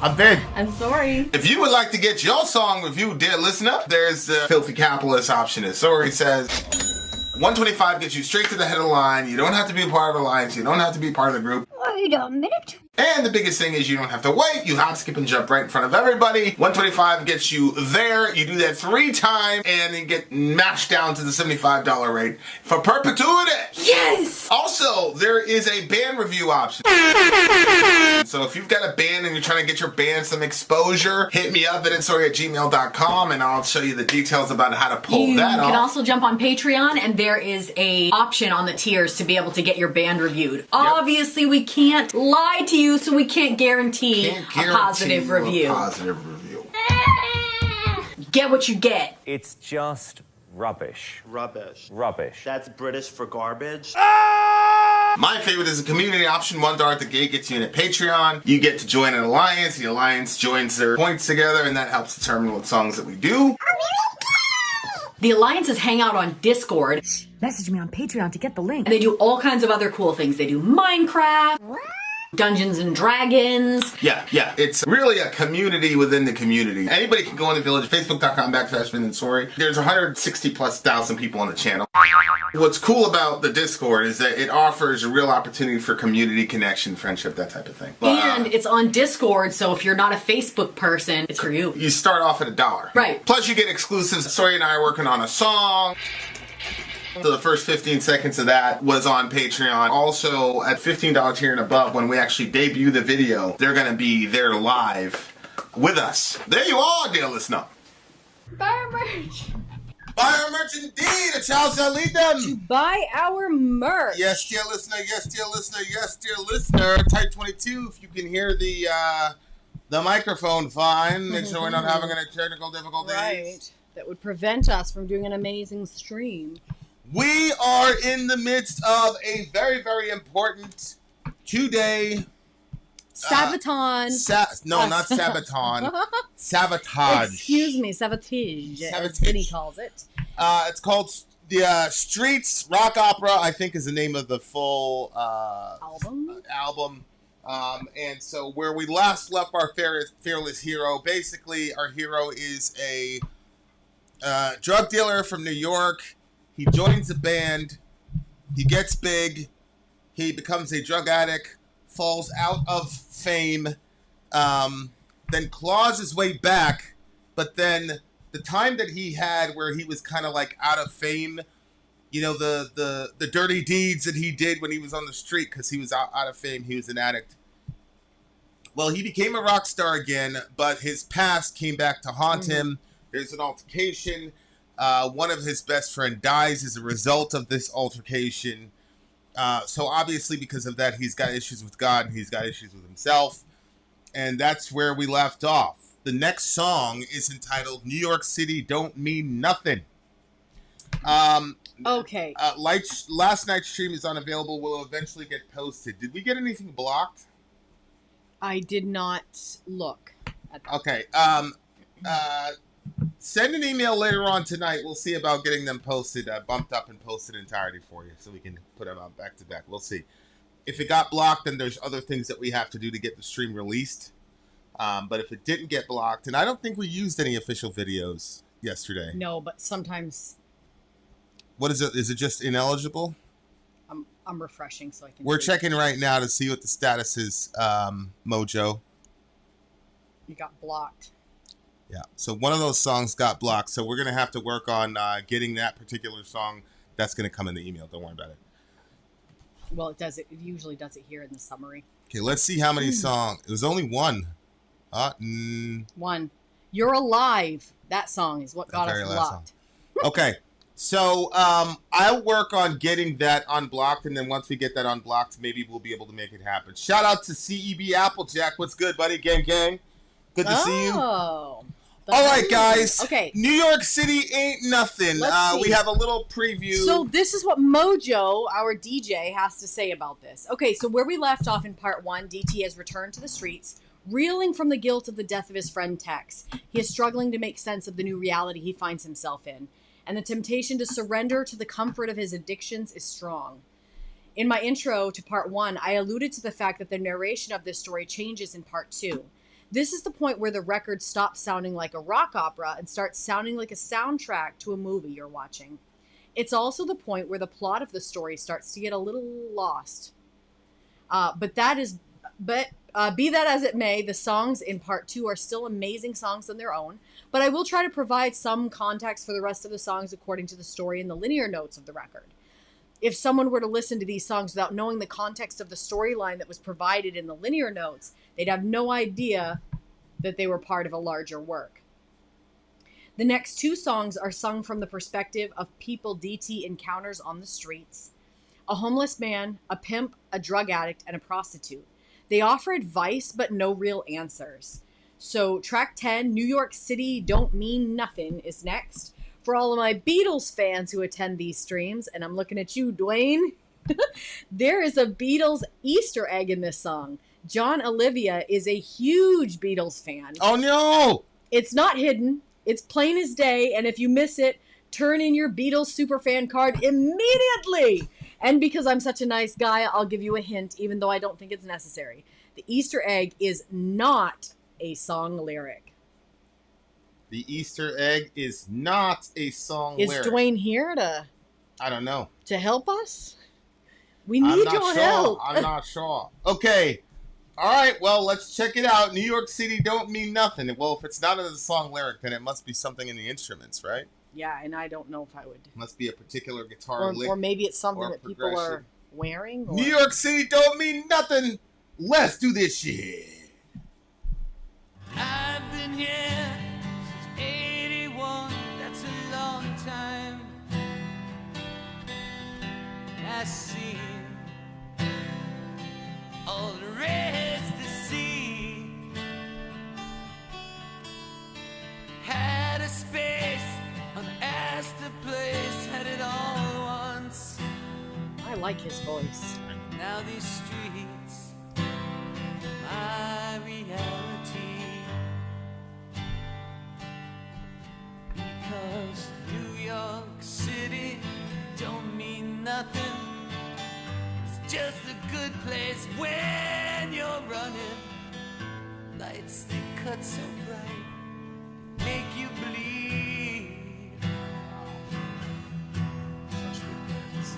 I'm Vin. I'm Sori. If you would like to get your song reviewed, dear listener, there's the filthy capitalist option. As Sori says, $125 gets you straight to the head of the line. You don't have to be a part of the alliance. You don't have to be part of the group. Wait a minute. And the biggest thing is you don't have to wait. You hop, skip, and jump right in front of everybody. $125 gets you there. You do that 3 times, and then get mashed down to the $75 rate for perpetuity. Yes! Also, there is a band review option. So if you've got a band and you're trying to get your band some exposure, hit me up at itsori@gmail.com, and I'll show you the details about how to pull that off. You can also jump on Patreon, and there is a option on the tiers to be able to get your band reviewed. Obviously, we can't lie to you, so we can't guarantee a positive review. Get what you get. It's just rubbish. Rubbish. Rubbish. That's British for garbage. My favorite is a community option. $1 at the gate gets you in at Patreon. You get to join an alliance. The alliance joins their points together, and that helps determine what songs that we do. The alliances hang out on Discord. Message me on Patreon to get the link. They do all kinds of other cool things. They do Minecraft, Dungeons and Dragons. Yeah. It's really a community within the community. Anybody can go in the village, facebook.com/Vin and Sori. There's 160,000+ people on the channel. What's cool about the Discord is that it offers a real opportunity for community connection, friendship, that type of thing. And it's on Discord, so if you're not a Facebook person, it's for you. You start off at $1. Right. Plus you get exclusives. Sori and I are working on a song. So the first 15 seconds of that was on Patreon. Also, at $15 tier and above, when we actually debut the video, they're going to be there live with us. There you are, dear listener. Buy our merch. Buy our merch indeed. A child shall lead them. Buy our merch. Yes, dear listener. Yes, dear listener. Yes, dear listener. Type 22 if you can hear the microphone fine. Make sure we're not having any technical difficulties. Right. That would prevent us from doing an amazing stream. We are in the midst of a very, very important 2-day Sabaton. No, not Sabaton. Savatage. Excuse me, Savatage. As Vinny calls it. It's called the Streets Rock Opera, I think is the name of the full album. And so where we last left our fearless hero, basically our hero is a drug dealer from New York. He joins a band, he gets big, he becomes a drug addict, falls out of fame, then claws his way back, but then the time that he had where he was kind of like out of fame, you know, the dirty deeds that he did when he was on the street because he was out of fame, he was an addict. Well, he became a rock star again, but his past came back to haunt him. There's an altercation. One of his best friend dies as a result of this altercation. So obviously because of that, he's got issues with God and he's got issues with himself. And that's where we left off. The next song is entitled New York City Don't Mean Nothing. Okay. Last night's stream is unavailable. Will eventually get posted. Did we get anything blocked? I did not look at that. Okay. Send an email later on tonight. We'll see about getting them posted, bumped up and posted entirety for you so we can put them out back to back. We'll see. If it got blocked, then there's other things that we have to do to get the stream released. But if it didn't get blocked, and I don't think we used any official videos yesterday. No, but sometimes... What is it? Is it just ineligible? I'm refreshing so I can... We're checking right now to see what the status is, MOJO. You got blocked. Yeah, so one of those songs got blocked, so we're going to have to work on getting that particular song. That's going to come in the email. Don't worry about it. Well, it does. It usually does it here in the summary. Okay, let's see how many songs. It was only one. One. You're Alive. That song is what got us blocked. Okay, so I'll work on getting that unblocked, and then once we get that unblocked, maybe we'll be able to make it happen. Shout out to CEB Applejack. What's good, buddy? Gang, gang. Good to see you. All right, guys. Okay. New York City ain't nothing. We have a little preview. So this is what MOJO, our DJ, has to say about this. Okay, so where we left off in part 1, DT has returned to the streets, reeling from the guilt of the death of his friend Tex. He is struggling to make sense of the new reality he finds himself in, and the temptation to surrender to the comfort of his addictions is strong. In my intro to part 1, I alluded to the fact that the narration of this story changes in part 2. This is the point where the record stops sounding like a rock opera and starts sounding like a soundtrack to a movie you're watching. It's also the point where the plot of the story starts to get a little lost. Be that as it may, the songs in part 2 are still amazing songs on their own, but I will try to provide some context for the rest of the songs according to the story in the linear notes of the record. If someone were to listen to these songs without knowing the context of the storyline that was provided in the linear notes, they'd have no idea that they were part of a larger work. The next 2 songs are sung from the perspective of people DT encounters on the streets: a homeless man, a pimp, a drug addict, and a prostitute. They offer advice, but no real answers. So track 10, New York City Don't Mean Nothing, is next. For all of my Beatles fans who attend these streams, and I'm looking at you, Dwayne, there is a Beatles Easter egg in this song. John Olivia is a huge Beatles fan. Oh, no! It's not hidden. It's plain as day, and if you miss it, turn in your Beatles superfan card immediately. And because I'm such a nice guy, I'll give you a hint, even though I don't think it's necessary. The Easter egg is not a song lyric. The Easter egg is not a song Is lyric. Dwayne here I don't know. to help us? We need your help. I'm not sure. Okay. All right, well, let's check it out. New York City Don't Mean Nothing. Well, if it's not in the song lyric, then it must be something in the instruments, right? Yeah, and I don't know if I would. Must be a particular guitar lick. Or maybe it's something or that people are progression. wearing. Or... New York City Don't Mean Nothing. Let's do this shit. I've been here since 81, that's a long time. I see all the rest to see. Had a space, unasked a place, had it all once. I like his voice. Now these streets, my reality. Because New York City don't mean nothing. It's just a good place when you're running. Lights they cut so bright, make you bleed.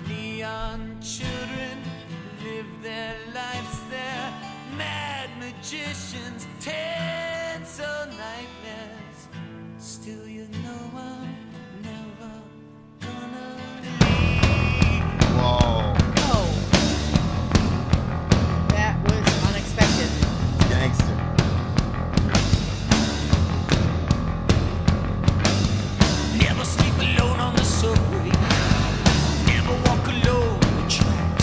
Neon children live their lives there. Mad magicians, tense or nightmares. Still you know I'm never gonna leave. Whoa. Oh. That was unexpected. Gangster. Never sleep alone on the subway. Never walk alone the track.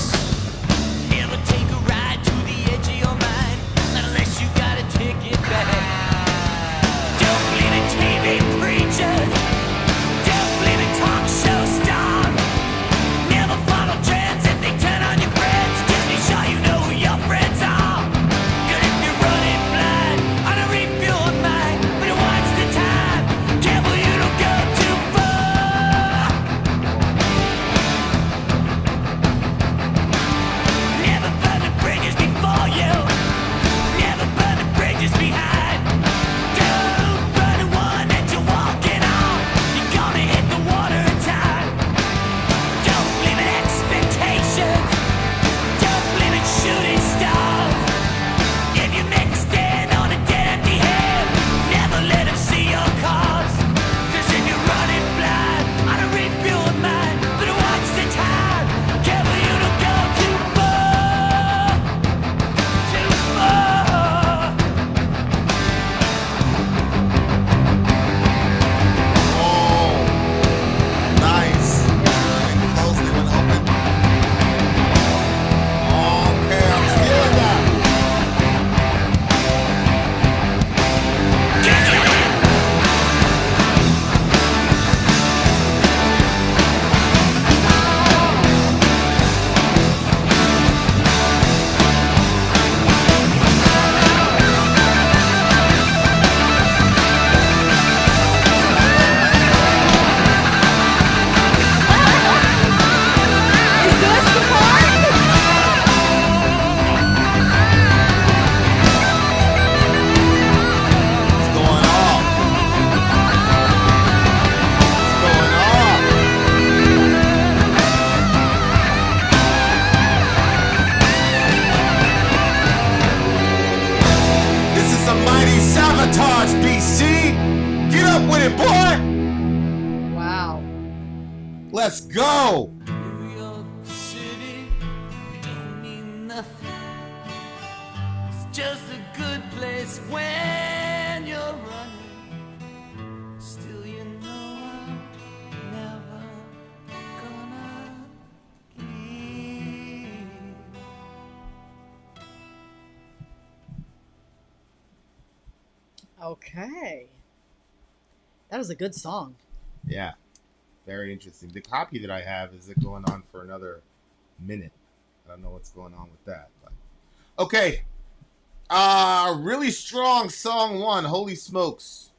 Let's go. New York City don't mean nothing. It's just a good place when you're running. Still, you know I'm never gonna leave. Okay. That was a good song. Yeah. Very interesting. The copy that I have is it going on for another minute. I don't know what's going on with that. But okay. Really strong song 1. Holy smokes.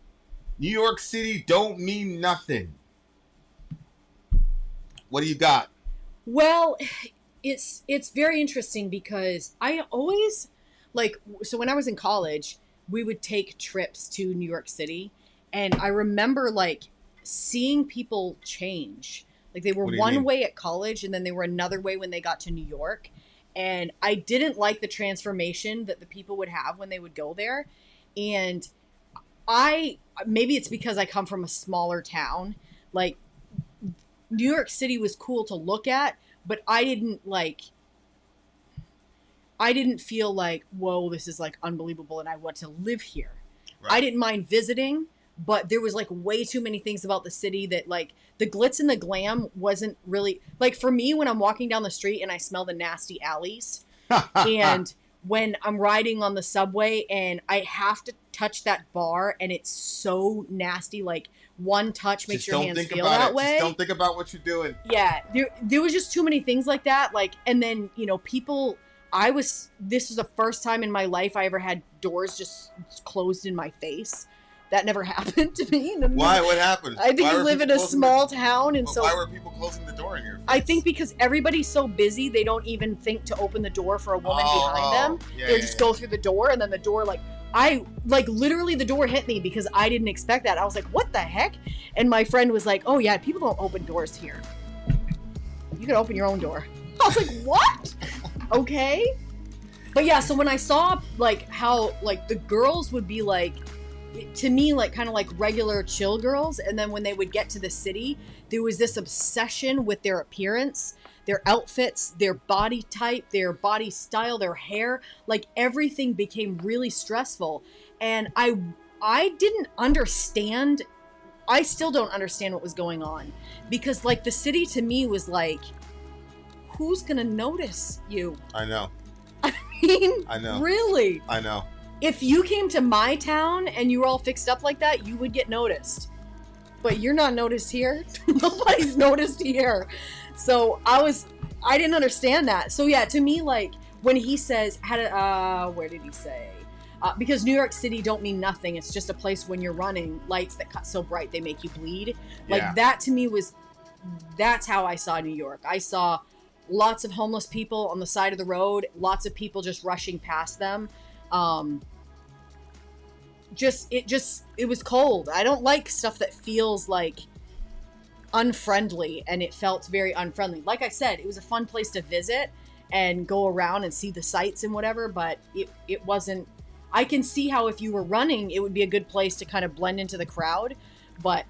New York City don't mean nothing. What do you got? Well, it's very interesting because I always so when I was in college, we would take trips to New York City, and I remember seeing people change. Like they were one way at college and then they were another way when they got to New York. And I didn't like the transformation that the people would have when they would go there. And maybe it's because I come from a smaller town. Like New York City was cool to look at, but I didn't feel like, whoa, this is unbelievable and I want to live here. Right. I didn't mind visiting, but there was way too many things about the city that the glitz and the glam wasn't really for me when I'm walking down the street and I smell the nasty alleys and when I'm riding on the subway and I have to touch that bar and it's so nasty, one touch makes your hands feel that way. Just don't think about what you're doing. Yeah. There was just too many things like that. And then, people, this was the first time in my life I ever had doors just closed in my face. That never happened to me. Why? What happened? I think you live in a small town, and so why were people closing the door in your face? I think because everybody's so busy, they don't even think to open the door for a woman behind them. They just go through the door, and then the door, literally the door hit me because I didn't expect that. I was like, "What the heck?" And my friend was like, "Oh yeah, people don't open doors here. You can open your own door." I was like, "What?" Okay, but yeah. So when I saw how the girls would be to me kind of regular chill girls, and then when they would get to the city there was this obsession with their appearance, their outfits, their body type, their body style, their hair, everything became really stressful. And I didn't understand. I still don't understand what was going on because the city to me was who's gonna notice you? I know. I mean, I know. Really? I know. If you came to my town and you were all fixed up like that, you would get noticed. But you're not noticed here. Nobody's noticed here. So I didn't understand that. So yeah, to me, when he says, where did he say? Because New York City don't mean nothing. It's just a place when you're running, lights that cut so bright they make you bleed. That to me that's how I saw New York. I saw lots of homeless people on the side of the road, lots of people just rushing past them. It was cold. I don't like stuff that feels unfriendly, and it felt very unfriendly. Like I said, it was a fun place to visit and go around and see the sights and whatever, but it wasn't. I can see how if you were running, it would be a good place to kind of blend into the crowd, but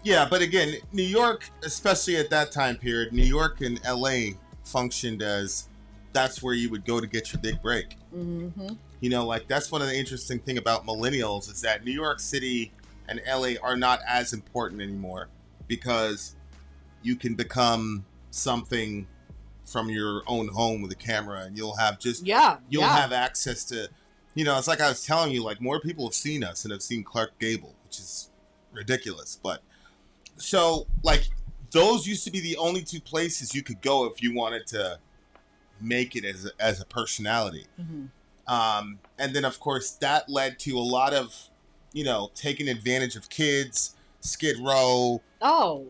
yeah, but again, New York, especially at that time period, New York and LA functioned as that's where you would go to get your big break. Mm-hmm. That's one of the interesting thing about millennials is that New York City and LA are not as important anymore because you can become something from your own home with a camera, and you'll have have access to, it's like I was telling you, more people have seen us and have seen Clark Gable, which is ridiculous. But so those used to be the only two places you could go if you wanted to make it as a personality. Mm-hmm. And then of course that led to a lot of, taking advantage of kids, Skid Row. Oh,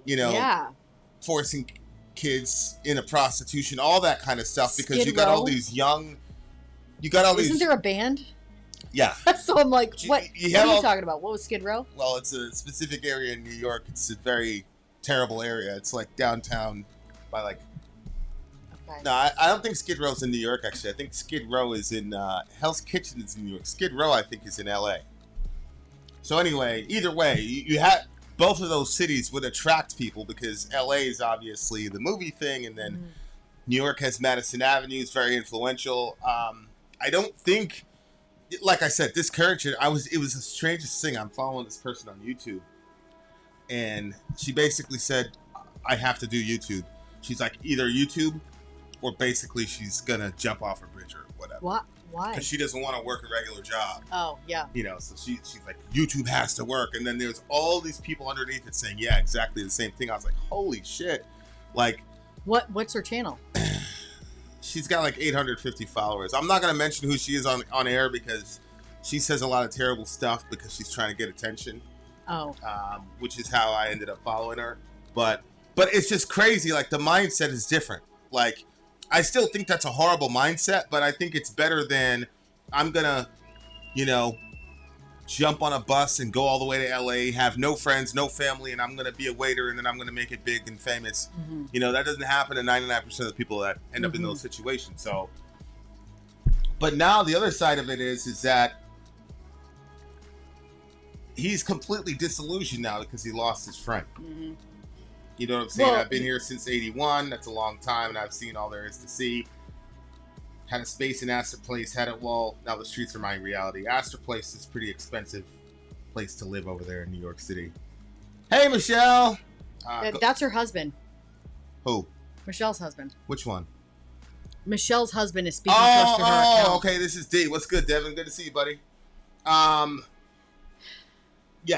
forcing kids into prostitution, all that kind of stuff, because Skid you got Row? all these young, Isn't there a band? Yeah. So I'm like, what are you talking about? What was Skid Row? Well, it's a specific area in New York. It's a very terrible area. It's downtown by Okay. No, I don't think Skid Row's in New York, actually. I think Skid Row is in, Hell's Kitchen is in New York. Skid Row, I think, is in LA. So anyway, either way, you had, both of those cities would attract people because LA is obviously the movie thing, and then New York has Madison Avenue, it's very influential. I don't think, like I said, this character, it was the strangest thing. I'm following this person on YouTube, and she basically said, I have to do YouTube. She's like, either YouTube or basically she's gonna jump off a bridge or whatever. What? Why? Because she doesn't want to work a regular job. Oh, yeah. You know, so she's like, YouTube has to work. And then there's all these people underneath it saying, yeah, exactly the same thing. I was like, holy shit. Like, what's her channel? She's got like 850 followers. I'm not going to mention who she is on air because she says a lot of terrible stuff because she's trying to get attention. Oh. Which is how I ended up following her. But it's just crazy. Like, the mindset is different. Like, I still think that's a horrible mindset, but I think it's better than I'm going to, you know, jump on a bus and go all the way to LA, have no friends, no family, and I'm going to be a waiter and then I'm going to make it big and famous. Mm-hmm. You know, that doesn't happen to 99% of the people that end up in those situations. So, but now the other side of it is that he's completely disillusioned now because he lost his friend. Mm-hmm. You know what I'm saying? Well, I've been here since 81. That's a long time, and I've seen all there is to see. Had a space in Astor Place. Had it, well, now the streets are my reality. Astor Place is a pretty expensive place to live over there in New York City. Hey, Michelle! That's her husband. Who? Michelle's husband. Which one? Michelle's husband is speaking close to her account. Oh, okay. This is D. What's good, Devin? Good to see you, buddy. Yeah,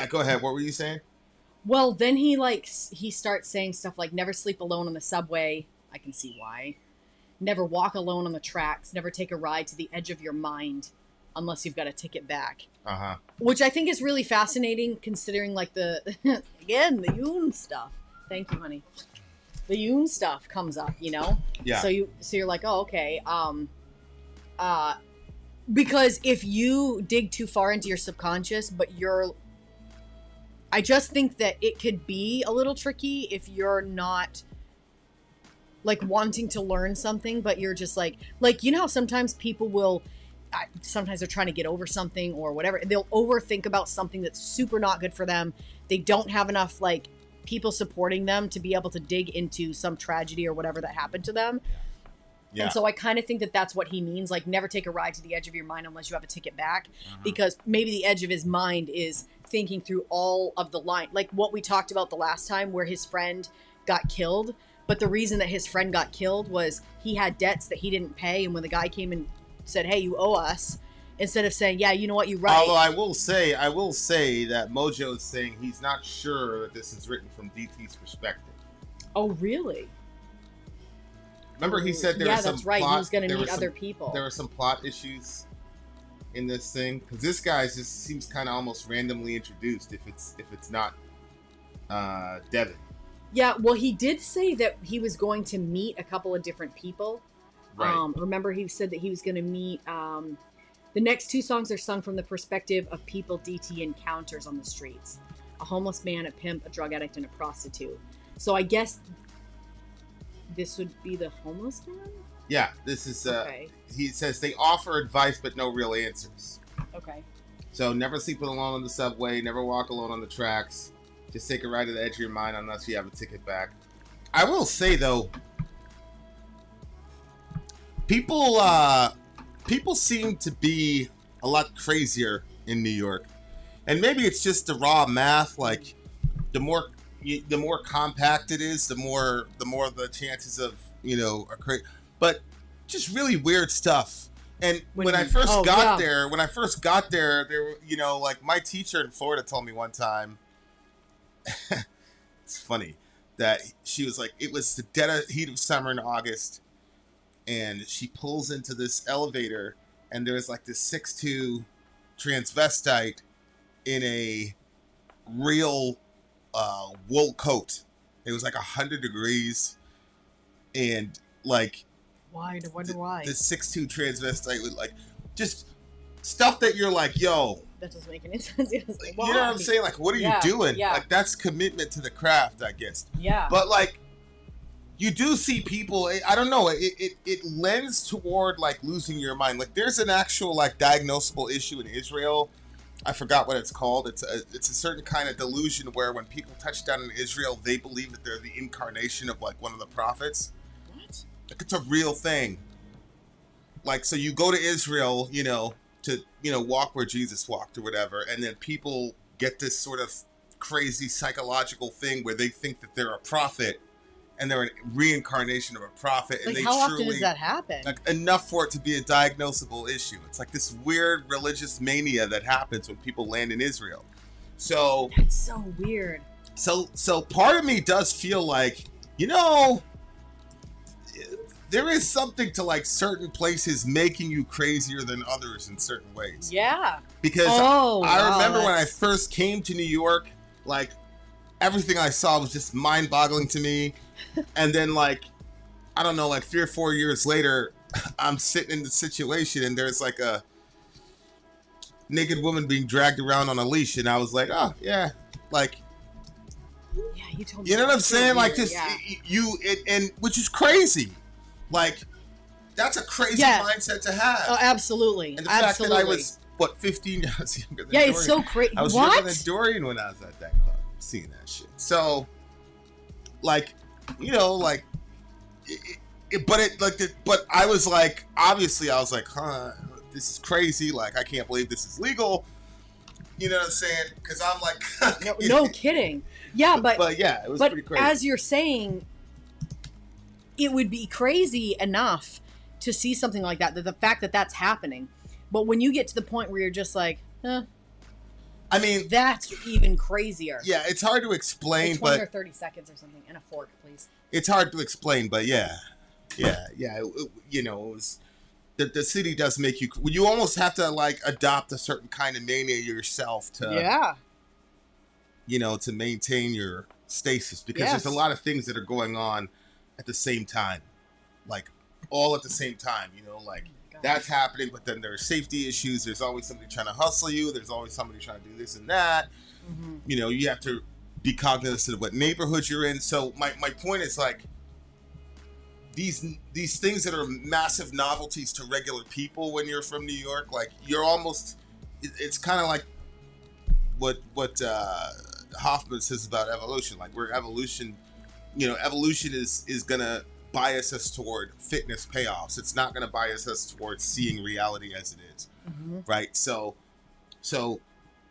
go ahead. What were you saying? Well, then he starts saying stuff like, never sleep alone on the subway. I can see why. Never walk alone on the tracks. Never take a ride to the edge of your mind unless you've got a ticket back. Uh-huh. Which I think is really fascinating considering like the, again, the Yoon stuff. Thank you, honey. The Yoon stuff comes up, you know? Yeah. So you're like, oh, okay. Because if you dig too far into your subconscious, but I just think that it could be a little tricky if you're not like wanting to learn something, but you're just like, you know how sometimes people will, sometimes they're trying to get over something or whatever. They'll overthink about something that's super not good for them. They don't have enough like people supporting them to be able to dig into some tragedy or whatever that happened to them. Yeah. And so I kind of think that that's what he means. Like, never take a ride to the edge of your mind unless you have a ticket back, because maybe the edge of his mind is thinking through all of the line, like what we talked about the last time where his friend got killed. But the reason that his friend got killed was he had debts that he didn't pay. And when the guy came and said, hey, you owe us, instead of saying, yeah, you know what, you're right. Although I will say that MOJO is saying he's not sure that this is written from DT's perspective. Oh, really? Remember he said there was some that's right. plot, he was going to meet other people. There were some plot issues in this thing because this guy just seems kind of almost randomly introduced if it's not Devin. Yeah, well, he did say that he was going to meet a couple of different people. Right. Remember, he said that he was going to meet. The next two songs are sung from the perspective of people DT encounters on the streets: a homeless man, a pimp, a drug addict, and a prostitute. So I guess this would be the homeless man? Yeah, this is, okay. He says they offer advice but no real answers. Okay. So never sleep alone on the subway, never walk alone on the tracks, just take a ride to the edge of your mind unless you have a ticket back. I will say, though, people seem to be a lot crazier in New York. And maybe it's just the raw math, like, the more compact it is, the more the chances of, are crazy. But just really weird stuff. And when I first got there, there were, like my teacher in Florida told me one time, it's funny, that she was like, it was the dead heat of summer in August, and she pulls into this elevator, and there's like this 6'2" transvestite in a real wool coat. It was like 100 degrees, and like, why? I wonder why. The 6'2" transvestite with like just stuff that you're like, yo, that doesn't make any sense. You know what I'm saying? Like, what are you doing? Yeah. Like, that's commitment to the craft, I guess. Yeah. But like, you do see people. I don't know. It lends toward like losing your mind. Like, there's an actual like diagnosable issue in Israel I forgot what it's called. It's a certain kind of delusion where when people touch down in Israel, they believe that they're the incarnation of like one of the prophets. What? Like it's a real thing. Like, so you go to Israel, to, walk where Jesus walked or whatever, and then people get this sort of crazy psychological thing where they think that they're a prophet and they're a reincarnation of a prophet. And Like, they how truly, often does that happen? like, enough for it to be a diagnosable issue. It's like this weird religious mania that happens when people land in Israel. So That's so weird. So part of me does feel like, there is something to like certain places making you crazier than others in certain ways. Yeah. Because I remember when I first came to New York, like everything I saw was just mind-boggling to me. And then like, I don't know, like 3 or 4 years later, I'm sitting in the situation and there's like a naked woman being dragged around on a leash. And I was like, oh yeah, like, Yeah, you told me. you know what I'm that's so saying? Like weird, just yeah. and which is crazy. Like that's a crazy mindset to have. Oh, absolutely. And the fact that I was 15 years younger than Dorian. It's so crazy. I was younger than Dorian when I was at that club, seeing that shit. So, like, but I was like, obviously, I was like, huh, this is crazy. Like, I can't believe this is legal. You know what I'm saying? Because I'm like, no kidding. Yeah, but yeah, it was pretty crazy. As you're saying, it would be crazy enough to see something like that. That the fact that that's happening, but when you get to the point where you're just like, I mean, that's even crazier. Yeah, it's hard to explain, 20 but or 30 seconds or something, and a fork, please. It's hard to explain, but yeah. It was the city does make you almost have to like adopt a certain kind of mania yourself to to maintain your stasis, because there's a lot of things that are going on at the same time, like all at the same time, like that's happening, but then there's safety issues. There's always somebody trying to hustle you. There's always somebody trying to do this and that. Mm-hmm. You have to be cognizant of what neighborhood you're in. So my point is like these things that are massive novelties to regular people when you're from New York, like you're almost, it's kind of like what Hoffman says about evolution. Like where evolution is gonna bias us toward fitness payoffs. It's not gonna bias us towards seeing reality as it is, right? So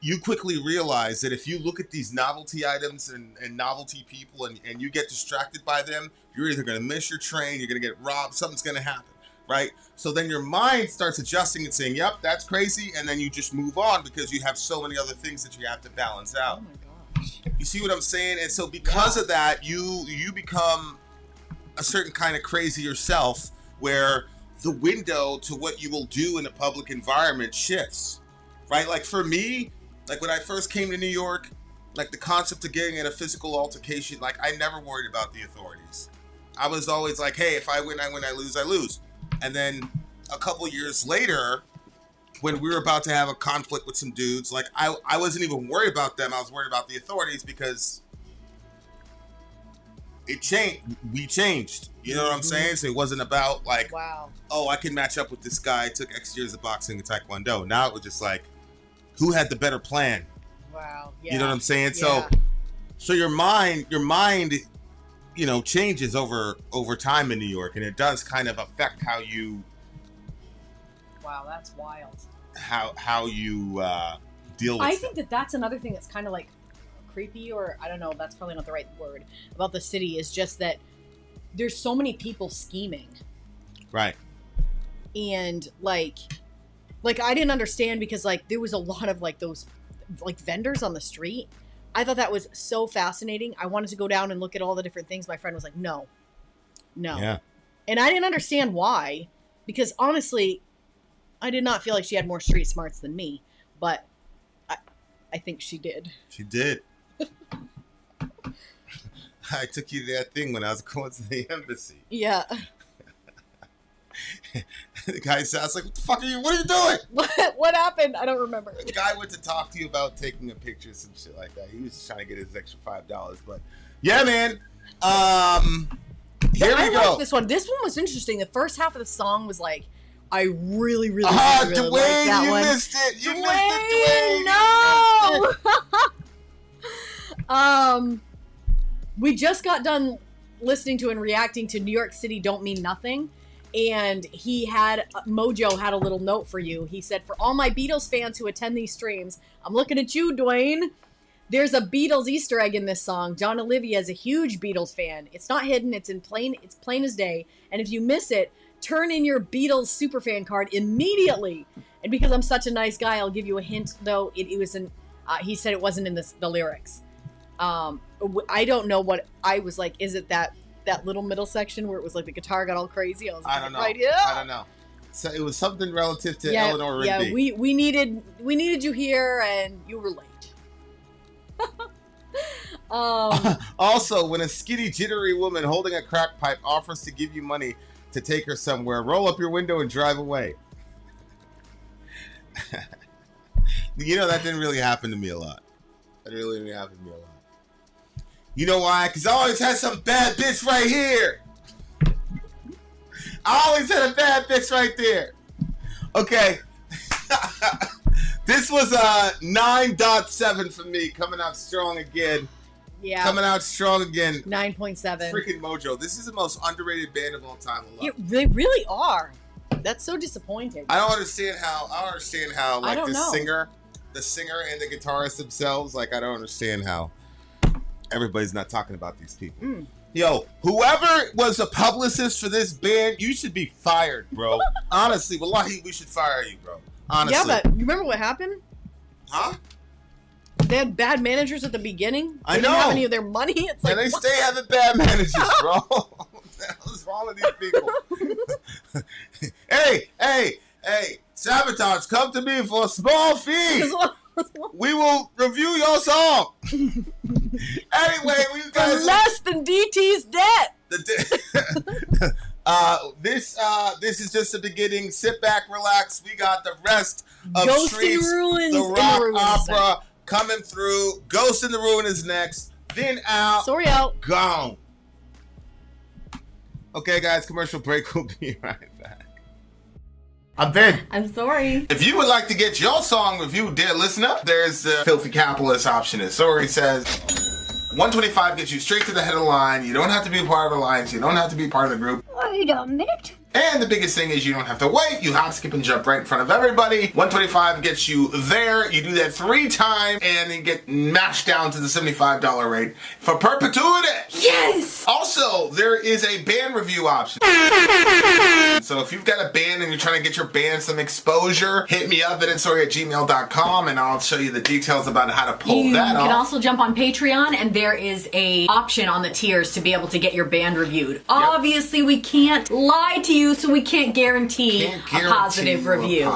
you quickly realize that if you look at these novelty items and novelty people and you get distracted by them, you're either going to miss your train, you're going to get robbed, something's going to happen, right? So then your mind starts adjusting and saying, yep, that's crazy, and then you just move on because you have so many other things that you have to balance out. Oh my gosh. You see what I'm saying? And so because of that, you become a certain kind of crazy yourself, where the window to what you will do in a public environment shifts, right? Like for me, like when I first came to New York, like the concept of getting in a physical altercation, like I never worried about the authorities. I was always like, hey, if I win, I win, I lose, I lose. And then a couple years later, when we were about to have a conflict with some dudes, like I wasn't even worried about them. I was worried about the authorities because it changed. We changed. You know what I'm saying? So it wasn't about like, oh, I can match up with this guy. I took X years of boxing and taekwondo. Now it was just like, who had the better plan? Wow. Yeah. You know what I'm saying? Yeah. So your mind, changes over time in New York, and it does kind of affect how you. Wow, that's wild. How you deal with. I think that's another thing that's kind of like creepy, or I don't know. That's probably not the right word about the city. Is just that there's so many people scheming. Right. And like I didn't understand because like there was a lot of like those like vendors on the street. I thought that was so fascinating. I wanted to go down and look at all the different things. My friend was like, no. Yeah. And I didn't understand why, because honestly, I did not feel like she had more street smarts than me, but I think she did. She did. I took you to that thing when I was going to the embassy. Yeah. The guy said, I was like, what the fuck are you doing? What happened? I don't remember. The guy went to talk to you about taking a picture, some shit like that. He was just trying to get his extra $5, but yeah, man. Here we go. Like this one. This one was interesting. The first half of the song was like I really, really, Ah, really, really Dwayne, like that you one. missed it. You Dwayne, missed it, Dwayne. no. We just got done listening to and reacting to New York City Don't Mean Nothing, and MOJO had a little note for you. He said, for all my Beatles fans who attend these streams, I'm looking at you, Dwayne. There's a Beatles Easter egg in this song. John Olivia is a huge Beatles fan. It's not hidden. It's plain as day. And if you miss it, turn in your Beatles superfan card immediately. And because I'm such a nice guy, I'll give you a hint, though. It was in. He said it wasn't in the lyrics. I don't know what I was like. Is it that little middle section where it was like the guitar got all crazy? I was like, I don't know. Right here? I don't know. So it was something relative to Eleanor Rigby. Yeah, we needed you here, and you were late. Also, when a skinny, jittery woman holding a crack pipe offers to give you money to take her somewhere, roll up your window and drive away. You know, that didn't really happen to me a lot. That really didn't happen to me a lot. You know why? Because I always had some bad bitch right here. I always had a bad bitch right there. Okay. This was a 9.7 for me, coming out strong again. Yeah. Coming out strong again. 9.7. Freaking MOJO. This is the most underrated band of all time. They really are. That's so disappointing. I don't understand how like the know. singer and the guitarist themselves, like I don't understand how everybody's not talking about these people. Yo, whoever was a publicist for this band, you should be fired, bro. Honestly, wallahi, we should fire you, bro. Honestly. Yeah, but you remember what happened? Huh? They had bad managers at the beginning. I They didn't know. have any of their money. It's like, And they what? stay having bad managers, bro. What the hell is wrong with these people? Hey, Sabotage, come to me for a small fee. We will review your song. Anyway, we For guys less than DT's debt. This is just the beginning. Sit back, relax. We got the rest of Ghosty Streets, Ruins the in rock the Ruins opera coming through. Ghost in the Ruin is next. Then out. Sorry out. Gone. Okay, guys, commercial break. We'll be right back. I'm Ben. I'm sorry. If you would like to get your song reviewed, dear listener, there's the Filthy Capitalist option. As Sori says, 125 gets you straight to the head of the line. You don't have to be a part of Alliance. You don't have to be part of the group. Wait a minute. And the biggest thing is you don't have to wait. You hop, skip, and jump right in front of everybody. 125 gets you there. You do that 3 times, and then get mashed down to the $75 rate for perpetuity. Yes! Also, there is a band review option. So if you've got a band and you're trying to get your band some exposure, hit me up at itsori@gmail.com, and I'll show you the details about how to pull You that off. can also jump on Patreon, and there is a option on the tiers to be able to get your band reviewed. Obviously, we can't lie to you, so we can't guarantee a positive review.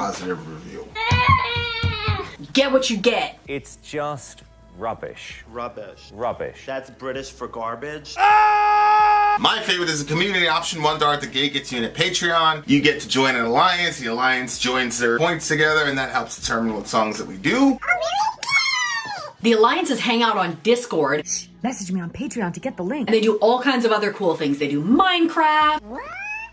Get what you get. It's just rubbish. Rubbish. Rubbish. That's British for garbage. My favorite is the community option. $1 at the gate gets you in at Patreon. You get to join an alliance. The alliance joins their points together, and that helps determine what songs that we do. The alliances hang out on Discord, Message me on Patreon to get the link. and they do all kinds of other cool things. They do Minecraft,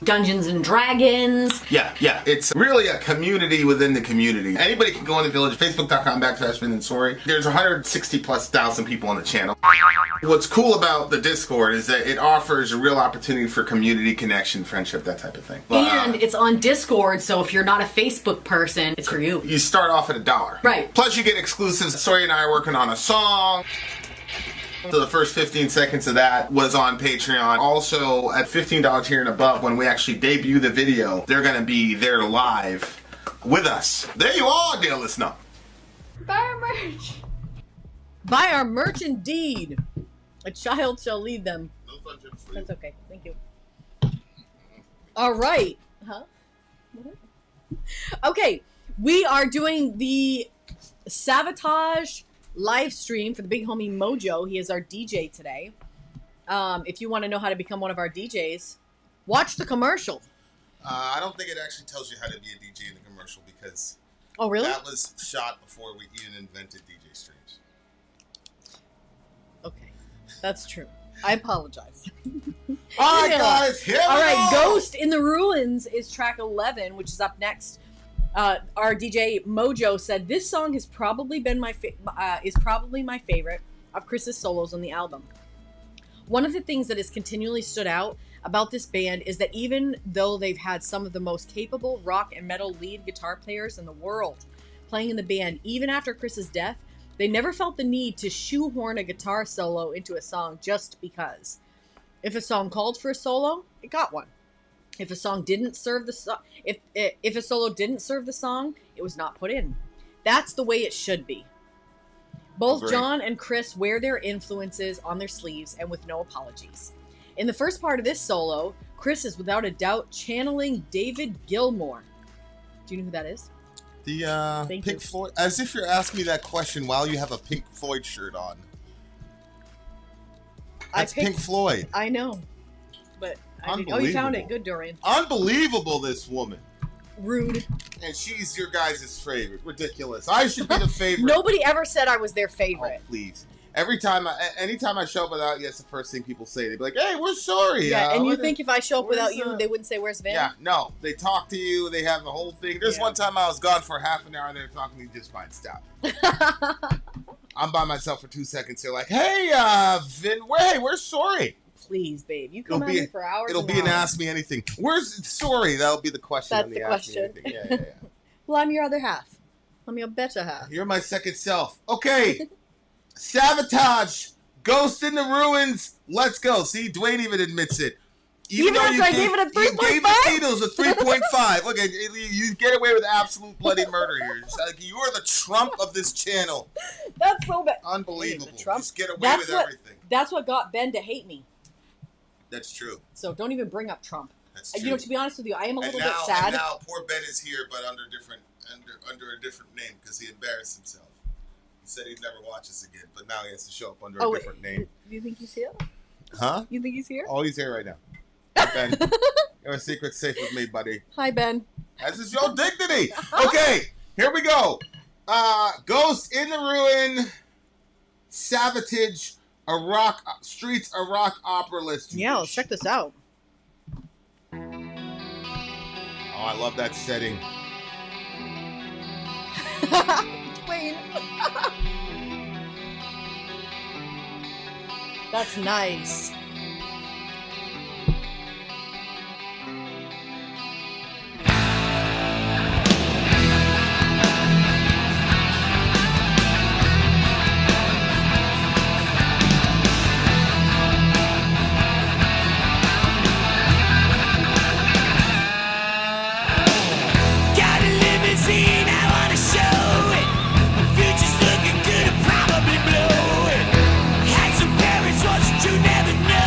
Dungeons and Dragons. Yeah. It's really a community within the community. Anybody can go in the village, facebook.com/Ben and Sori. There's 160,000+ people on the channel. What's cool about the Discord is that it offers a real opportunity for community connection, friendship, that type of thing. And it's on Discord, so if you're not a Facebook person, it's for you. You start off at $1. Right. Plus you get exclusives. Sori and I are working on a song. So the first 15 seconds of that was on Patreon. Also, at $15 tier and above, when we actually debut the video, they're going to be there live with us. There you are, dear listener. Buy our merch. Buy our merch indeed. A child shall lead them. That's okay. Thank you. All right. Huh? Okay. We are doing the SAVATAGE live stream for the big homie MOJO. He is our DJ today. If you want to know how to become one of our DJs, watch the commercial. I don't think it actually tells you how to be a DJ in the commercial because Oh, really? that was shot before we even invented DJ streams. Okay. That's true. I apologize. All right, guys, here we All right, go. Ghost in the Ruins is track 11, which is up next. Our DJ MOJO said this song has probably been my favorite of Chris's solos on the album. One of the things that has continually stood out about this band is that even though they've had some of the most capable rock and metal lead guitar players in the world playing in the band, even after Chris's death, they never felt the need to shoehorn a guitar solo into a song just because. If a song called for a solo, it got one. If a song didn't serve the song, if a solo didn't serve the song, it was not put in. That's the way it should be. Both Agreed. John and Chris wear their influences on their sleeves and with no apologies. In the first part of this solo, Chris is without a doubt channeling David Gilmour. Do you know who that is? The Thank Pink you. Floyd. As if you're asking me that question while you have a Pink Floyd shirt on. That's Pink Floyd. I know, but I didn't. Oh, you found it. Unbelievable. Good, Dorian. Unbelievable, this woman. Rude. And she's your guys' favorite. Ridiculous. I should be the favorite. Nobody ever said I was their Oh, favorite. please. Anytime I show up without you, that's the first thing people say. They'd be like, "Hey, we're sorry." Yeah, and you what- think if I show up without where's you, the- they wouldn't say, "Where's Vin?" Yeah, no. They talk to you. They have the whole thing. There's Yeah. one time I was gone for half an hour and they were talking to me just fine. Stop. I'm by myself for 2 seconds. They're like, "Hey, Vin, we're sorry." Please, babe, you come out here for hours. It'll and be an hours. ask me anything. Where's sorry? That'll be the question. That's on the ask me question. anything. Yeah. Well, I'm your other half. I'm your better half. You're my second self. Okay. SAVATAGE. Ghost in the Ruins. Let's go. See, Dwayne even admits it. Even though after I gave it a You 3.5? gave the Beatles a 3.5. Look, you get away with absolute bloody murder here. It's like you are the Trump of this channel. That's so bad. Unbelievable. The Trump? Just get away That's with what- everything. That's what got Ben to hate me. That's true. So don't even bring up Trump. That's true. You know, to be honest with you, I am a and little now, bit sad. And now, poor Ben is here, but under a different name because he embarrassed himself. He said he'd never watch us again, but now he has to show up under a different name. Do you think he's here? Huh? You think he's here? Oh, he's here right now. Hey, Ben, you're a secret safe with me, buddy. Hi, Ben. This is your dignity. Okay, here we go. Ghost in the Ruin, SAVATAGE, Streets, a rock opera list. Yeah, let's check this out. Oh, I love that setting. Wayne. That's nice. Got a limousine, I wanna show it. The future's looking good, I'll probably blow it. Had some parents once, but you never know.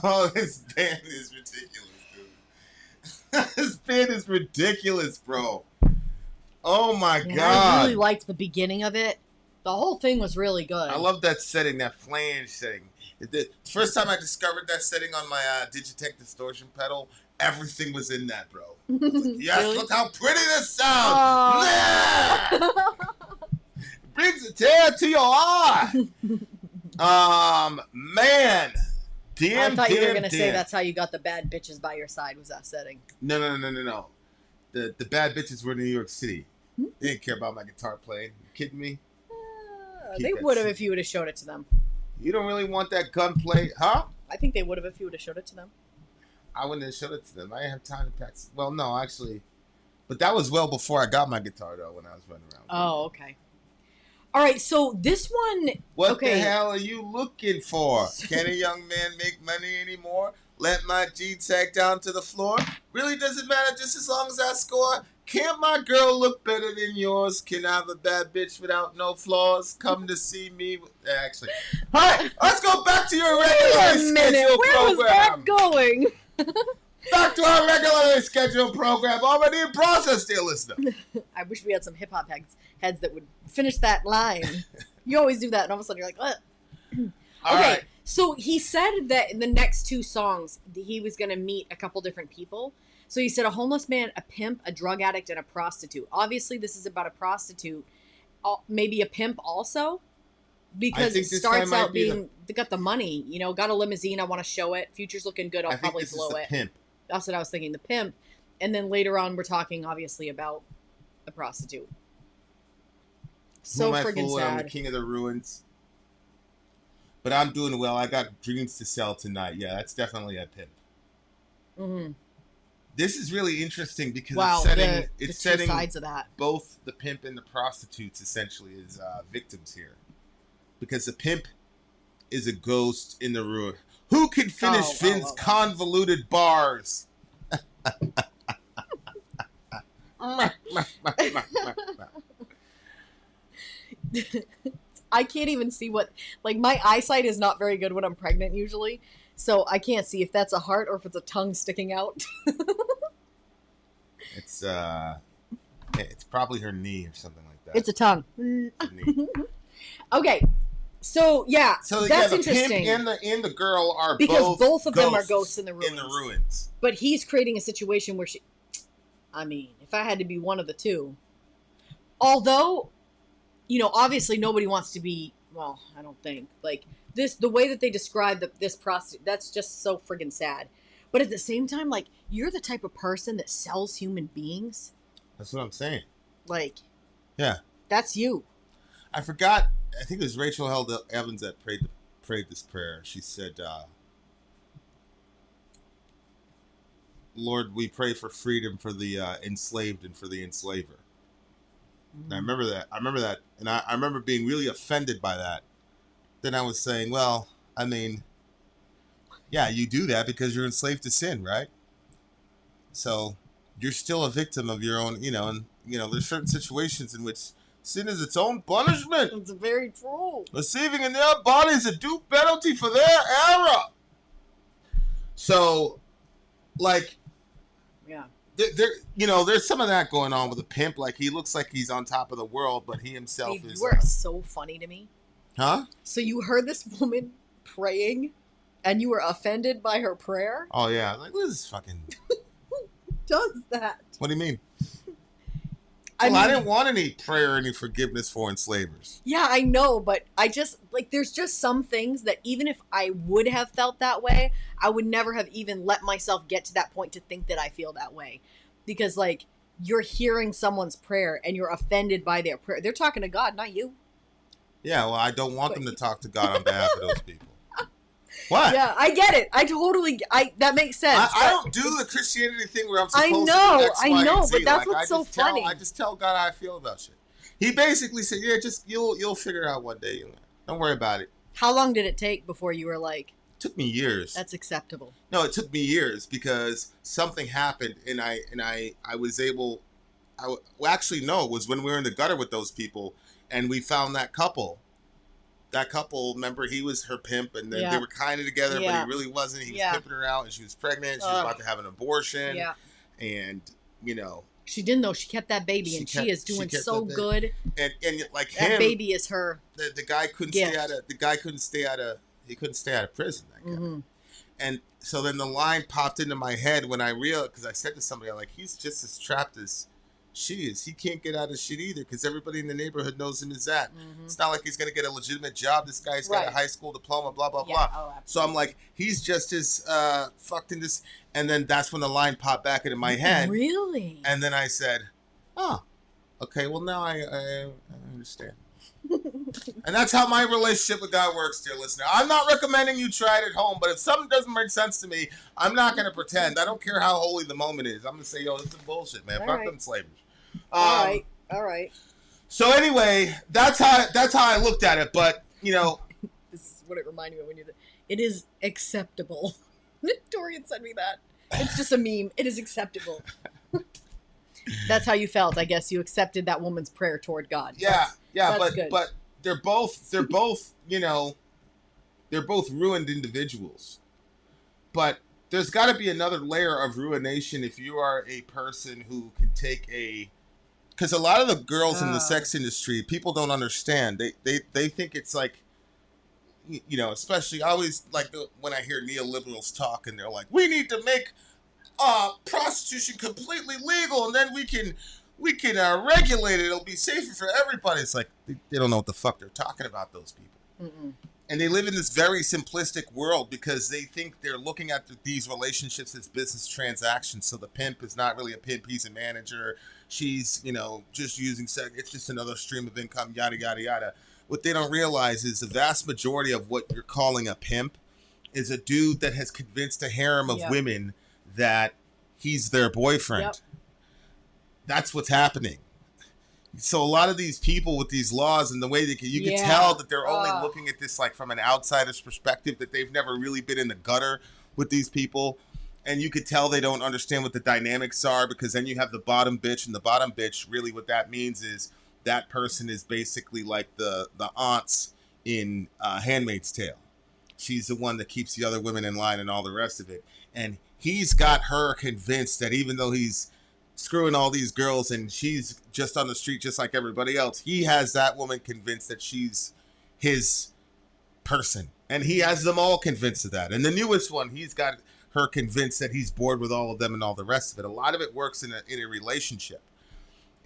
Yo, this band is ridiculous, dude. This band is ridiculous, bro. Oh my Man, god. I really liked the beginning of it. The whole thing was really good. I love that setting, that flange setting. The first time I discovered that setting on my Digitech distortion pedal, everything was in that, bro. I was like, yes, Really? look how pretty this sounds. Yeah! It brings a tear to your eye. Man. I thought you were going to say that's how you got the bad bitches by your side, was that setting. No. The bad bitches were in New York City. They didn't care about my guitar playing. You kidding me? They would have if you would have showed it to them. You don't really want that gunplay, huh? I think they would have if you would have showed it to them. I wouldn't have showed it to them. I didn't have time to practice. Well, no, actually. But that was well before I got my guitar, though, when I was running around. Oh, okay. All right, so this one... What the hell are you looking for? Can a young man make money anymore? Let my G tag down to the floor? Really doesn't matter just as long as I score? Can't my girl look better than yours? Can I have a bad bitch without no flaws? Come to see me. Actually. All right, let's go back to your regularly scheduled Where program. was that going? Back to our regularly scheduled program. Already in process, dear listener. I wish we had some hip-hop heads that would finish that line. You always do that, and all of a sudden you're like, what? All right. So he said that in the next two songs, he was going to meet a couple different people. So he said a homeless man, a pimp, a drug addict, and a prostitute. Obviously, this is about a prostitute. Maybe a pimp also? Because it starts out being, they got the money, you know, got a limousine, I want to show it. Future's looking good, I'll probably blow it. Pimp. That's what I was thinking, the pimp. And then later on, we're talking, obviously, about a prostitute. So friggin' sad. I'm the king of the ruins. But I'm doing well. I got dreams to sell tonight. Yeah, that's definitely a pimp. Mm-hmm. This is really interesting because it's setting sides of that. Both the pimp and the prostitutes essentially as victims here. Because the pimp is a ghost in the ruin. Who can finish Finn's convoluted bars? I can't even see what, like, my eyesight is not very good when I'm pregnant usually, so I can't see if that's a heart or if it's a tongue sticking out. It's probably her knee or something like that. It's a tongue. Okay, so yeah, so that's the interesting. Pimp and the girl are because both of them are ghosts ghosts in the ruins. In the ruins. But he's creating a situation where I mean, if I had to be one of the two, although, you know, obviously nobody wants to be. Well, I don't think like this. The way that they describe this prostitute, that's just so friggin' sad. But at the same time, like, you're the type of person that sells human beings. That's what I'm saying. Like, yeah, that's you. I forgot. I think it was Rachel Held Evans that prayed this prayer. She said, "Lord, we pray for freedom for the enslaved and for the enslaver." And I remember that, and I remember being really offended by that. Then I was saying, well, I mean, yeah, you do that because you're enslaved to sin, right? So you're still a victim of your own, you know, and, you know, there's certain situations in which Sin is its own punishment. It's very true. Receiving in their bodies a due penalty for their error. So, like, yeah, there's some of that going on with the pimp. Like, he looks like he's on top of the world, but he himself is. You are so funny to me. Huh? So you heard this woman praying, and you were offended by her prayer? Oh yeah, like this is fucking. Who does that? What do you mean? I didn't want any prayer, any forgiveness for enslavers. Yeah, I know, but I just, like, there's just some things that even if I would have felt that way, I would never have even let myself get to that point to think that I feel that way. Because, like, you're hearing someone's prayer and you're offended by their prayer. They're talking to God, not you. Yeah, well, I don't want them to talk to God on behalf of those people. What? Yeah, I get it. That makes sense. I don't do the Christianity thing where I'm supposed to do X, Y, I know, and Z. but that's like, what's so funny. I just tell God how I feel about shit. He basically said, "Yeah, just you'll figure it out one day. Don't worry about it." How long did it take before you were like? It took me years. That's acceptable. No, it took me years because something happened, and I was able. Actually, no, it was when we were in the gutter with those people, and we found that couple. That couple, remember, he was her pimp, and then they were kind of together, but he really wasn't. He was pimping her out, and she was pregnant. She was about to have an abortion. Yeah. And, she didn't, though. She kept that baby, and she is doing so good. And like that baby is her. The guy couldn't stay out of. The guy couldn't stay out of. He couldn't stay out of prison. That guy. Mm-hmm. And so then the line popped into my head when I realized, because I said to somebody, I'm like, he's just as trapped as she is. He can't get out of shit either because everybody in the neighborhood knows him as that. Mm-hmm. It's not like he's going to get a legitimate job. This guy's got a high school diploma, blah, blah, blah. Oh, so I'm like, he's just as fucked in this. And then that's when the line popped back into my head. Really? And then I said, oh, okay, well, now I understand. And that's how my relationship with God works, dear listener. I'm not recommending you try it at home, but if something doesn't make sense to me, I'm not going to pretend. I don't care how holy the moment is. I'm going to say, yo, this is bullshit, man. Fuck them slavers. All right. So anyway, that's how I looked at it. But this is what it reminded me of when you. It is acceptable. Dorian sent me that. It's just a meme. It is acceptable. That's how you felt. I guess you accepted that woman's prayer toward God. That's good. But they're both they're both ruined individuals. But there's got to be another layer of ruination if you are a person who can take because a lot of the girls in the sex industry, people don't understand. They think it's like, especially I always like when I hear neoliberals talk and they're like, we need to make prostitution completely legal and then we can regulate it. It'll be safer for everybody. It's like they don't know what the fuck they're talking about, those people. Mm-mm. And they live in this very simplistic world because they think they're looking at these relationships as business transactions. So the pimp is not really a pimp. He's a manager. She's, just using sex. It's just another stream of income, yada, yada, yada. What they don't realize is the vast majority of what you're calling a pimp is a dude that has convinced a harem of women that he's their boyfriend. Yep. That's what's happening. So a lot of these people with these laws and the way you can tell that they're only looking at this like from an outsider's perspective, that they've never really been in the gutter with these people. And you could tell they don't understand what the dynamics are, because then you have the bottom bitch, and the bottom bitch, really what that means is that person is basically like the aunts in Handmaid's Tale. She's the one that keeps the other women in line and all the rest of it. And he's got her convinced that even though he's screwing all these girls and she's just on the street just like everybody else, he has that woman convinced that she's his person. And he has them all convinced of that. And the newest one, he's got her convinced that he's bored with all of them and all the rest of it. A lot of it works in a relationship.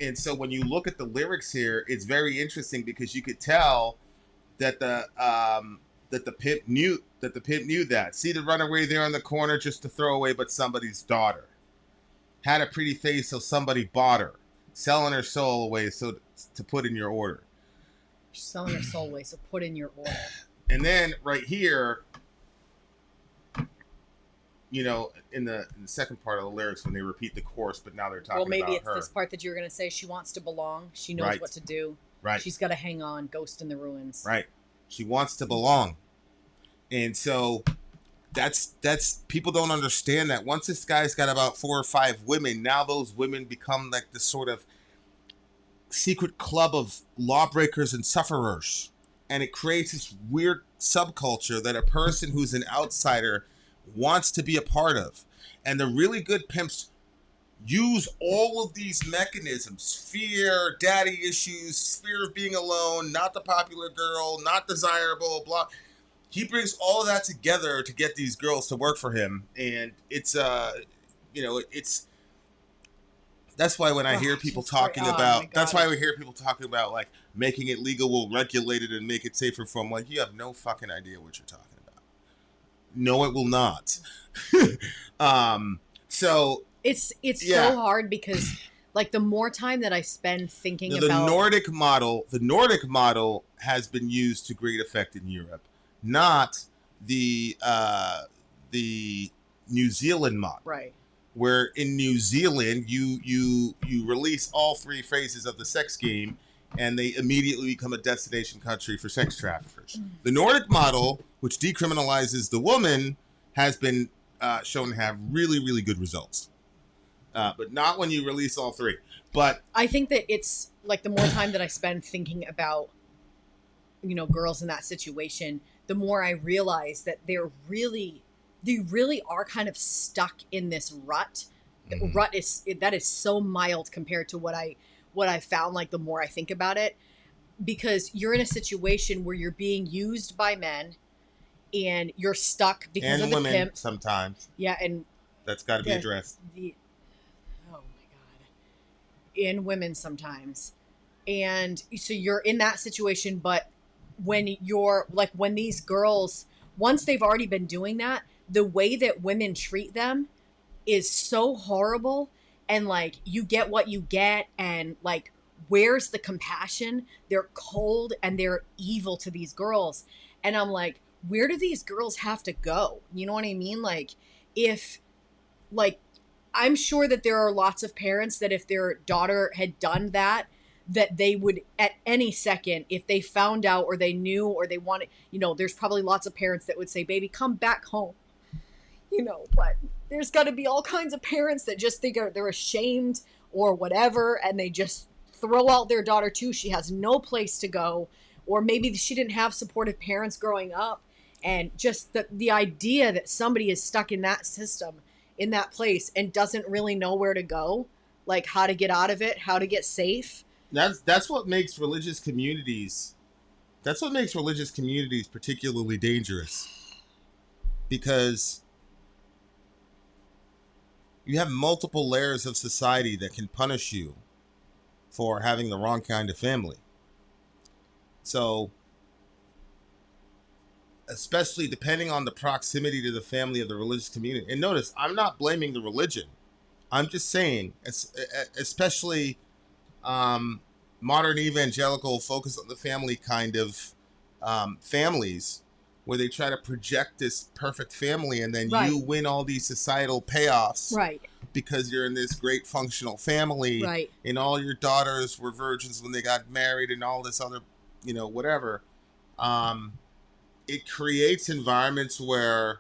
And so when you look at the lyrics here, it's very interesting because you could tell that the pimp knew that. See the runaway there on the corner just to throw away, but somebody's daughter. Had a pretty face, so somebody bought her. Selling her soul away so to put in your order. She's selling her soul away, so put in your order. And then right here, in the second part of the lyrics when they repeat the chorus, but now they're talking about her. Well, maybe it's this part that you were going to say. She wants to belong. She knows what to do. Right. She's got to hang on. Ghost in the ruins. Right. She wants to belong. And so that's people don't understand that once this guy's got about 4 or 5 women, now those women become like this sort of secret club of lawbreakers and sufferers. And it creates this weird subculture that a person who's an outsider wants to be a part of. And the really good pimps use all of these mechanisms: fear, daddy issues, fear of being alone, not the popular girl, not desirable, blah. He brings all of that together to get these girls to work for him. And it's, it's, that's why when I hear people talking about, that's why we hear people talking about like making it legal, we'll regulate it and make it safer for them. Like, you have no fucking idea what you're talking about. No, it will not. So it's so hard because like the more time that I spend thinking about the Nordic model has been used to great effect in Europe, not the New Zealand model. Right. Where in New Zealand you release all three phases of the sex game and they immediately become a destination country for sex traffickers. The Nordic model, which decriminalizes the woman, has been shown to have really, really good results. But not when you release all three. But I think that it's like the more time that I spend thinking about, girls in that situation, the more I realize that they really are kind of stuck in this rut. Mm-hmm. Rut is so mild compared to what I found, like the more I think about it, because you're in a situation where you're being used by men and you're stuck because of the women pimp. Sometimes. Yeah, and that's got to be addressed. Oh my God. In women sometimes. And so you're in that situation, but when these girls, once they've already been doing that, the way that women treat them is so horrible, and like you get what you get, and like where's the compassion? They're cold and they're evil to these girls. And I'm like, where do these girls have to go? You know what I mean? Like I'm sure that there are lots of parents that if their daughter had done that they would at any second, if they found out or they knew or they wanted, there's probably lots of parents that would say, baby, come back home. But there's got to be all kinds of parents that just think they're ashamed or whatever, and they just throw out their daughter too. She has no place to go, or maybe she didn't have supportive parents growing up, and just the idea that somebody is stuck in that system, in that place, and doesn't really know where to go, like how to get out of it, how to get safe. That's what makes religious communities. That's what makes religious communities particularly dangerous, because you have multiple layers of society that can punish you for having the wrong kind of family. So, especially depending on the proximity to the family of the religious community. And notice, I'm not blaming the religion. I'm just saying, especially modern evangelical focus on the family kind of families, where they try to project this perfect family, and then you win all these societal payoffs, right? Because you're in this great functional family, right? And all your daughters were virgins when they got married, and all this other, whatever. It creates environments where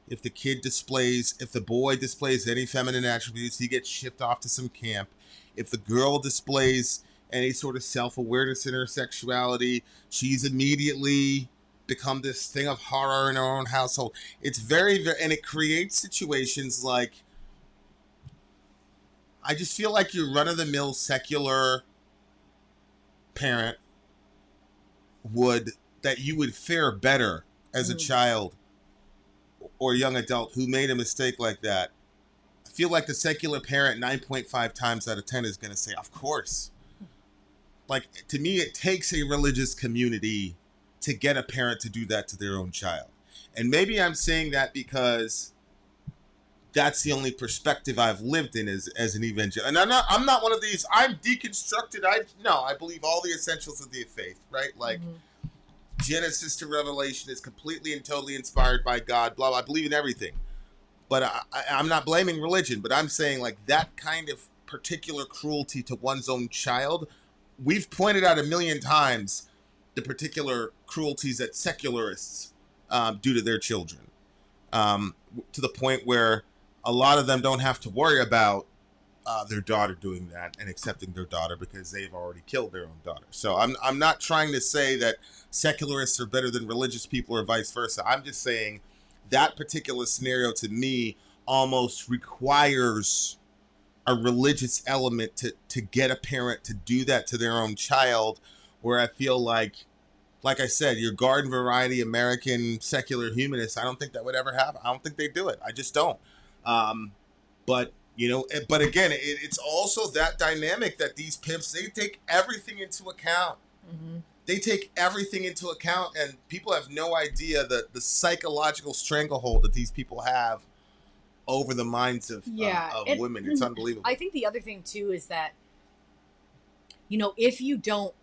if the boy displays any feminine attributes, he gets shipped off to some camp. If the girl displays any sort of self-awareness in her sexuality, she's immediately become this thing of horror in her own household. It's very, very, and it creates situations like, I just feel like your run-of-the-mill secular parent you would fare better as a child or young adult who made a mistake like that. I feel like the secular parent 9.5 times out of 10 is going to say, of course. Like, to me, it takes a religious community to get a parent to do that to their own child. And maybe I'm saying that because that's the only perspective I've lived in as an evangelical. And I'm not one of these, I'm deconstructed. I believe all the essentials of the faith, right? Like, Genesis to Revelation is completely and totally inspired by God, blah, blah. I believe in everything. But I'm not blaming religion, but I'm saying like that kind of particular cruelty to one's own child, we've pointed out a million times the particular cruelties that secularists do to their children, to the point where a lot of them don't have to worry about their daughter doing that and accepting their daughter because they've already killed their own daughter. So I'm not trying to say that secularists are better than religious people or vice versa. I'm just saying that particular scenario to me almost requires a religious element to get a parent to do that to their own child, where I feel like I said, your garden variety American secular humanists, I don't think that would ever happen. I don't think they do it. I just don't. But again, it's also that dynamic that these pimps, they take everything into account. Mm-hmm. They take everything into account, and people have no idea the psychological stranglehold that these people have over the minds of women. It's unbelievable. I think the other thing too is that, if you don't,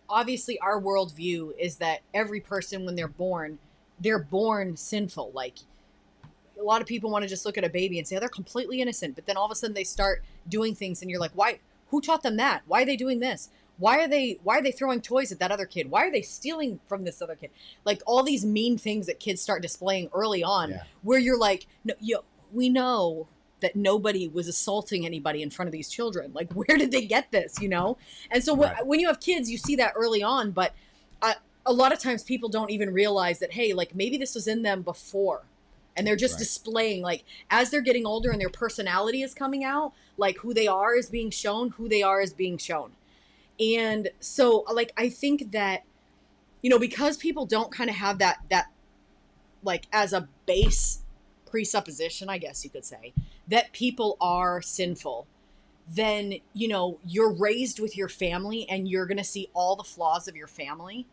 obviously our worldview is that every person when they're born sinful. Like, a lot of people want to just look at a baby and say, oh, they're completely innocent. But then all of a sudden they start doing things and you're like, why? Who taught them that? Why are they doing this? Why are they throwing toys at that other kid? Why are they stealing from this other kid? Like, all these mean things that kids start displaying early on, where you're like, no, we know that nobody was assaulting anybody in front of these children. Like, where did they get this, And so when you have kids, you see that early on. But a lot of times people don't even realize that, hey, like, maybe this was in them before. And they're just displaying, like, as they're getting older and their personality is coming out, like, who they are is being shown. And so, like, I think that, because people don't kind of have that, like, as a base presupposition, I guess you could say, that people are sinful, then, you're raised with your family and you're going to see all the flaws of your family.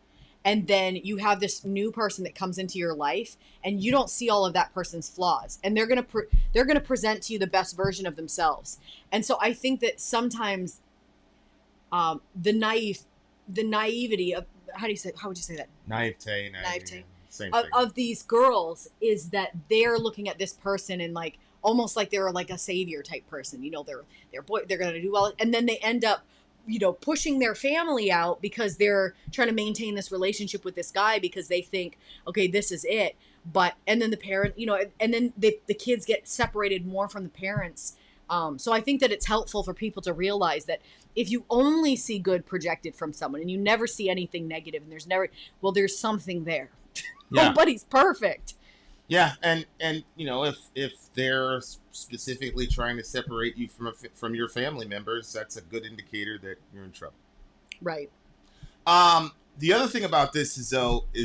And then you have this new person that comes into your life and you don't see all of that person's flaws, and they're going to present to you the best version of themselves. And so I think that sometimes the naivety of, how would you say that? Naivete. Same thing. Of these girls is that they're looking at this person and, like, almost like they're like a savior type person. They're going to do well, and then they end up, pushing their family out because they're trying to maintain this relationship with this guy because they think, okay, this is it. And then the parent, and then the kids get separated more from the parents. So I think that it's helpful for people to realize that if you only see good projected from someone and you never see anything negative, and there's something there. Yeah. Nobody's perfect. Yeah, and if they're specifically trying to separate you from your family members, that's a good indicator that you're in trouble. Right. The other thing about this is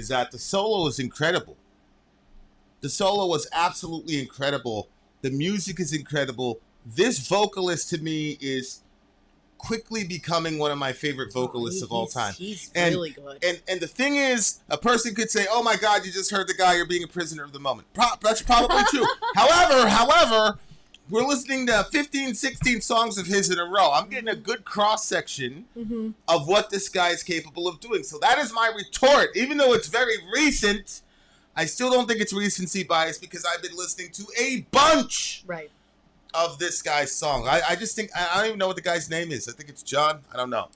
that the solo is incredible. The solo was absolutely incredible. The music is incredible. This vocalist to me is quickly becoming one of my favorite vocalists of all time. He's really good. And the thing is, a person could say, oh my God, you just heard the guy, you're being a prisoner of the moment. That's probably true. However, we're listening to 15, 16 songs of his in a row. I'm getting a good cross-section of what this guy is capable of doing. So that is my retort. Even though it's very recent, I still don't think it's recency bias because I've been listening to a bunch of this guy's song. I just think, I don't even know what the guy's name is. I think it's John. I don't know.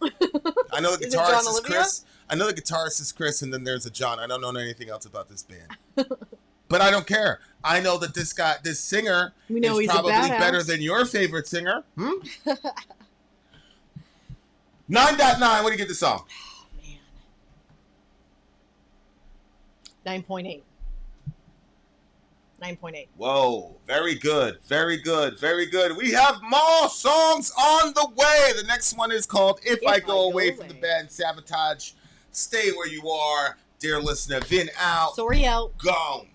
I know the guitarist is Chris. I know the guitarist is Chris, and then there's a John. I don't know anything else about this band. But I don't care. I know that this singer is probably better than your favorite singer. 9.9, what do you give the song? Oh, man. 9.8. 9.8. Whoa, very good, very good, very good. We have more songs on the way. The next one is called If I Go Away from the band SAVATAGE. Stay where you are, dear listener. Vin out. Sori out. Gone.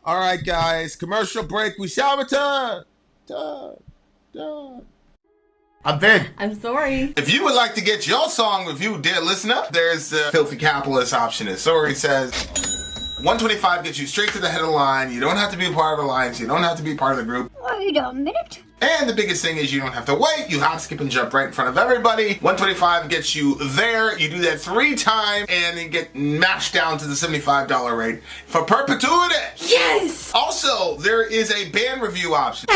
All right, guys. Commercial break. We shall return. I'm Vin. I'm Sori. If you would like to get your song reviewed, dear listener, there's the Filthy Capitalist option. As Sori says, 125 gets you straight to the head of the line. You don't have to be a part of the alliance. You don't have to be part of the group. Wait a minute. And the biggest thing is you don't have to wait. You hop, skip, and jump right in front of everybody. 125 gets you there. You do that 3 times and then get mashed down to the $75 rate for perpetuity. Yes! Also, there is a band review option.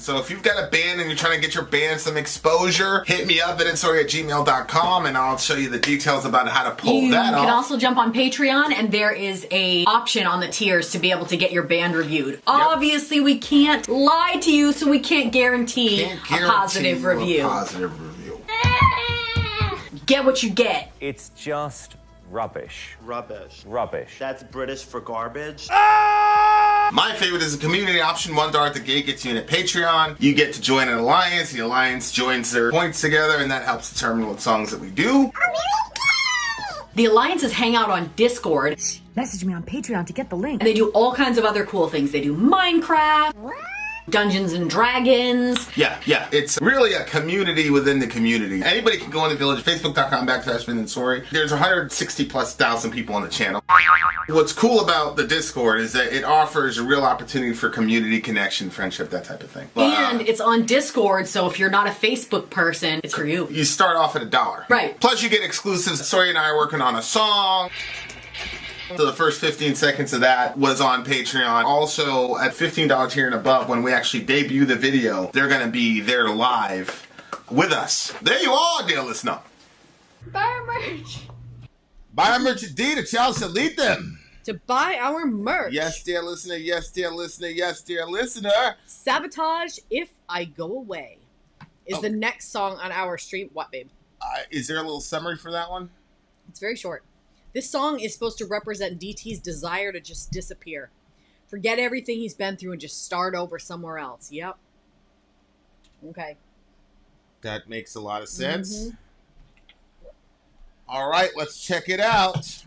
So if you've got a band and you're trying to get your band some exposure, hit me up at Sori@gmail.com and I'll show you the details about how to pull that off. You can also jump on Patreon, and there is a option on the tiers to be able to get your band reviewed. Obviously, we can't lie to you, so we can't guarantee a positive review. Get what you get. It's just rubbish. Rubbish. Rubbish. That's British for garbage. My favorite is the community option. $1 at the gate gets you in at Patreon. You get to join an alliance. The alliance joins their points together, and that helps determine what songs that we do. The alliances hang out on Discord. Message me on Patreon to get the link. And they do all kinds of other cool things. They do Minecraft, Dungeons and Dragons. Yeah. It's really a community within the community. Anybody can go in the village, facebook.com/Sori. There's 160,000+ people on the channel. What's cool about the Discord is that it offers a real opportunity for community connection, friendship, that type of thing. And it's on Discord, so if you're not a Facebook person, it's for you. You start off at $1. Right. Plus you get exclusives. Sori and I are working on a song. So the first 15 seconds of that was on Patreon. Also, at $15 tier and above, when we actually debut the video, they're going to be there live with us. There you are, dear listener. Buy our merch. Buy our merch indeed. A child shall lead them. To buy our merch. Yes, dear listener. Yes, dear listener. Yes, dear listener. Sabotage, If I Go Away is the next song on our stream. What, babe? Is there a little summary for that one? It's very short. This song is supposed to represent DT's desire to just disappear. Forget everything he's been through and just start over somewhere else. Yep. Okay. That makes a lot of sense. All right, let's check it out.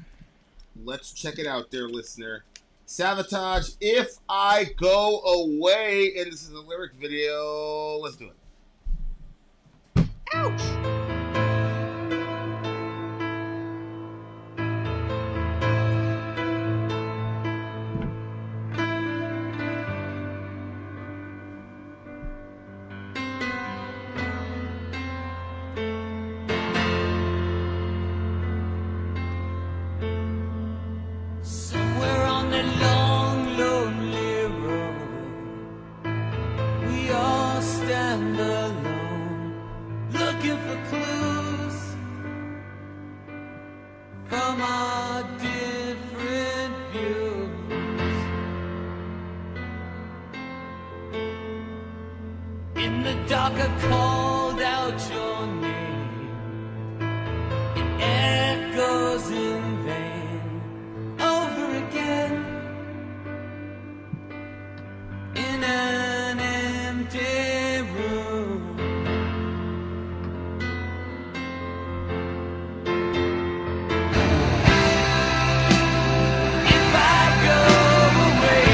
Let's check it out, dear listener. SAVATAGE, If I Go Away. And this is a lyric video. Let's do it. Ouch! Somewhere on that long, lonely road, we all stand alone, looking for clues from our different views. In the dark I called out your name, it echoes in vain over again in an empty room. If I go away,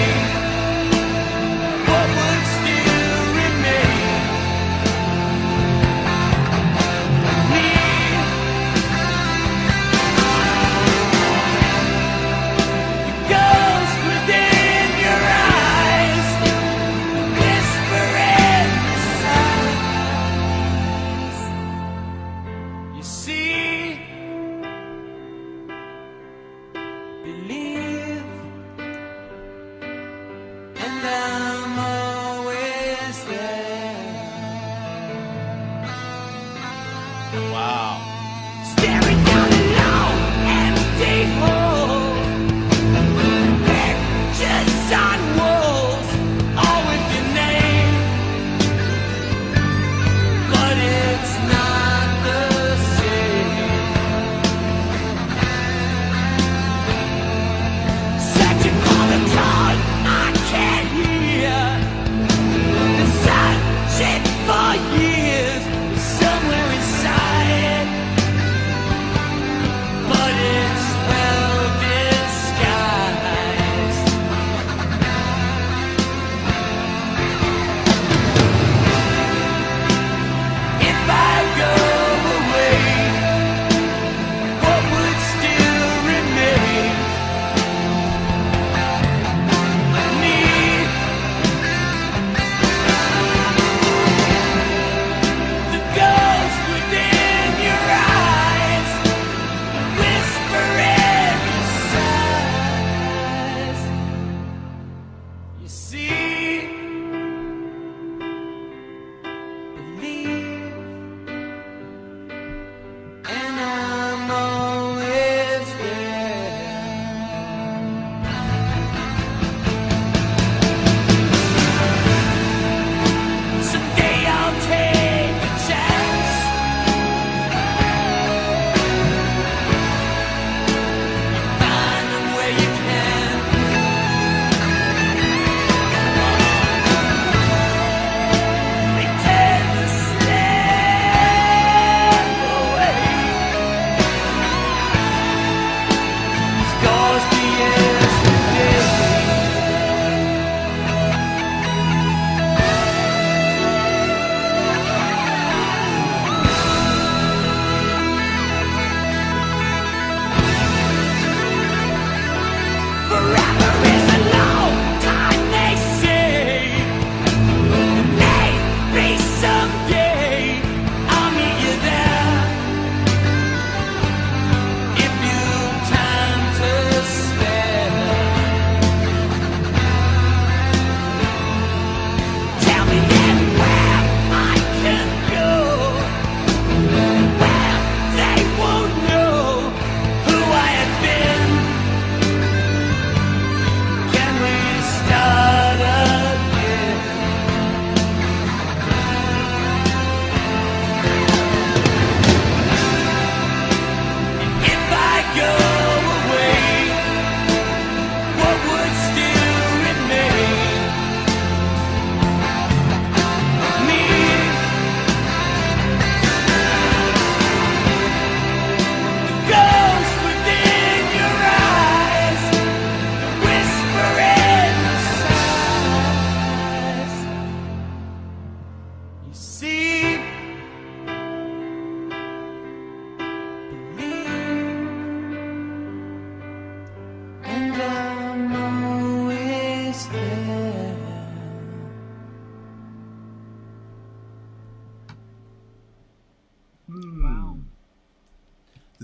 what would still remain? Me. Ghost within your eyes, whispering the silence. You see, believe, and I'm always there. Wow. Staring down a long, empty hole. Pictures on walls, all with your name. But it's not the same.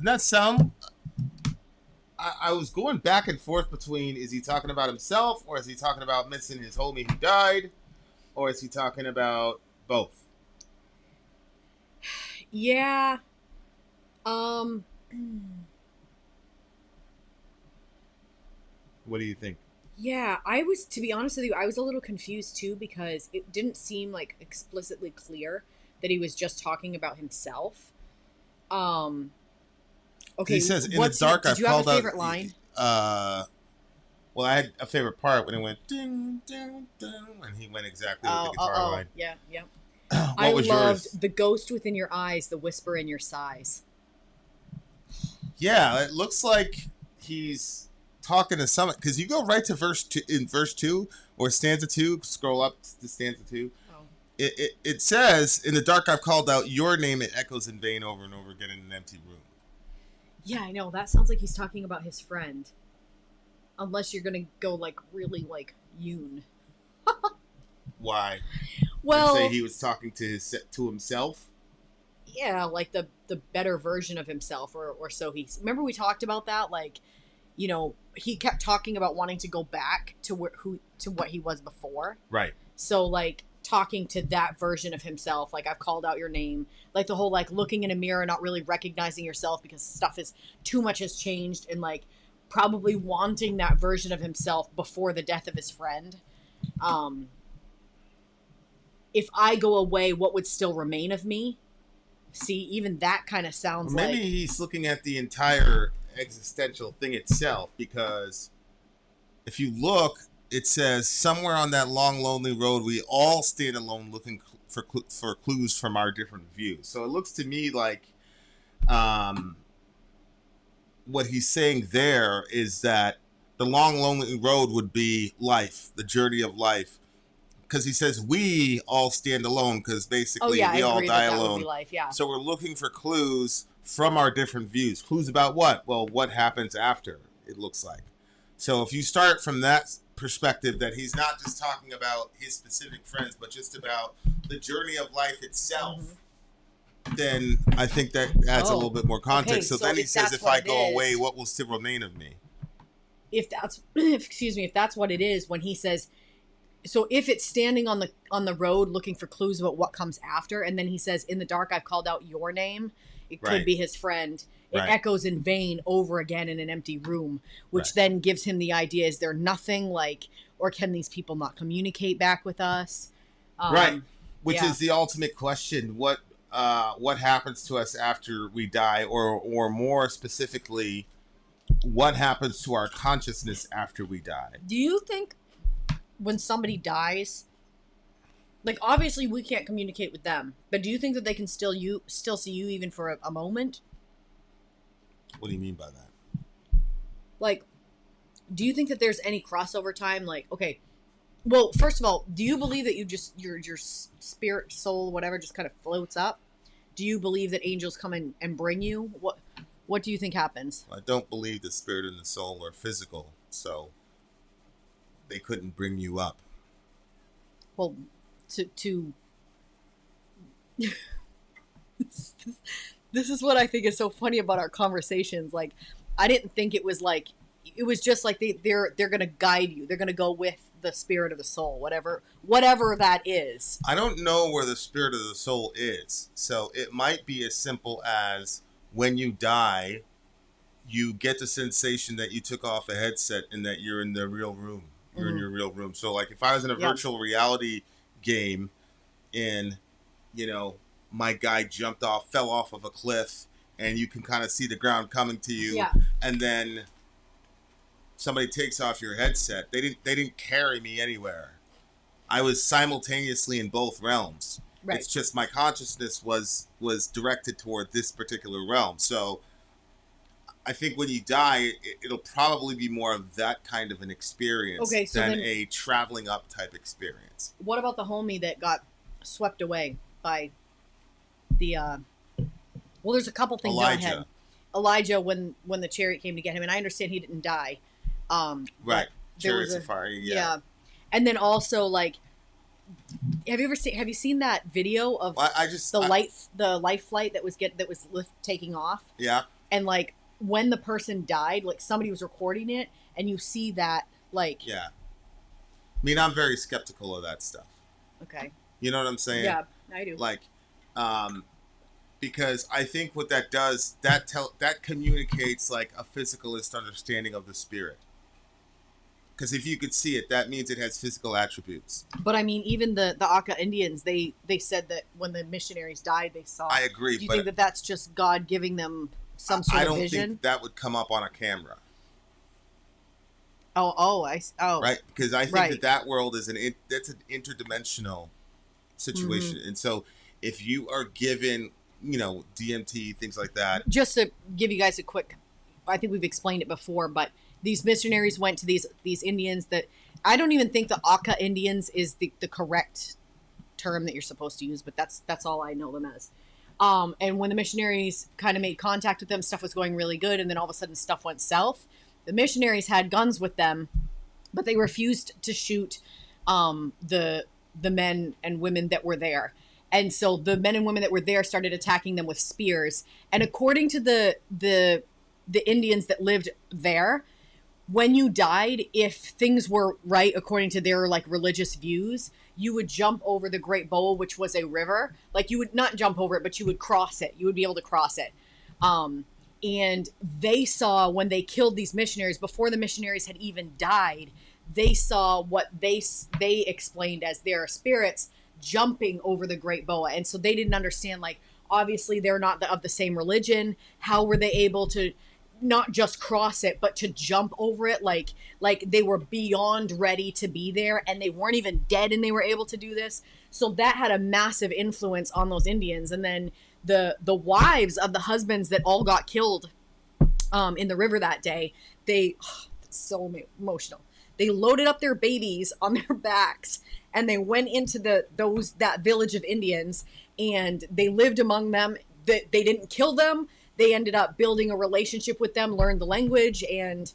Didn't that sound? I was going back and forth between, is he talking about himself, or is he talking about missing his homie who died, or is he talking about both? Yeah. What do you think? Yeah, to be honest with you, I was a little confused too, because it didn't seem like explicitly clear that he was just talking about himself. Okay. He says, in the dark, I've called out... Did you have a favorite line? Well, I had a favorite part when it went ding, ding, ding, and he went exactly with the guitar line. Yeah. What was yours? The ghost within your eyes, the whisper in your sighs. Yeah, it looks like he's talking to someone, because you go right to verse 2 or stanza 2, scroll up to stanza 2. It says, in the dark I've called out your name, it echoes in vain over and over again in an empty room. Yeah, I know. That sounds like he's talking about his friend. Unless you're going to go, like, really, like, Yoon. Why? Well... You'd say he was talking to himself? Yeah, like the better version of himself, or so he... Remember we talked about that? Like, you know, he kept talking about wanting to go back to what he was before. Right. So, like, talking to that version of himself, like, I've called out your name, like the whole, like, looking in a mirror, not really recognizing yourself because stuff is too much has changed, and, like, probably wanting that version of himself before the death of his friend. If I go away, what would still remain of me? See, even that kind of sounds maybe like... he's looking at the entire existential thing itself, because if you look, it says, somewhere on that long, lonely road, we all stand alone looking for clues from our different views. So it looks to me like what he's saying there is that the long, lonely road would be life, the journey of life. Because he says, we all stand alone, because basically we all die alone. Life, yeah. So we're looking for clues from our different views. Clues about what? Well, what happens after, it looks like. So if you start from that perspective, that he's not just talking about his specific friends, but just about the journey of life itself, then I think that adds a little bit more context. Okay, so then he says, if I go away, what will still remain of me? If that's, if that's what it is, when he says, so if it's standing on the road looking for clues about what comes after, and then he says, in the dark I've called out your name, it could be his friend. It echoes in vain over again in an empty room, which then gives him the idea, is there nothing, like, or can these people not communicate back with us? Which is the ultimate question. What happens to us after we die, or more specifically, what happens to our consciousness after we die? Do you think when somebody dies, like, obviously we can't communicate with them, but do you think that they can still see you even for a moment? What do you mean by that? Like, do you think that there's any crossover time? Like, okay, well, first of all, do you believe that your spirit, soul, whatever, just kind of floats up? Do you believe that angels come and bring you? What do you think happens? I don't believe the spirit and the soul are physical, so they couldn't bring you up. Well, to this is what I think is so funny about our conversations. Like, I didn't think it was like, it was just like they're going to guide you. They're going to go with the spirit of the soul, whatever that is. I don't know where the spirit of the soul is. So it might be as simple as when you die, you get the sensation that you took off a headset and that you're in the real room. You're in your real room. So, like, if I was in a virtual reality game and, you know, my guy fell off of a cliff, and you can kind of see the ground coming to you, and then somebody takes off your headset. They didn't carry me anywhere. I was simultaneously in both realms. Right. It's just my consciousness was directed toward this particular realm. So I think when you die, it'll probably be more of that kind of an experience than a traveling up type experience. What about the homie that got swept away by the well, there's a couple things Elijah when the chariot came to get him, and I understand he didn't die. Chariot safari, yeah. And then also, like, have you seen that video of the life flight that was taking off? Yeah. And like when the person died, like somebody was recording it, and you see that like. Yeah. I mean, I'm very skeptical of that stuff. Okay. You know what I'm saying? Yeah, I do. Like, because I think what that does, that communicates like a physicalist understanding of the spirit. Because if you could see it, that means it has physical attributes. But I mean, even the Aka Indians, they said that when the missionaries died, they saw. I agree. Do you think that that's just God giving them some sort of vision? I don't think that would come up on a camera. Oh. Right, because I think that world is that's an interdimensional situation, and so if you are given, DMT, things like that. Just to give you guys a quick, I think we've explained it before, but these missionaries went to these Indians that I don't even think the Aka Indians is the correct term that you're supposed to use, but that's all I know them as. And when the missionaries kind of made contact with them, stuff was going really good, and then all of a sudden stuff went south. The missionaries had guns with them, but they refused to shoot the men and women that were there. And so the men and women that were there started attacking them with spears. And according to the Indians that lived there, when you died, if things were right according to their like religious views, you would jump over the Great Bow, which was a river. Like you would not jump over it, but you would cross it. You would be able to cross it. And they saw when they killed these missionaries, before the missionaries had even died, they saw what they explained as their spirits jumping over the Great Boa. And so they didn't understand, like, obviously they're not of the same religion. How were they able to not just cross it, but to jump over it? Like they were beyond ready to be there, and they weren't even dead, and they were able to do this. So that had a massive influence on those Indians. And then the wives of the husbands that all got killed in the river that day, it's so emotional. They loaded up their babies on their backs, and they went into that village of Indians, and they lived among them. They didn't kill them. They ended up building a relationship with them, learned the language, and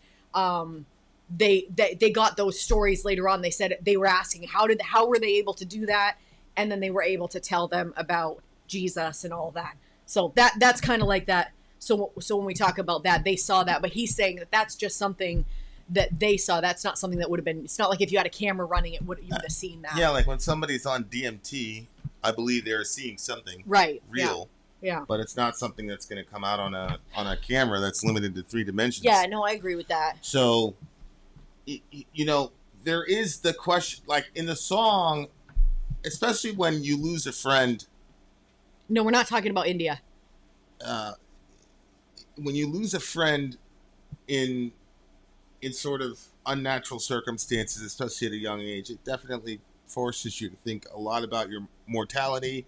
they got those stories later on. They said they were asking how were they able to do that, and then they were able to tell them about Jesus and all that. So that's kind of like that. So when we talk about that, they saw that, but he's saying that that's just something that they saw. That's not something that would have been. It's not like if you had a camera running it, you would have seen that. Yeah, like when somebody's on DMT, I believe they're seeing something real. Yeah. But it's not something that's going to come out on a camera that's limited to 3 dimensions. Yeah, no, I agree with that. So, there is the question, like in the song, especially when you lose a friend. No, we're not talking about India. When you lose a friend in sort of unnatural circumstances, especially at a young age, it definitely forces you to think a lot about your mortality.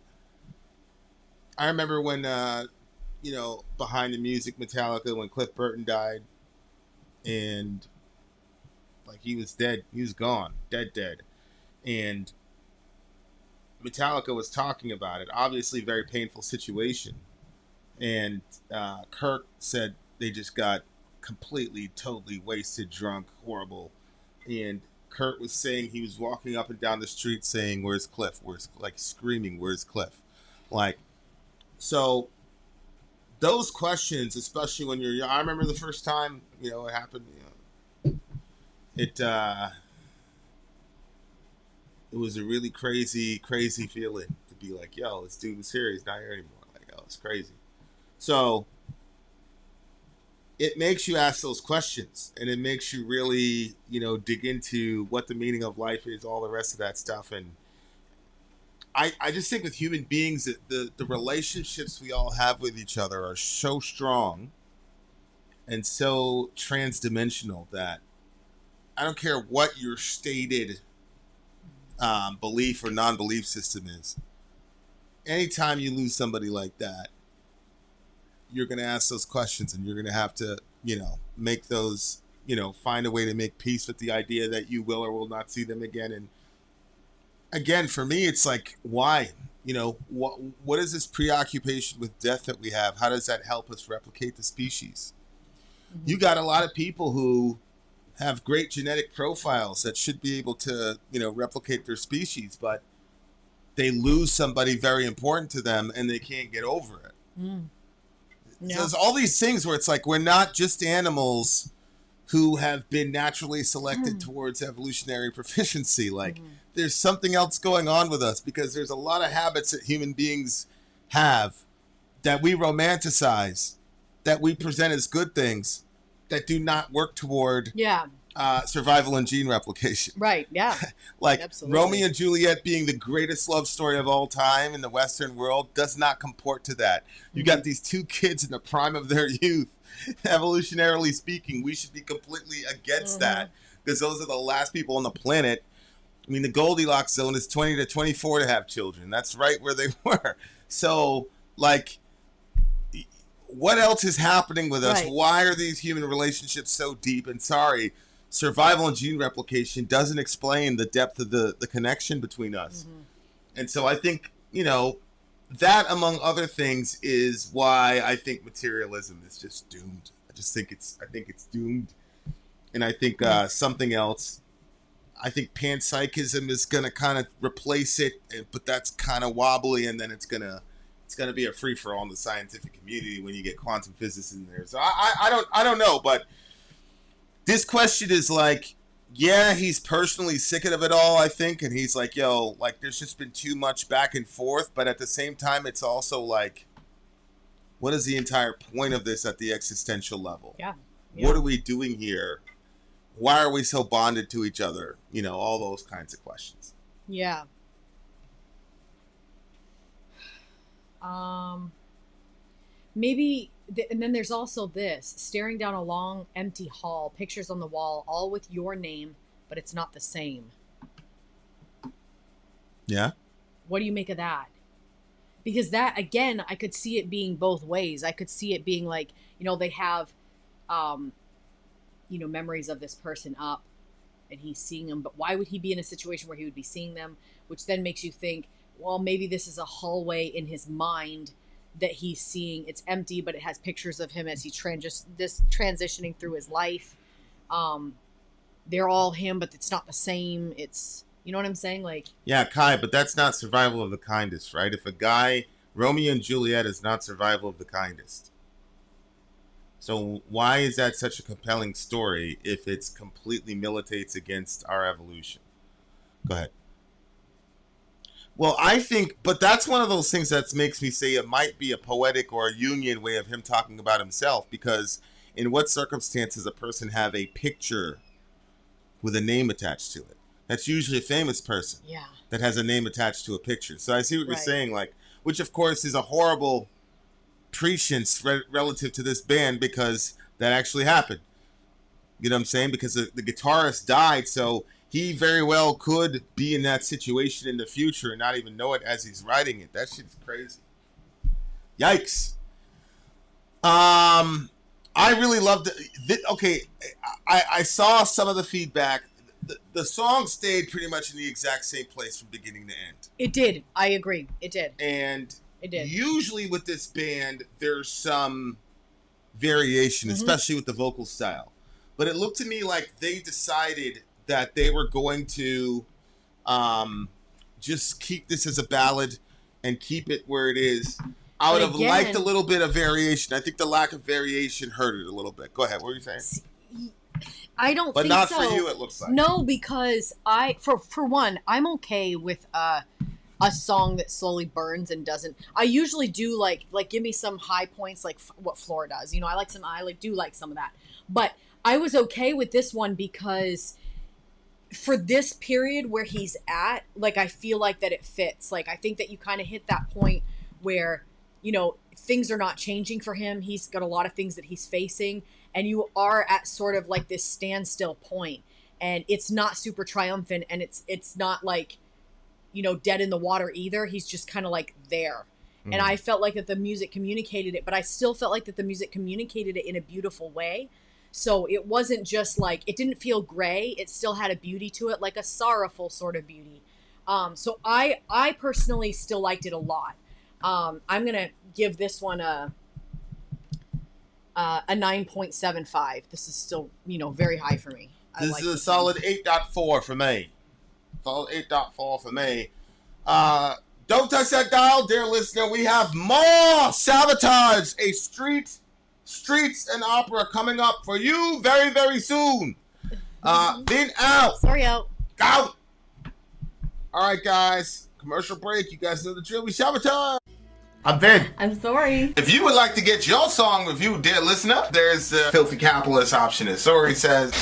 I remember when, Behind the Music, Metallica, when Cliff Burton died, and like he was dead, he was gone, dead. And Metallica was talking about it, obviously very painful situation. And Kirk said they just got completely, totally wasted, drunk, horrible. And Kurt was saying he was walking up and down the street saying, "Where's Cliff?" Screaming, "Where's Cliff?" So those questions, especially when you're young, I remember the first time, it happened, it was a really crazy, crazy feeling to be like, yo, this dude was here, he's not here anymore. Like, oh, it's crazy. So it makes you ask those questions, and it makes you really, dig into what the meaning of life is, all the rest of that stuff. And I just think with human beings that the relationships we all have with each other are so strong and so transdimensional that I don't care what your stated belief or non-belief system is. Anytime you lose somebody like that, you're going to ask those questions, and you're going to have to, make those, find a way to make peace with the idea that you will or will not see them again. And again, for me, it's like, why? What is this preoccupation with death that we have? How does that help us replicate the species? Mm-hmm. You got a lot of people who have great genetic profiles that should be able to, replicate their species, but they lose somebody very important to them and they can't get over it. Mm. Yeah. there's all these things where it's like we're not just animals who have been naturally selected towards evolutionary proficiency. Like there's something else going on with us, because there's a lot of habits that human beings have that we romanticize, that we present as good things, that do not work toward survival and gene replication. Right, yeah. Like Absolutely. Romeo and Juliet being the greatest love story of all time in the Western world does not comport to that. You got these two kids in the prime of their youth. Evolutionarily speaking, we should be completely against that, because those are the last people on the planet. I mean, the Goldilocks zone is 20 to 24 to have children. That's right where they were. So, like, what else is happening with us? Right. Why are these human relationships so deep? And sorry, survival and gene replication doesn't explain the depth of the connection between us. And so I think, you know, that among other things is why I think materialism is just doomed. I think it's doomed. And I think something else, I think panpsychism is going to kind of replace it, but that's kind of wobbly, and then it's going to be a free for all in the scientific community when you get quantum physicists in there. So I don't know, but this question is like, yeah, he's personally sick of it all, I think, and he's like, yo, like there's just been too much back and forth, but at the same time it's also like, what is the entire point of this at the existential level? Yeah. What are we doing here? Why are we so bonded to each other? You know, all those kinds of questions. Yeah. Maybe, and then there's also this, staring down a long, empty hall, pictures on the wall, all with your name, but it's not the same. Yeah? What do you make of that? Because that, again, I could see it being both ways. I could see it being like, you know, they have, you know, memories of this person up, and he's seeing them, but why would he be in a situation where he would be seeing them? Which then makes you think, well, maybe this is a hallway in his mind that he's seeing. It's empty, but it has pictures of him as he transitioning through his life. They're all him, but it's not the same. It's, you know what I'm saying? Like, yeah, Kai, but that's not survival of the kindest, right? If a guy, Romeo and Juliet is not survival of the kindest. So why is that such a compelling story if it's completely militates against our evolution? Go ahead. Well, I think, but that's one of those things that makes me say it might be a poetic or a Jungian way of him talking about himself, because in what circumstances a person have a picture with a name attached to it? That's usually a famous person that has a name attached to a picture. So I see what you're saying, like, which of course is a horrible prescience relative to this band, because that actually happened. You know what I'm saying? Because the guitarist died, so he very well could be in that situation in the future and not even know it as he's writing it. That shit's crazy. Yikes. I really loved it. Okay, I saw some of the feedback. The song stayed pretty much in the exact same place from beginning to end. it did. I agree. It did. And It did. usually with this band, there's some variation, especially with the vocal style. But it looked to me like they decided that they were going to just keep this as a ballad and keep it where it is. I would have liked a little bit of variation. I think the lack of variation hurt it a little bit. Go ahead. What were you saying? I don't But think not so. for you, it looks like. No, because for one, I'm okay with a song that slowly burns and doesn't. I usually do like give me some high points, like what Floor does. You know, I do like some of that. But I was okay with this one because for this period where he's at, like, I feel like that it fits. Like, I think that you kind of hit that point where, you know, things are not changing for him. He's got a lot of things that he's facing, and you are at sort of like this standstill point, and it's not super triumphant, and it's not like, you know, dead in the water either. He's just kind of like there. And I felt like that the music communicated it, but I still felt like that the music communicated it in a beautiful way. So it wasn't just like, it didn't feel gray. It still had a beauty to it, like a sorrowful sort of beauty. So I personally still liked it a lot. I'm going to give this one a 9.75. This is still, you know, very high for me. This is a solid 8.4 for me. Solid 8.4 for me. Don't touch that dial, dear listener. We have more SAVATAGE, a streets and opera coming up for you very, very soon. Vin out. Sorry, out. Out. All right, guys. Commercial break. You guys know the drill. We SAVATAGE. I'm Vin. I'm Sori. If you would like to get your song reviewed, dear listener, there's the Filthy Capitalist option. As Sori says,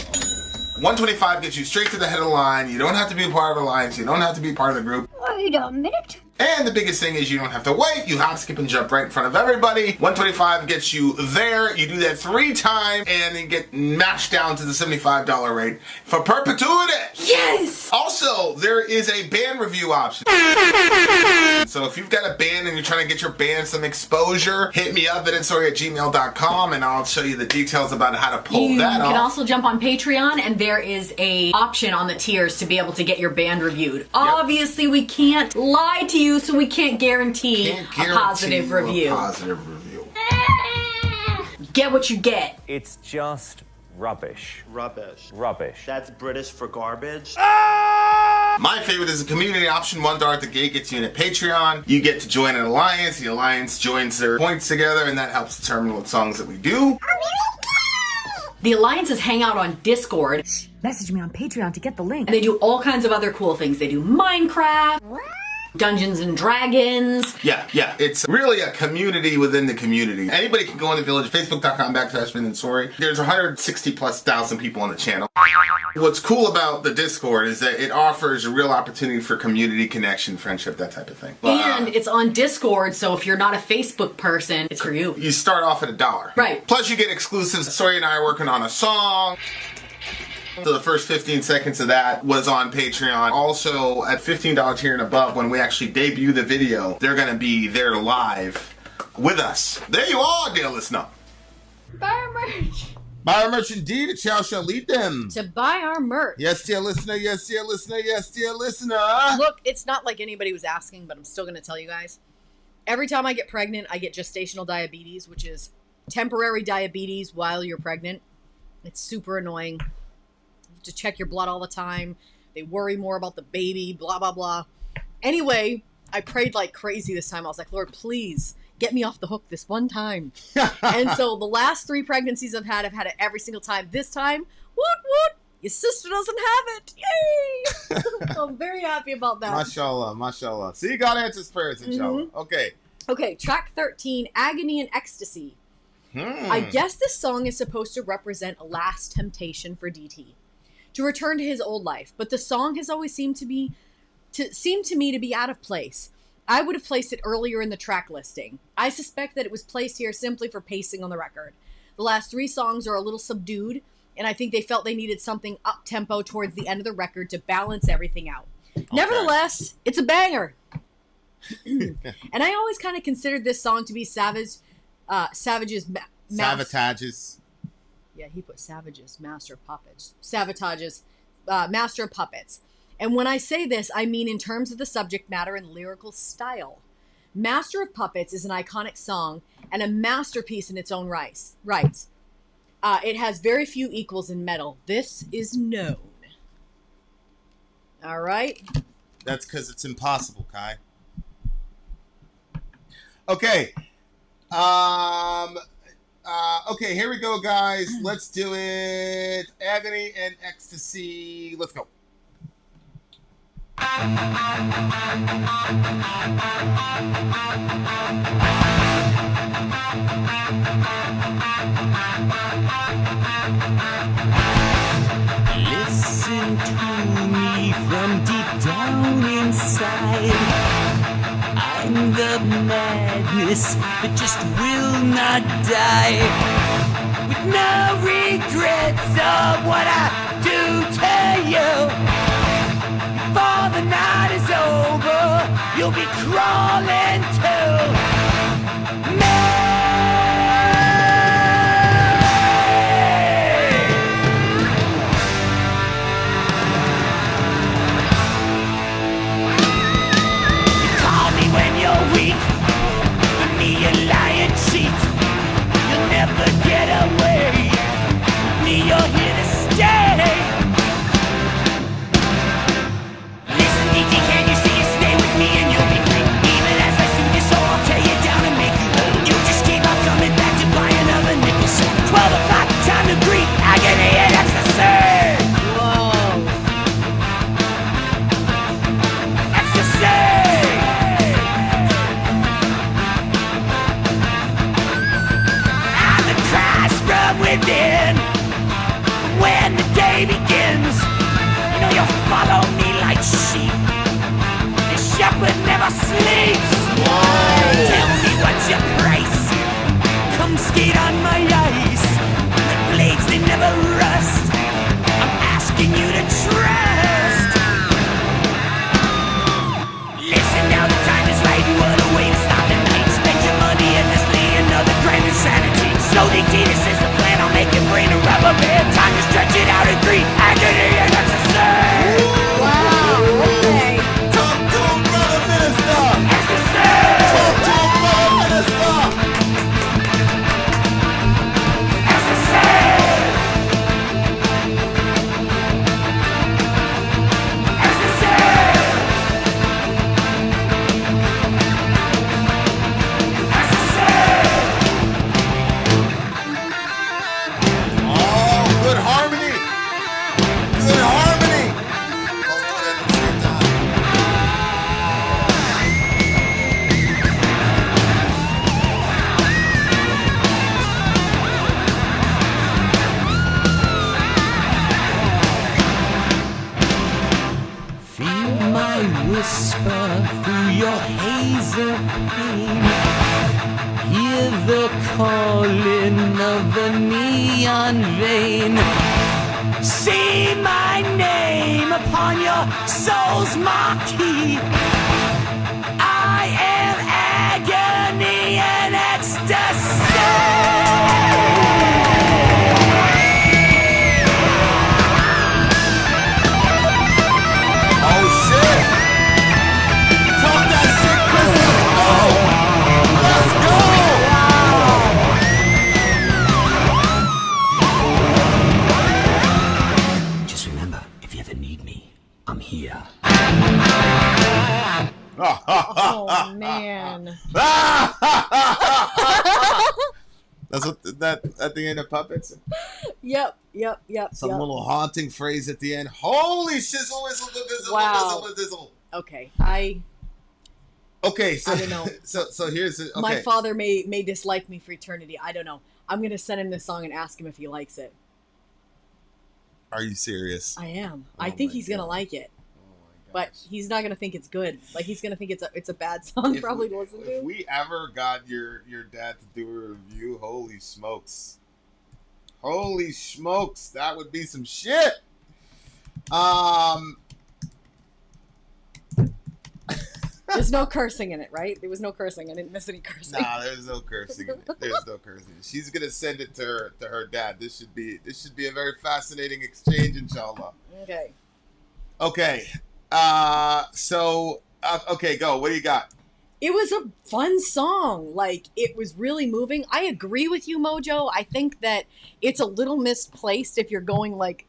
125 gets you straight to the head of the line. You don't have to be a part of the alliance. You don't have to be part of the group. Wait a minute. And the biggest thing is you don't have to wait. You hop, skip, and jump right in front of everybody. 125 gets you there. You do that 3 times, and then get mashed down to the $75 rate for perpetuity. Yes! Also, there is a band review option. So if you've got a band and you're trying to get your band some exposure, hit me up at itsori@gmail.com, and I'll show you the details about how to pull that off. You can also jump on Patreon, and there is a option on the tiers to be able to get your band reviewed. Yep. Obviously, we can't lie to you, so we can't guarantee a positive review. Get what you get. It's just rubbish. Rubbish. Rubbish. That's British for garbage. My favorite is the community option. $1 at the gate gets you in a Patreon. You get to join an alliance. The alliance joins their points together, and that helps determine what songs that we do. The alliances hang out on Discord. Message me on Patreon to get the link. And they do all kinds of other cool things. They do Minecraft, Dungeons and Dragons. Yeah. It's really a community within the community. Anybody can go in the village, facebook.com/Vin and Sori. There's 160,000+ people on the channel. What's cool about the Discord is that it offers a real opportunity for community connection, friendship, that type of thing. And it's on Discord, so if you're not a Facebook person, it's for you. You start off at $1. Right. Plus you get exclusives. Sori and I are working on a song. So the first 15 seconds of that was on Patreon. Also, at $15 tier and above, when we actually debut the video, they're going to be there live with us. There you are, dear listener. Buy our merch. Buy our merch indeed. A child shall lead them. To buy our merch. Yes, dear listener. Yes, dear listener. Yes, dear listener. Look, it's not like anybody was asking, but I'm still going to tell you guys. Every time I get pregnant, I get gestational diabetes, which is temporary diabetes while you're pregnant. It's super annoying. To check your blood all the time. They worry more about the baby, blah, blah, blah. Anyway, I prayed like crazy this time. I was like, Lord, please get me off the hook this one time. And so the last 3 pregnancies I've had it every single time. This time, woot, your sister doesn't have it. Yay! So I'm very happy about that. Mashallah. See, God answers prayers, inshallah. Mm-hmm. Okay, track 13, Agony and Ecstasy. I guess this song is supposed to represent a last temptation for DT. To return to his old life, but the song has always seemed to me to be out of place. I would have placed it earlier in the track listing. I suspect that it was placed here simply for pacing on the record. The last 3 songs are a little subdued, and I think they felt they needed something up-tempo towards the end of the record to balance everything out. Okay. Nevertheless, it's a banger. And I always kind of considered this song to be Savage's SAVATAGE's. Yeah, he put Savage's Master of Puppets. SAVATAGE's Master of Puppets. And when I say this, I mean in terms of the subject matter and lyrical style. Master of Puppets is an iconic song and a masterpiece in its own rights. It has very few equals in metal. This is known. All right? That's because it's impossible, Kai. Okay. Okay, here we go, guys. Let's do it. Agony and Ecstasy. Let's go. Listen to me from deep down inside. I'm the madness that just will not die. With no regrets of what I do to you. Before the night is over, you'll be crawling to me. Never get away. Me, you're here to stay. Listen, DT, can you see you stay with me and you'll be free? whisper through your haze of pain. Hear the calling of the neon vein. See my name upon your soul's marquee. I am agony and ecstasy. I'm here. Oh man. That's what at the end of Puppets. Yep. Some little haunting phrase at the end. Holy shizzle, whizzle, dizzle, wow. dizzle, dizzle. Okay, Okay, so I don't know. so here's okay. My father may dislike me for eternity. I don't know. I'm gonna send him this song and ask him if he likes it. Are you serious? I am. Oh I think he's gonna like it. But he's not gonna think it's good. Like he's gonna think it's a bad song. Probably to listen to. If we ever got your dad to do a review, holy smokes, that would be some shit. There's no cursing in it, right? There was no cursing. I didn't miss any cursing. Nah, there's no cursing in it. There's no cursing. She's gonna send it to her dad. This should be a very fascinating exchange, inshallah. Okay. Okay. Okay, go. What do you got? It was a fun song. Like, it was really moving. I agree with you, Mojo. I think that it's a little misplaced if you're going, like,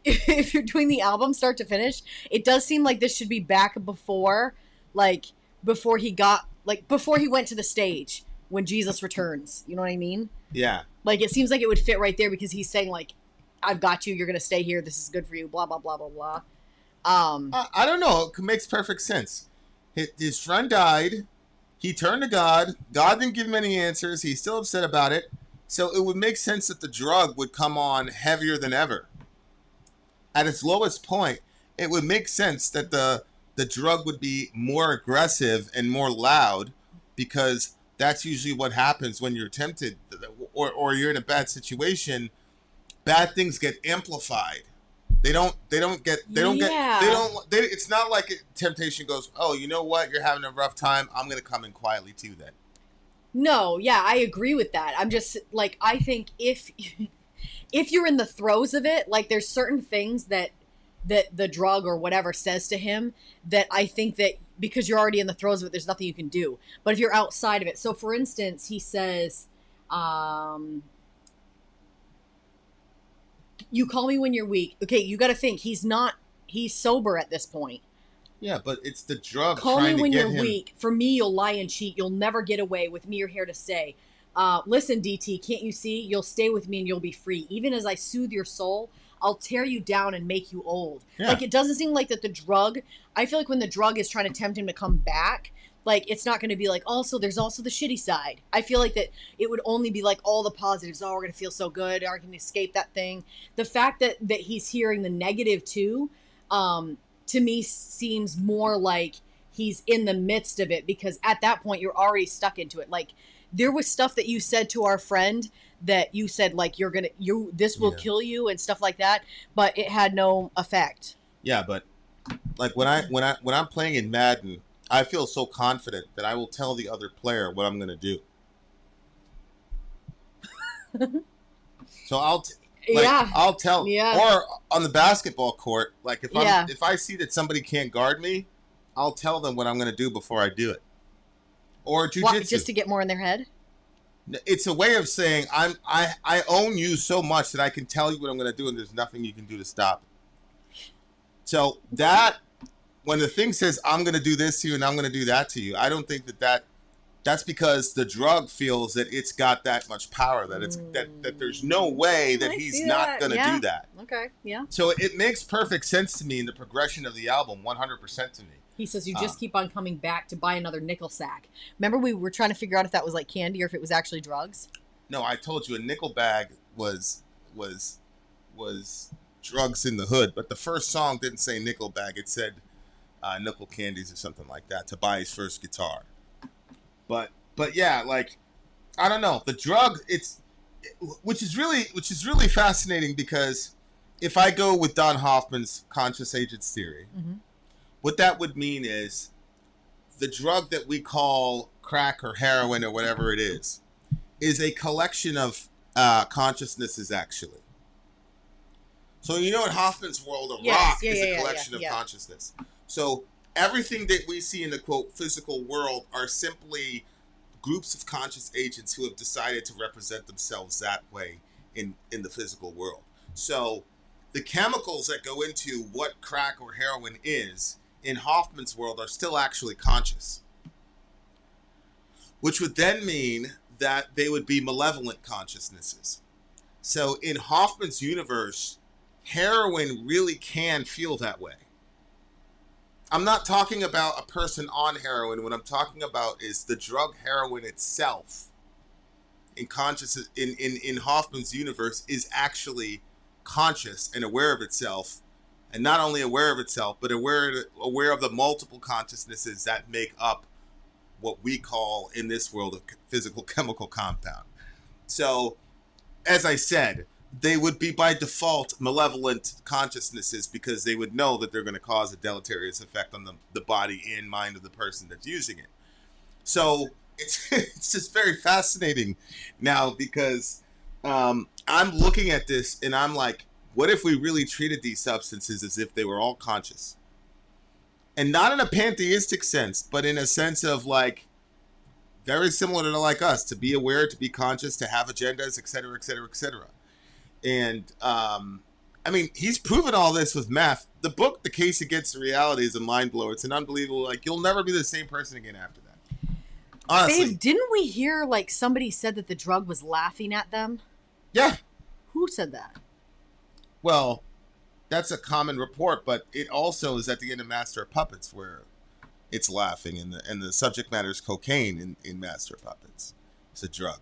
if you're doing the album start to finish. It does seem like this should be back before he went to the stage when Jesus returns. You know what I mean? Yeah. Like, it seems like it would fit right there because he's saying, like, I've got you. You're going to stay here. This is good for you. Blah, blah, blah, blah, blah. I don't know. It makes perfect sense. His friend died. He turned to God. God didn't give him any answers. He's still upset about it. So it would make sense that the drug would come on heavier than ever. At its lowest point, it would make sense that the drug would be more aggressive and more loud, because that's usually what happens when you're tempted or you're in a bad situation. Bad things get amplified. It's not like temptation goes, oh, you know what? You're having a rough time. I'm going to come in quietly too then. No, yeah, I agree with that. I'm just like, I think if you're in the throes of it, like there's certain things that the drug or whatever says to him that I think that because you're already in the throes of it, there's nothing you can do. But if you're outside of it, so for instance, he says, you call me when you're weak. Okay, you got to think he's sober at this point. Yeah, but it's the drug. Call me when you're weak. For me, you'll lie and cheat. You'll never get away. With me, you're here to stay. Listen, DT, can't you see? You'll stay with me and you'll be free. Even as I soothe your soul, I'll tear you down and make you old. Yeah. Like, it doesn't seem like that the drug, I feel like when the drug is trying to tempt him to come back, like, it's not going to be like, also, there's also the shitty side. I feel like that it would only be like all the positives. Oh, we're going to feel so good. Or can escape that thing. The fact that he's hearing the negative too, to me seems more like he's in the midst of it, because at that point you're already stuck into it. Like, there was stuff that you said to our friend that you said, like, this will kill you and stuff like that, but it had no effect. Yeah, but like when I'm playing in Madden, I feel so confident that I will tell the other player what I'm going to do. So I'll tell. Yeah. Or on the basketball court, like if I see that somebody can't guard me, I'll tell them what I'm going to do before I do it. Or jujitsu. Just to get more in their head? It's a way of saying I own you so much that I can tell you what I'm going to do, and there's nothing you can do to stop it. So that, when the thing says I'm going to do this to you and I'm going to do that to you, I don't think that's because the drug feels that it's got that much power, that it's that there's no way that he's not going to do that. Okay, yeah. So it makes perfect sense to me in the progression of the album, 100% to me. He says, you just keep on coming back to buy another nickel sack. Remember, we were trying to figure out if that was like candy or if it was actually drugs? No, I told you a nickel bag was drugs in the hood, but the first song didn't say nickel bag. It said nickel candies or something like that to buy his first guitar. But yeah, like, I don't know, the drug, which is really fascinating, because if I go with Don Hoffman's conscious agents theory, what that would mean is the drug that we call crack or heroin or whatever it is a collection of consciousnesses, actually. So you know, in Hoffman's world, a rock is a collection of consciousness. So everything that we see in the, quote, physical world are simply groups of conscious agents who have decided to represent themselves that way in the physical world. So the chemicals that go into what crack or heroin is in Hoffman's world are still actually conscious, which would then mean that they would be malevolent consciousnesses. So in Hoffman's universe, heroin really can feel that way. I'm not talking about a person on heroin. What I'm talking about is the drug heroin itself in conscious in Hoffman's universe is actually conscious and aware of itself, and not only aware of itself, but aware of the multiple consciousnesses that make up what we call in this world a physical chemical compound. So, as I said, they would be by default malevolent consciousnesses, because they would know that they're going to cause a deleterious effect on the body and mind of the person that's using it. So it's just very fascinating now, because I'm looking at this and I'm like, what if we really treated these substances as if they were all conscious? And not in a pantheistic sense, but in a sense of like, very similar to like us, to be aware, to be conscious, to have agendas, etc., etc., etc. And, I mean, he's proven all this with meth. The book, The Case Against Reality, is a mind blower. It's an unbelievable, like, you'll never be the same person again after that. Honestly. Babe, didn't we hear, like, somebody said that the drug was laughing at them? Yeah. Who said that? Well, that's a common report, but it also is at the end of Master of Puppets, where it's laughing, and the subject matter is cocaine in Master of Puppets. It's a drug.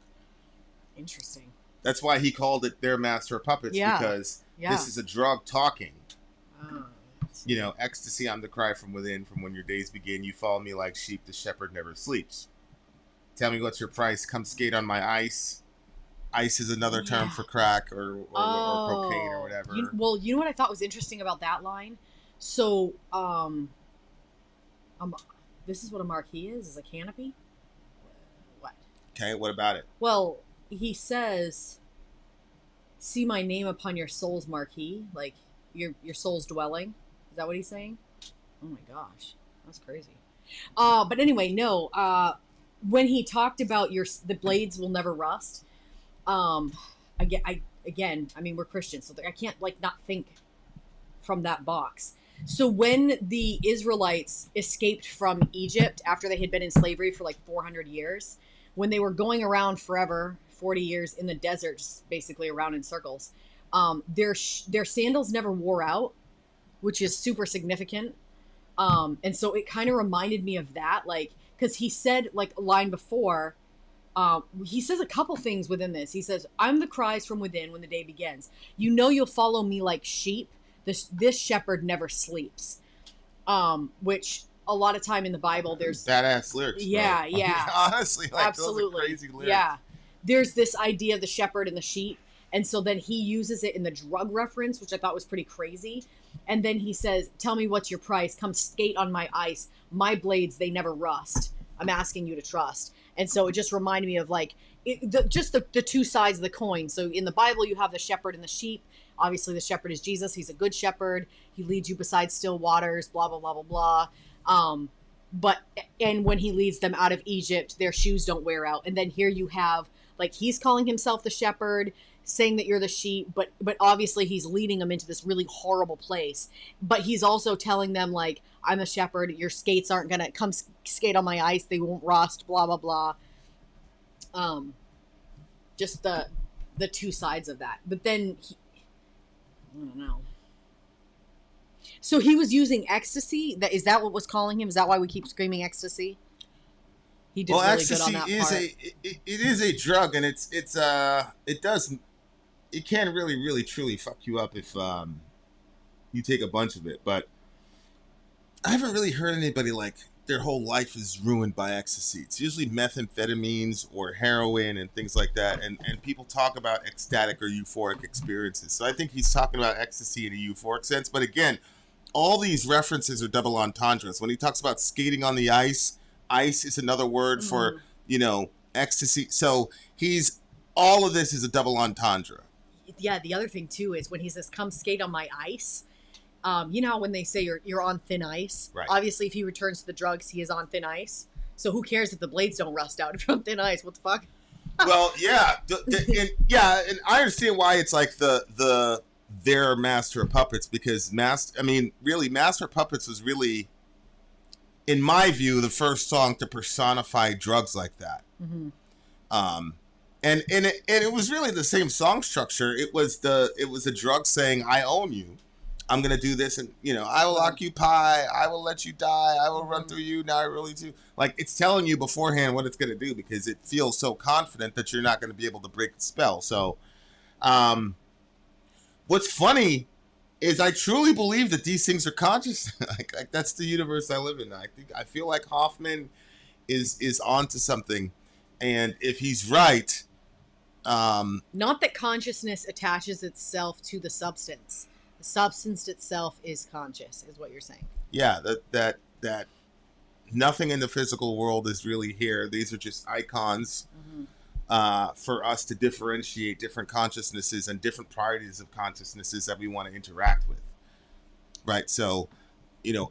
Interesting. That's why he called it their Master of Puppets, because this is a drug talking. Oh, you know, ecstasy, I'm the cry from within, from when your days begin. You follow me like sheep, the shepherd never sleeps. Tell me what's your price, come skate on my ice. Ice is another term for crack or cocaine or whatever. You know what I thought was interesting about that line? So, this is what a marquee is a canopy? What? Okay, what about it? Well, he says, see my name upon your soul's marquee, like your soul's dwelling. Is that what he's saying? Oh my gosh, that's crazy. But anyway, no. When he talked about the blades will never rust. Again, I mean, we're Christians, so I can't like not think from that box. So when the Israelites escaped from Egypt after they had been in slavery for like 400 years, when they were going around forever, 40 years in the desert, just basically around in circles, their sandals never wore out, which is super significant. And so it kind of reminded me of that, like, because he said, like, a line before, he says a couple things within this. He says, I'm the cries from within when the day begins. You know you'll follow me like sheep. This shepherd never sleeps. Which a lot of time in the Bible, there's badass lyrics. Yeah, bro. yeah. Honestly, like, absolutely, those are crazy lyrics. Yeah. There's this idea of the shepherd and the sheep. And so then he uses it in the drug reference, which I thought was pretty crazy. And then he says, tell me what's your price. Come skate on my ice. My blades, they never rust. I'm asking you to trust. And so it just reminded me of like, the two sides of the coin. So in the Bible, you have the shepherd and the sheep. Obviously, the shepherd is Jesus. He's a good shepherd. He leads you beside still waters, blah, blah, blah, blah, blah. And when he leads them out of Egypt, their shoes don't wear out. And then here you have, like, he's calling himself the shepherd, saying that you're the sheep, but obviously he's leading them into this really horrible place. But he's also telling them, like, I'm a shepherd. Your skates aren't going to come skate on my ice. They won't rust, blah, blah, blah. Just the two sides of that. But then, I don't know. So he was using ecstasy? Is that what was calling him? Is that why we keep screaming ecstasy? He did really ecstasy good on that is part. it is a drug, and it can really truly fuck you up if you take a bunch of it. But I haven't really heard anybody like their whole life is ruined by ecstasy. It's usually methamphetamines or heroin and things like that. And people talk about ecstatic or euphoric experiences. So I think he's talking about ecstasy in a euphoric sense. But again, all these references are double entendres. When he talks about skating on the ice is another word for, ecstasy. So all of this is a double entendre. Yeah, the other thing too is when he says, come skate on my ice. You know how when they say you're on thin ice? Right. Obviously, if he returns to the drugs, he is on thin ice. So who cares if the blades don't rust out if you're on thin ice? What the fuck? Well, yeah. And I understand why it's like their Master of Puppets, because Master of Puppets was really, in my view, the first song to personify drugs like that. Mm-hmm. And it was really the same song structure. It was a drug saying, I own you. I'm going to do this, and, I will occupy, I will let you die, I will run through you, now I really do. Like, it's telling you beforehand what it's going to do because it feels so confident that you're not going to be able to break the spell. So, what's funny is I truly believe that these things are conscious. like that's the universe I live in. I feel like Hoffman is onto something, and if he's right... Not that consciousness attaches itself to the substance. The substance itself is conscious, is what you're saying. Yeah, that nothing in the physical world is really here. These are just icons for us to differentiate different consciousnesses and different priorities of consciousnesses that we want to interact with. Right? So,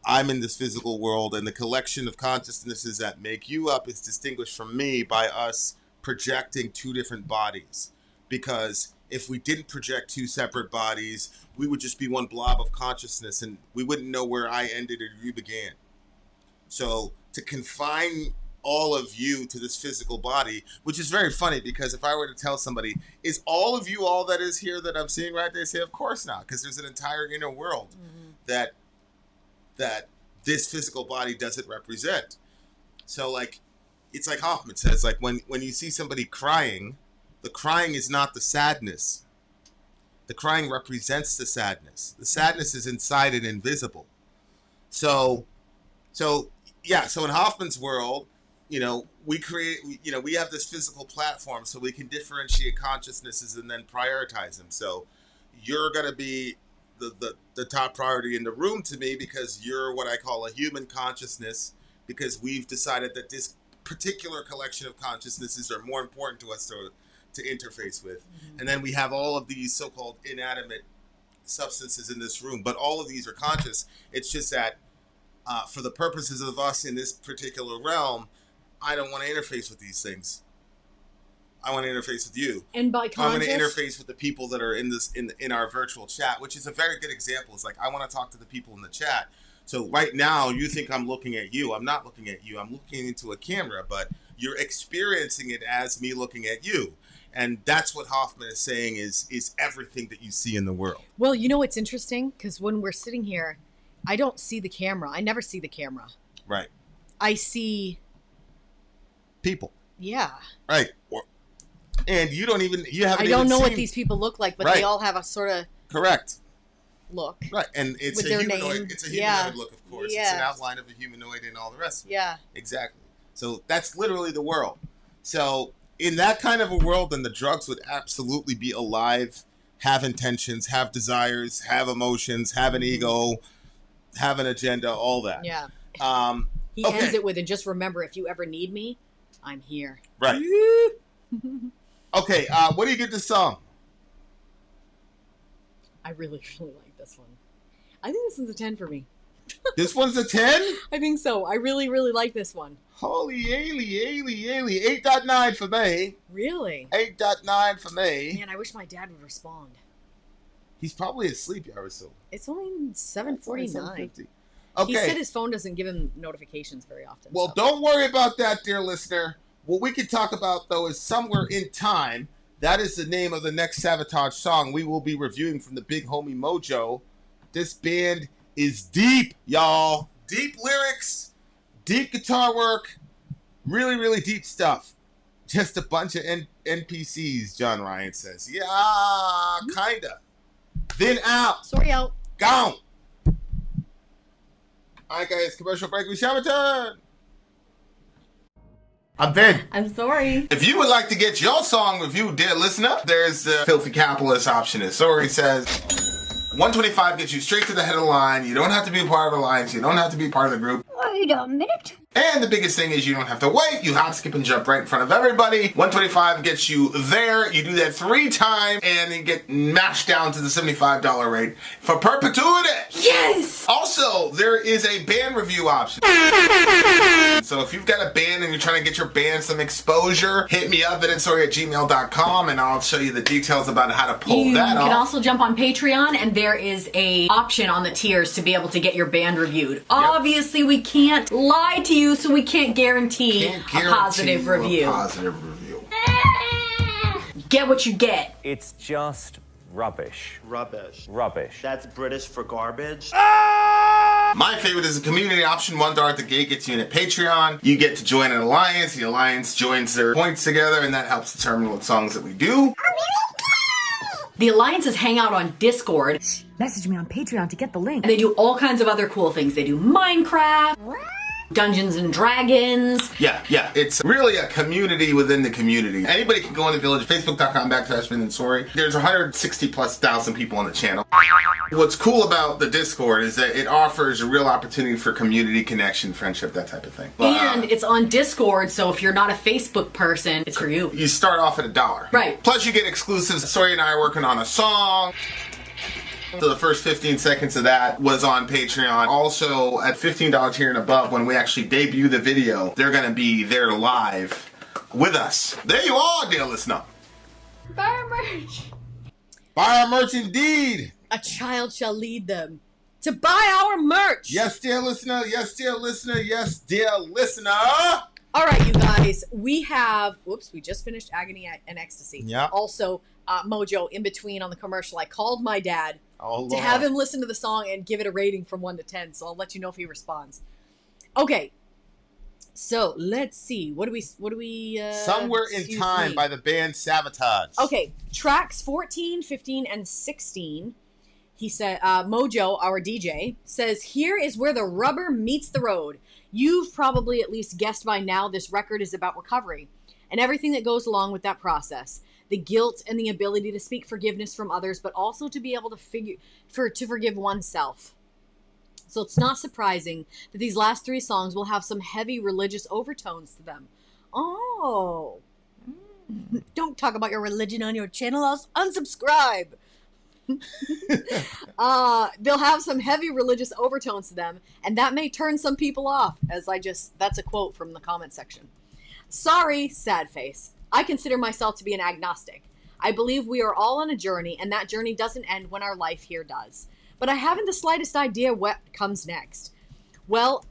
I'm in this physical world, and the collection of consciousnesses that make you up is distinguished from me by us projecting two different bodies. Because if we didn't project two separate bodies, we would just be one blob of consciousness, and we wouldn't know where I ended or you began. So to confine all of you to this physical body, which is very funny, because if I were to tell somebody, is all of you all that is here that I'm seeing right there? They say, of course not, because there's an entire inner world that this physical body doesn't represent. So like, it's like Hoffman says, like when you see somebody crying, the crying is not the sadness. The crying represents the sadness. The sadness is inside and invisible. So in Hoffman's world, we have this physical platform so we can differentiate consciousnesses and then prioritize them. So you're going to be the top priority in the room to me because you're what I call a human consciousness, because we've decided that this particular collection of consciousnesses are more important to us to interface with. And then we have all of these so-called inanimate substances in this room, but all of these are conscious. It's just that for the purposes of us in this particular realm, I don't want to interface with these things. I want to interface with you. And by conscious, I'm going to interface with the people that are in our virtual chat, which is a very good example. It's like, I want to talk to the people in the chat. So right now, you think I'm looking at you. I'm not looking at you. I'm looking into a camera, but you're experiencing it as me looking at you. And that's what Hoffman is saying is everything that you see in the world. Well, it's interesting, because when we're sitting here, I don't see the camera. I never see the camera. Right. I see... people. Yeah. Right. And you haven't I don't know what these people look like, but they all have a sort of... Correct. Look. Right. And it's with a their humanoid. name. It's a humanoid look, of course. Yeah. It's an outline of a humanoid and all the rest of it. Yeah. Exactly. So that's literally the world. So in that kind of a world, then the drugs would absolutely be alive, have intentions, have desires, have emotions, have an ego, have an agenda, all that. Yeah. He okay. ends it with, and just remember, if you ever need me, I'm here. Right. Okay, what do you get this song? I really, really like this one. I think this one's a 10 for me. This one's a 10? I think so. I really, really like this one. Holy ailey. 8.9 for me. Really? 8.9 for me. Man, I wish my dad would respond. He's probably asleep, I would assume. It's only 7:49. Okay. He said his phone doesn't give him notifications very often. Well, so. Don't worry about that, dear listener. What we can talk about, though, is Somewhere in Time. That is the name of the next SAVATAGE song we will be reviewing from the big homie MOJO. This band is deep, y'all. Deep lyrics, deep guitar work, really, really deep stuff. Just a bunch of NPCs, John Ryan says. Yeah, kinda. Then out. Sori out. Gone. All right, guys, commercial break. We shall return. I'm Vin. I'm Sori. If you would like to get your song reviewed, dear listener, there's the filthy capitalist option. As Sori says, 125 gets you straight to the head of the line. You don't have to be a part of the alliance. You don't have to be part of the group. Wait a minute. And the biggest thing is you don't have to wait. You hop, skip, and jump right in front of everybody. 125 gets you there. You do that 3 times, and you get mashed down to the $75 rate for perpetuity. Yes! Also, there is a band review option. So if you've got a band and you're trying to get your band some exposure, hit me up at itsori@gmail.com, and I'll show you the details about how to pull that off. You can also jump on Patreon, and there is a option on the tiers to be able to get your band reviewed. Obviously, we can't lie to you, so we can't guarantee a positive review. Get what you get. It's just rubbish. Rubbish. Rubbish. That's British for garbage. My favorite is the community option. $1 at the gate gets you in at Patreon. You get to join an alliance. The alliance joins their points together, and that helps determine what songs that we do. The alliances hang out on Discord. Message me on Patreon to get the link. And they do all kinds of other cool things. They do Minecraft, Dungeons and Dragons. Yeah. It's really a community within the community. Anybody can go in the village. Facebook.com/Vin and Sori. There's 160,000+ people on the channel. What's cool about the Discord is that it offers a real opportunity for community connection, friendship, that type of thing. And it's on Discord, so if you're not a Facebook person, it's for you. You start off at $1. Right. Plus you get exclusives. Sori and I are working on a song. So the first 15 seconds of that was on Patreon. Also, at $15 tier and above, when we actually debut the video, they're going to be there live with us. There you are, dear listener. Buy our merch. Buy our merch indeed. A child shall lead them to buy our merch. Yes, dear listener. Yes, dear listener. Yes, dear listener. All right, you guys. We have, we just finished Agony and Ecstasy. Yeah. Also, MOJO in between on the commercial. I called my dad Oh, to have him listen to the song and give it a rating from 1 to 10. So I'll let you know if he responds. Okay. So let's see. What do we? Somewhere in Time by the band SAVATAGE. Okay. Tracks 14, 15, and 16. He said, MOJO, our DJ, says, here is where the rubber meets the road. You've probably at least guessed by now this record is about recovery and everything that goes along with that process. The guilt and the ability to speak forgiveness from others, but also to be able to forgive oneself. So it's not surprising that these last 3 songs will have some heavy religious overtones to them. Oh. Don't talk about your religion on your channel. I'll unsubscribe. They'll have some heavy religious overtones to them, and that may turn some people off, that's a quote from the comment section. Sorry, sad face. I consider myself to be an agnostic. I believe we are all on a journey, and that journey doesn't end when our life here does. But I haven't the slightest idea what comes next. Well,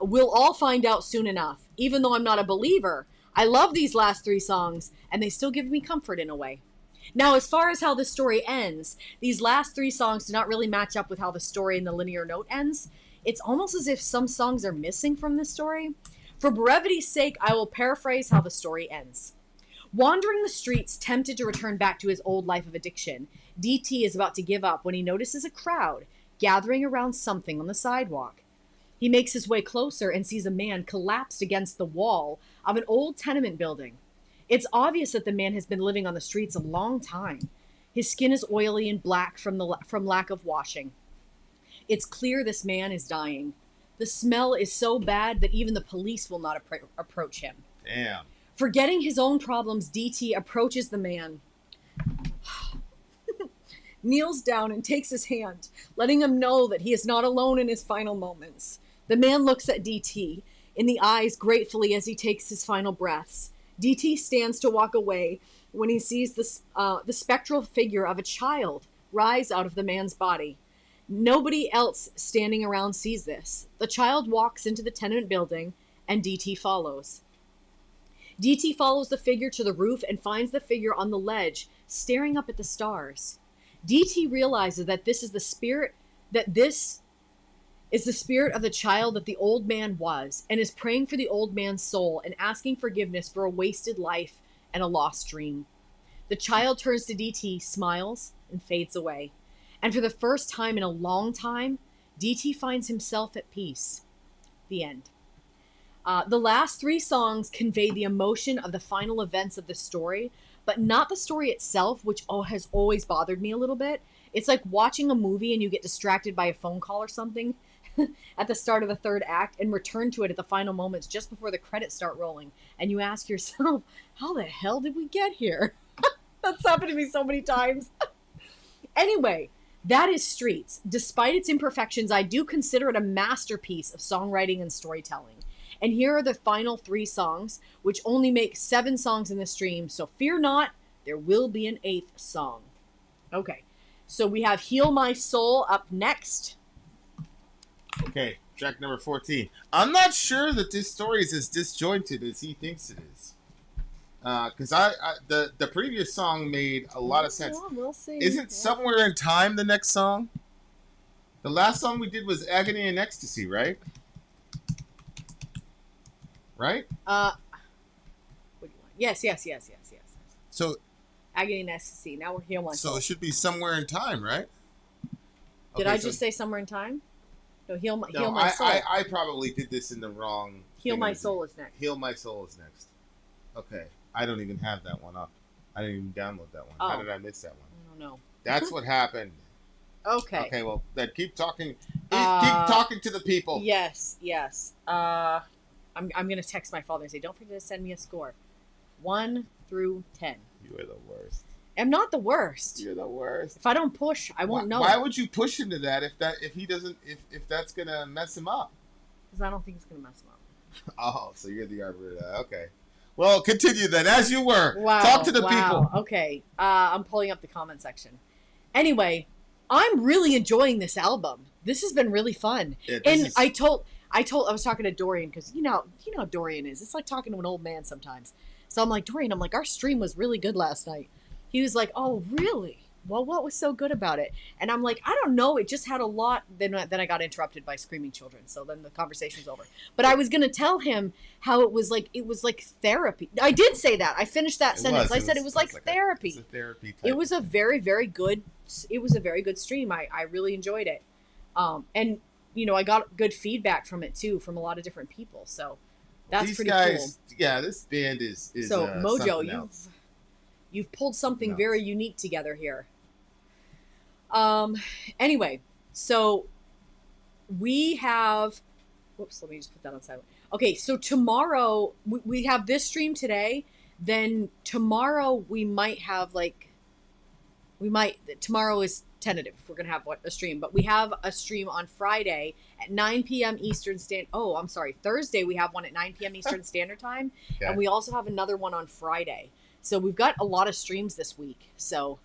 we'll all find out soon enough. Even though I'm not a believer, I love these last 3 songs, and they still give me comfort in a way. Now, as far as how the story ends, these last 3 songs do not really match up with how the story in the linear note ends. It's almost as if some songs are missing from this story. For brevity's sake, I will paraphrase how the story ends. Wandering the streets, tempted to return back to his old life of addiction, DT is about to give up when he notices a crowd gathering around something on the sidewalk. He makes his way closer and sees a man collapsed against the wall of an old tenement building. It's obvious that the man has been living on the streets a long time. His skin is oily and black from lack of washing. It's clear this man is dying. The smell is so bad that even the police will not approach him. Damn. Forgetting his own problems, DT approaches the man, kneels down and takes his hand, letting him know that he is not alone in his final moments. The man looks at DT in the eyes gratefully as he takes his final breaths. DT stands to walk away when he sees the spectral figure of a child rise out of the man's body. Nobody else standing around sees this. The child walks into the tenement building, and DT follows. DT follows the figure to the roof and finds the figure on the ledge, staring up at the stars. DT realizes that this is the spirit of the child that the old man was, and is praying for the old man's soul and asking forgiveness for a wasted life and a lost dream. The child turns to DT, smiles, and fades away. And for the first time in a long time, DT finds himself at peace. The end. The last 3 songs convey the emotion of the final events of the story, but not the story itself, which has always bothered me a little bit. It's like watching a movie and you get distracted by a phone call or something at the start of the 3rd act and return to it at the final moments just before the credits start rolling. And you ask yourself, how the hell did we get here? That's happened to me so many times. Anyway, that is Streets. Despite its imperfections, I do consider it a masterpiece of songwriting and storytelling. And here are the final 3 songs, which only make 7 songs in the stream. So fear not, there will be an 8th song. Okay, so we have Heal My Soul up next. Okay, track number 14. I'm not sure that this story is as disjointed as he thinks it is. Because the previous song made a lot of sense. Well, we'll see. Isn't Somewhere in Time the next song? The last song we did was Agony and Ecstasy, right? Right? What do you want? Yes. So Agony and Ecstasy. Now we're Heal My Soul. So it should be Somewhere in Time, right? Did I just say Somewhere in Time? No, Heal My Soul. I probably did this in the wrong. Heal My Soul is next. Heal My Soul is next. Okay. I don't even have that one up. I didn't even download that one. Oh. How did I miss that one? I don't know. That's what happened. Okay. Okay, well, then keep talking. Keep talking to the people. Yes. I'm going to text my father and say, don't forget to send me a score. 1 through 10. You are the worst. I'm not the worst. You're the worst. If I don't push, I won't know. Why would you push him to that if that's gonna mess him up? Because I don't think it's gonna mess him up. Oh, so you're the arbiter. Okay. Well, continue then, as you were. Wow. Talk to the people. Okay. I'm pulling up the comment section. Anyway, I'm really enjoying this album. This has been really fun. Yeah, I was talking to Dorian because you know how Dorian is. It's like talking to an old man sometimes. So I'm like, Dorian, our stream was really good last night. He was like, oh, really? Well, what was so good about it? And I'm like, I don't know. It just had a lot. Then I got interrupted by screaming children. So then the conversation was over. But I was going to tell him how it was like therapy. I did say that. I finished that sentence. I said it was like therapy. It's a therapy type. It was a very, very good stream. I really enjoyed it. And, I got good feedback from it, too, from a lot of different people. So that's These pretty guys, cool. Yeah, this band is so, MOJO, you've pulled something very unique together here. Anyway, so we have... Whoops, let me just put that on silent. Okay, so tomorrow, we have this stream today. Then tomorrow we might have tomorrow is tentative. We're going to have a stream. But we have a stream on Friday at 9 p.m. Eastern Standard... Oh, I'm sorry. Thursday we have one at 9 p.m. Eastern Standard Time. Yeah. And we also have another one on Friday. So we've got a lot of streams this week. So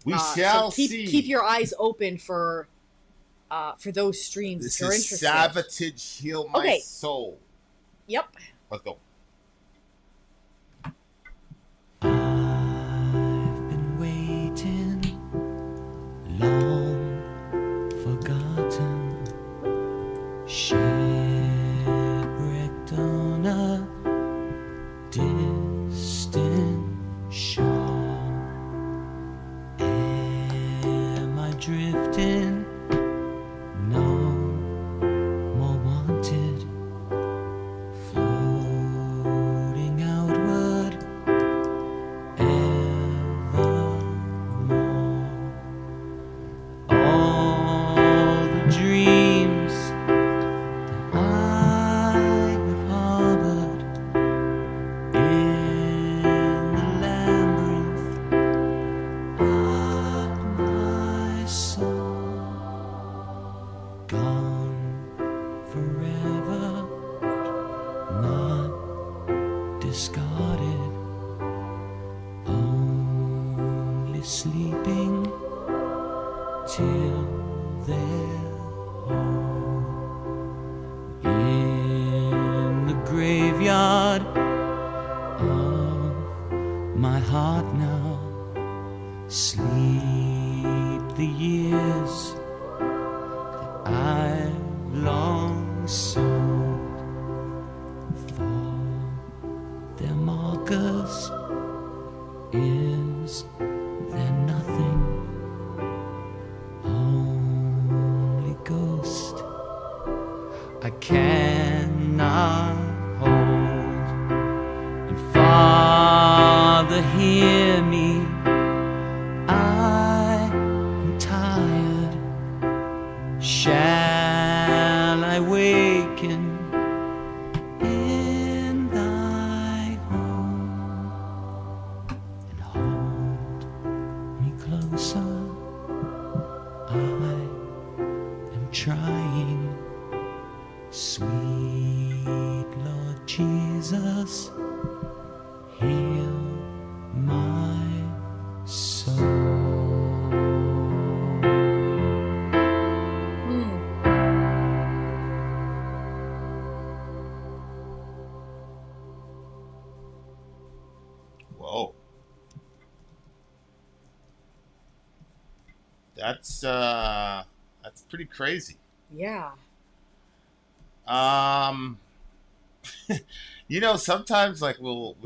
we shall see. Keep your eyes open for those streams if you're interested. SAVATAGE, Heal My Soul. Yep. Let's go. I've been waiting, long forgotten, shipwrecked on a distant shore. Am I drifting? No more wanted, floating outward evermore. All the dreams that I have harbored in the labyrinth of my soul, gone forever, not discarded, only sleeping till they're home. In the graveyard of my heart now sleep the years that I've long sought. For their markers, is there nothing? Only I cannot hold. And Father, hear me, I am tired. Shall I waken in thy home and hold me closer? I am trying, sweet Lord Jesus, heal my soul. Whoa. That's pretty crazy. Yeah. You know, sometimes like we'll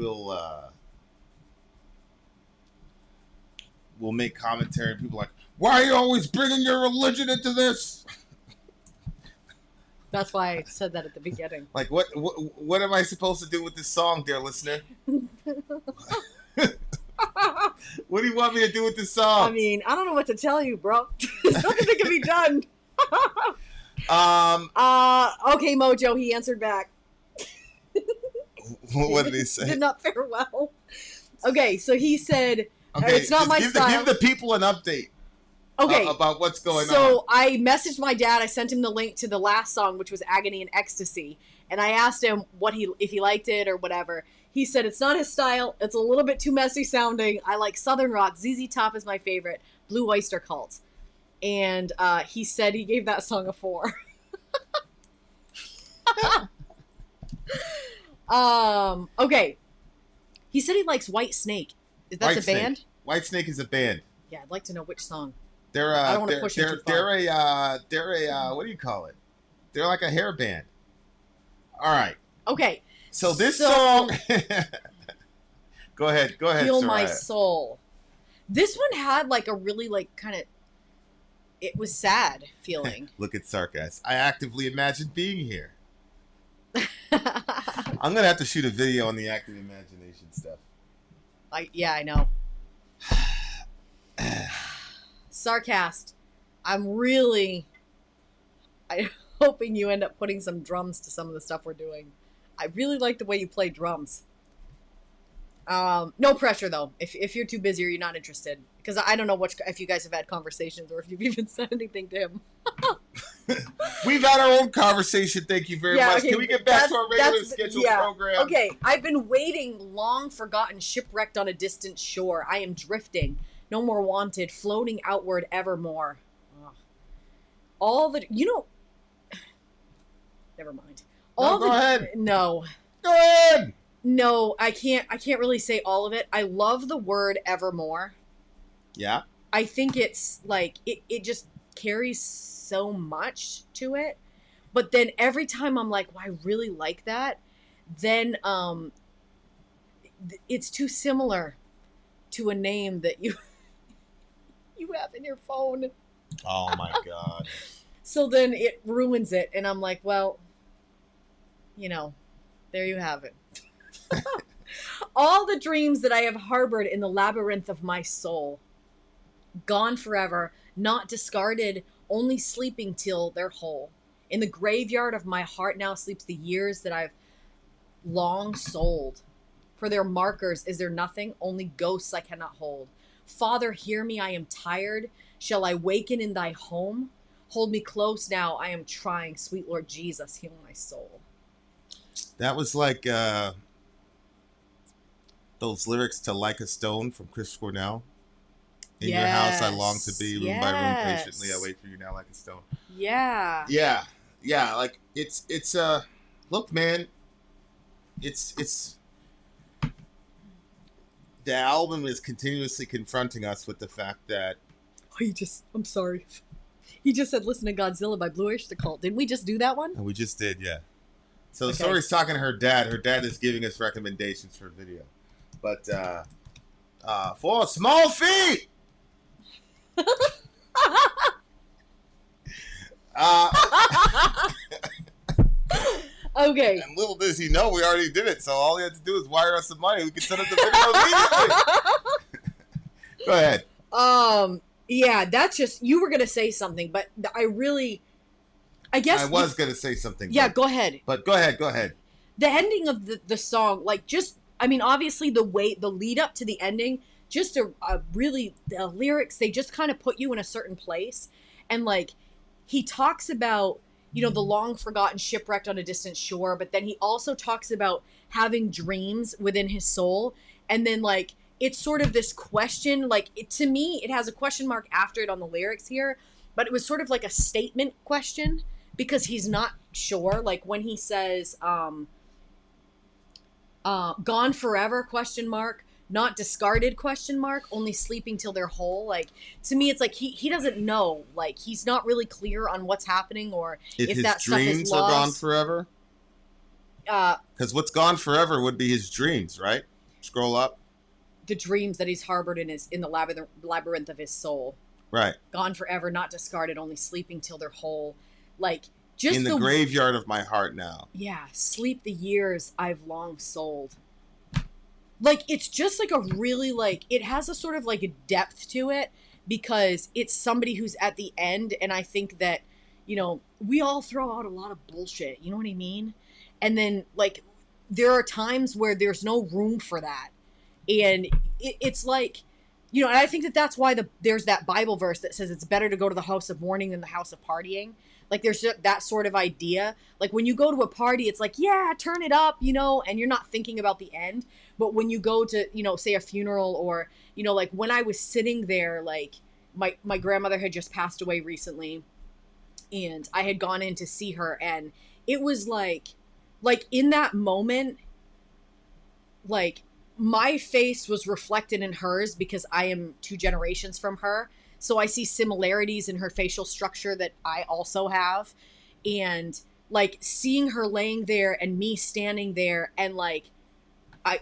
make commentary and people are like, why are you always bringing your religion into this? That's why I said that at the beginning. Like, what am I supposed to do with this song, dear listener? What do you want me to do with this song? I mean, I don't know what to tell you, bro. There's nothing that can be done. Okay, Mojo, he answered back. What did he say? Did not fare well. Okay, so he said, okay, it's not my style. Give the people an update. Okay. About what's going on. So I messaged my dad. I sent him the link to the last song, which was Agony and Ecstasy. And I asked him if he liked it or whatever. He said it's not his style. It's a little bit too messy sounding. I like Southern rock. ZZ Top is my favorite. Blue Oyster Cult. And he said he gave that song a 4. Okay. He said he likes White Snake. Is that a band? White Snake is a band. Yeah, I'd like to know which song. I don't want to push it too far. They're a what do you call it? They're like a hair band. All right. Okay. So this song. Go ahead. Heal Soraya. My Soul. This one had like a really like kind of. It was sad feeling. Look at sarcasm. I actively imagine being here. I'm gonna have to shoot a video on the active imagination stuff. I know. Sarcast. I'm hoping you end up putting some drums to some of the stuff we're doing. I really like the way you play drums. No pressure though. If you're too busy or you're not interested, because I don't know if you guys have had conversations or if you've even said anything to him. We've had our own conversation. Thank you very much. Okay, Can we get back to our regular scheduled program? Okay, I've been waiting, long forgotten, shipwrecked on a distant shore. I am drifting, no more wanted, floating outward evermore. Ugh. Never mind. Go ahead. No. Go ahead. No, I can't really say all of it. I love the word evermore. Yeah. I think it's like it just carries so much to it. But then every time I'm like, well, I really like that, then it's too similar to a name that you have in your phone. Oh my God. So then it ruins it, and I'm like, well, there you have it. All the dreams that I have harbored in the labyrinth of my soul, gone forever, not discarded, only sleeping till they're whole. In the graveyard of my heart now sleeps the years that I've long sold. For their markers is there nothing, only ghosts I cannot hold. Father, hear me, I am tired. Shall I waken in thy home? Hold me close now, I am trying. Sweet Lord Jesus, heal my soul. That was like those lyrics to Like a Stone from Chris Cornell. In your house I long to be, room by room patiently I wait for you now like a stone. Yeah. Yeah, like it's look, man, it's the album is continuously confronting us with the fact that I'm sorry. He just said listen to Godzilla by Blue Oyster Cult. Didn't we just do that one? And we just did, yeah. So Okay. Sori's talking to her dad. Her dad is giving us recommendations for a video. But for a small fee. Okay. And little does he know we already did it, so all he had to do is wire us some money. We can send him the video immediately. Go ahead. Yeah, that's just, you were going to say something, but I guess. I was going to say something. Yeah, go ahead. But go ahead. The ending of the song, like, just, I mean, obviously the lead up to the ending, just the lyrics, they just kind of put you in a certain place. And, like, he talks about, you know, the long forgotten shipwrecked on a distant shore, but then he also talks about having dreams within his soul. And then, like, it's sort of this question, like, to me, it has a question mark after it on the lyrics here, but it was sort of like a statement question because he's not sure. Like, when he says, gone forever, question mark, not discarded, question mark, only sleeping till they're whole. Like, to me, it's like he doesn't know. Like, he's not really clear on what's happening or if that stuff is lost. If his dreams are gone forever? Because what's gone forever would be his dreams, right? Scroll up. The dreams that he's harbored in the labyrinth of his soul. Right. Gone forever, not discarded, only sleeping till they're whole. Like, just in the graveyard of my heart now. Yeah, sleep the years I've long sold. Like, it's just like a really, like, it has a sort of like a depth to it because it's somebody who's at the end, and I think that, you know, we all throw out a lot of bullshit, you know what I mean? And then, like, there are times where there's no room for that. And it's like, you know, and I think that that's why there's that Bible verse that says it's better to go to the house of mourning than the house of partying. Like, there's that sort of idea. Like, when you go to a party, it's like, yeah, turn it up, you know, and you're not thinking about the end. But when you go to, you know, say a funeral or, you know, like when I was sitting there, like my grandmother had just passed away recently and I had gone in to see her, and it was like in that moment, like, my face was reflected in hers because I am 2 generations from her. So I see similarities in her facial structure that I also have. And, like, seeing her laying there and me standing there, and, like, I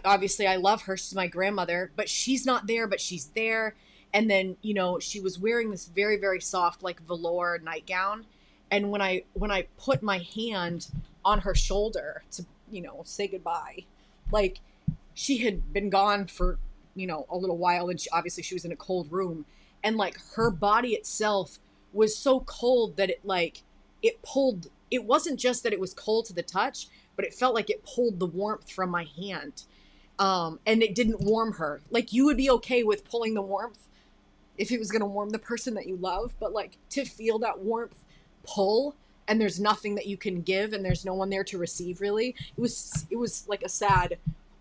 love her. She's my grandmother, but she's not there, but she's there. And then, you know, she was wearing this very, very soft, like, velour nightgown. And when I put my hand on her shoulder to, you know, say goodbye, like, she had been gone for, you know, a little while, and obviously she was in a cold room, and, like, her body itself was so cold that it, like, it wasn't just that it was cold to the touch, but it felt like it pulled the warmth from my hand. And it didn't warm her. Like, you would be okay with pulling the warmth if it was going to warm the person that you love, but, like, to feel that warmth pull, and there's nothing that you can give, and there's no one there to receive, really, it was like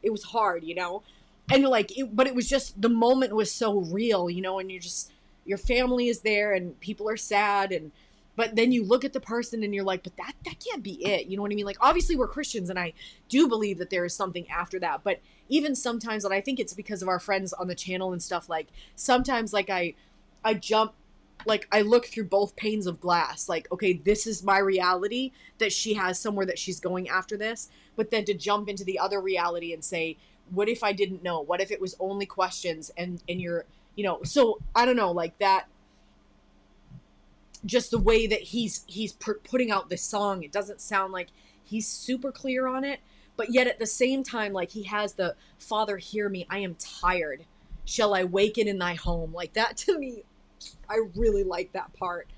it was hard, you know? And, like, but it was just, the moment was so real, you know, and your family is there and people are sad, but then you look at the person and you're like, but that can't be it. You know what I mean? Like, obviously we're Christians and I do believe that there is something after that, but even sometimes, and I think it's because of our friends on the channel and stuff, like, sometimes, like, I jump, like, I look through both panes of glass, like, okay, this is my reality, that she has somewhere that she's going after this, but then to jump into the other reality and say, what if I didn't know? What if it was only questions and you're, you know, so I don't know, like, that, just the way that he's putting out this song, it doesn't sound like he's super clear on it, but yet at the same time, like, he has the Father, hear me, I am tired. Shall I waken in thy home? Like, that to me, I really like that part.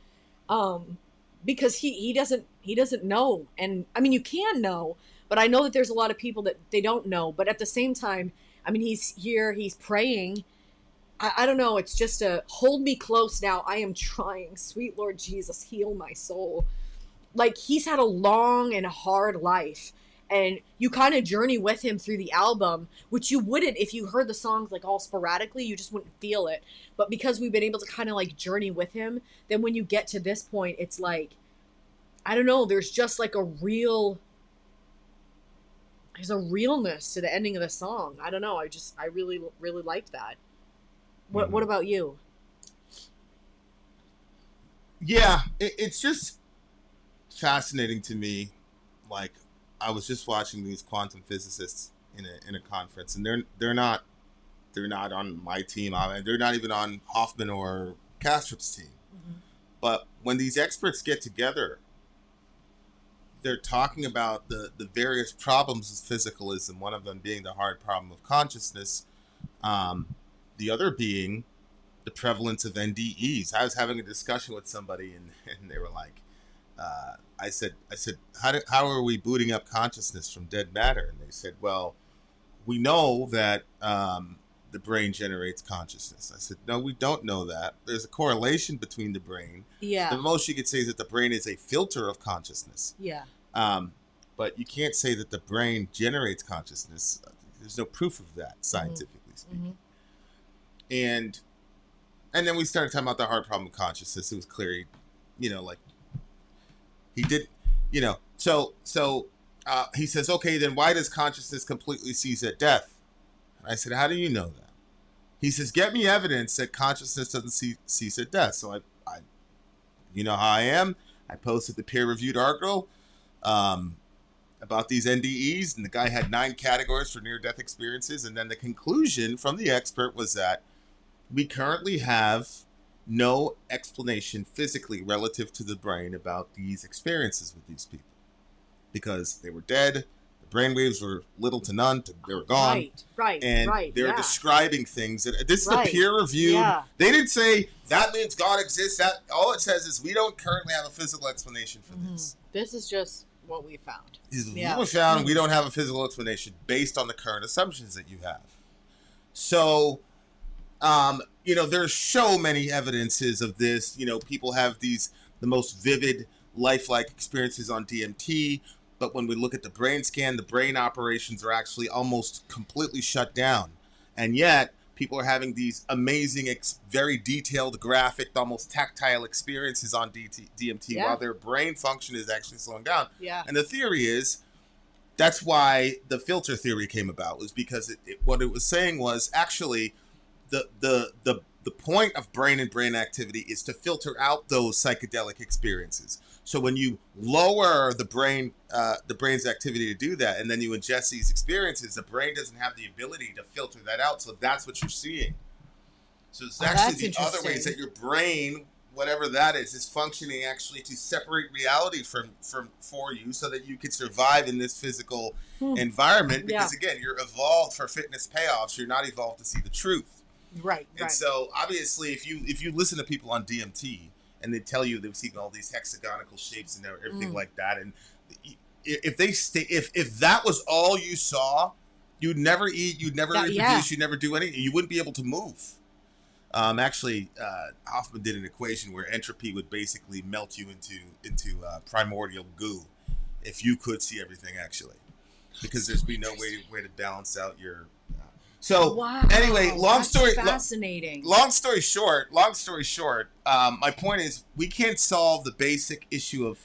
Because he doesn't know. And I mean, you can know, but I know that there's a lot of people that they don't know, but at the same time, I mean, he's here, he's praying. I don't know. It's just a hold me close now. I am trying. Sweet Lord Jesus, heal my soul. Like, he's had a long and hard life, and you kind of journey with him through the album, which you wouldn't if you heard the songs, like, all sporadically. You just wouldn't feel it. But because we've been able to kind of, like, journey with him, then when you get to this point, it's like, I don't know, there's just, like, there's a realness to the ending of the song. I don't know. I really, really liked that. What about you? Yeah, it's just fascinating to me. Like, I was just watching these quantum physicists in a conference, and they're not on my team. I mean, they're not even on Hoffman or Kastrup's team. Mm-hmm. But when these experts get together, they're talking about the various problems with physicalism, one of them being the hard problem of consciousness, the other being the prevalence of NDEs. I was having a discussion with somebody, and they were like, I said, how are we booting up consciousness from dead matter? And they said, well, we know that the brain generates consciousness. I said, no, we don't know that. There's a correlation between the brain. Yeah. The most you could say is that the brain is a filter of consciousness. Yeah. But you can't say that the brain generates consciousness. There's no proof of that, scientifically speaking. And then we started talking about the hard problem of consciousness. It was clear, like he did, So he says, okay, then why does consciousness completely cease at death? I said, how do you know that? He says, get me evidence that consciousness doesn't cease at death. So I you know how I am. I posted the peer-reviewed article about these NDEs, and the guy had 9 categories for near-death experiences. And then the conclusion from the expert was that we currently have no explanation physically relative to the brain about these experiences with these people, because they were dead. Brainwaves were little to none. They were gone. Right. And they're describing things. This is a peer-reviewed. Yeah. They didn't say that means God exists. That all it says is we don't currently have a physical explanation for this. This is just what we found. This is what we found. We don't have a physical explanation based on the current assumptions that you have. So, there's so many evidences of this. People have the most vivid lifelike experiences on DMT. But when we look at the brain scan, the brain operations are actually almost completely shut down. And yet, people are having these amazing, very detailed, graphic, almost tactile experiences on DMT while their brain function is actually slowing down. Yeah. And the theory is, that's why the filter theory came about, was because what it was saying was actually the point of brain and brain activity is to filter out those psychedelic experiences. So when you lower the brain's activity to do that, and then you ingest these experiences, the brain doesn't have the ability to filter that out. So that's what you're seeing. So it's actually the other ways that your brain, whatever that is functioning actually to separate reality for you, so that you can survive in this physical environment. Because again, you're evolved for fitness payoffs. You're not evolved to see the truth. Right. And so obviously, if you listen to people on DMT, and they tell you they've seen all these hexagonal shapes and everything like that, and if that was all you saw, you'd never eat, you'd never reproduce, you'd never do anything, you wouldn't be able to move. Actually, Hoffman did an equation where entropy would basically melt you into primordial goo if you could see everything, actually, because there'd be no way to balance out your. Anyway, fascinating. Long story short, my point is we can't solve the basic issue of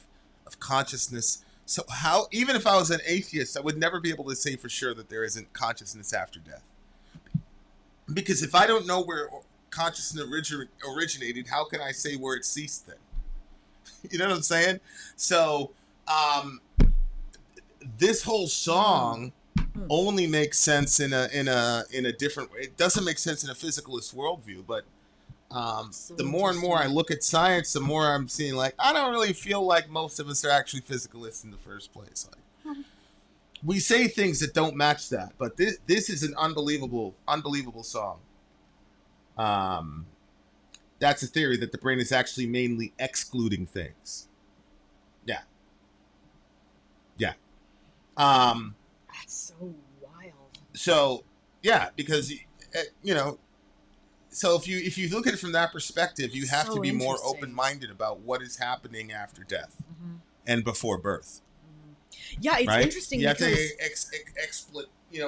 consciousness. So how, even if I was an atheist, I would never be able to say for sure that there isn't consciousness after death. Because if I don't know where consciousness originated, how can I say where it ceased then? You know what I'm saying? So this whole song only makes sense in a different way. It doesn't make sense in a physicalist worldview, but the more and more I look at science, the more I'm seeing I don't really feel like most of us are actually physicalists in the first place. We say things that don't match that, but this is an unbelievable song. That's a theory that the brain is actually mainly excluding things. Yeah. That's so wild. So, yeah, because, so if you look at it from that perspective, you have to be more open-minded about what is happening after death and before birth. Yeah, it's interesting. You have to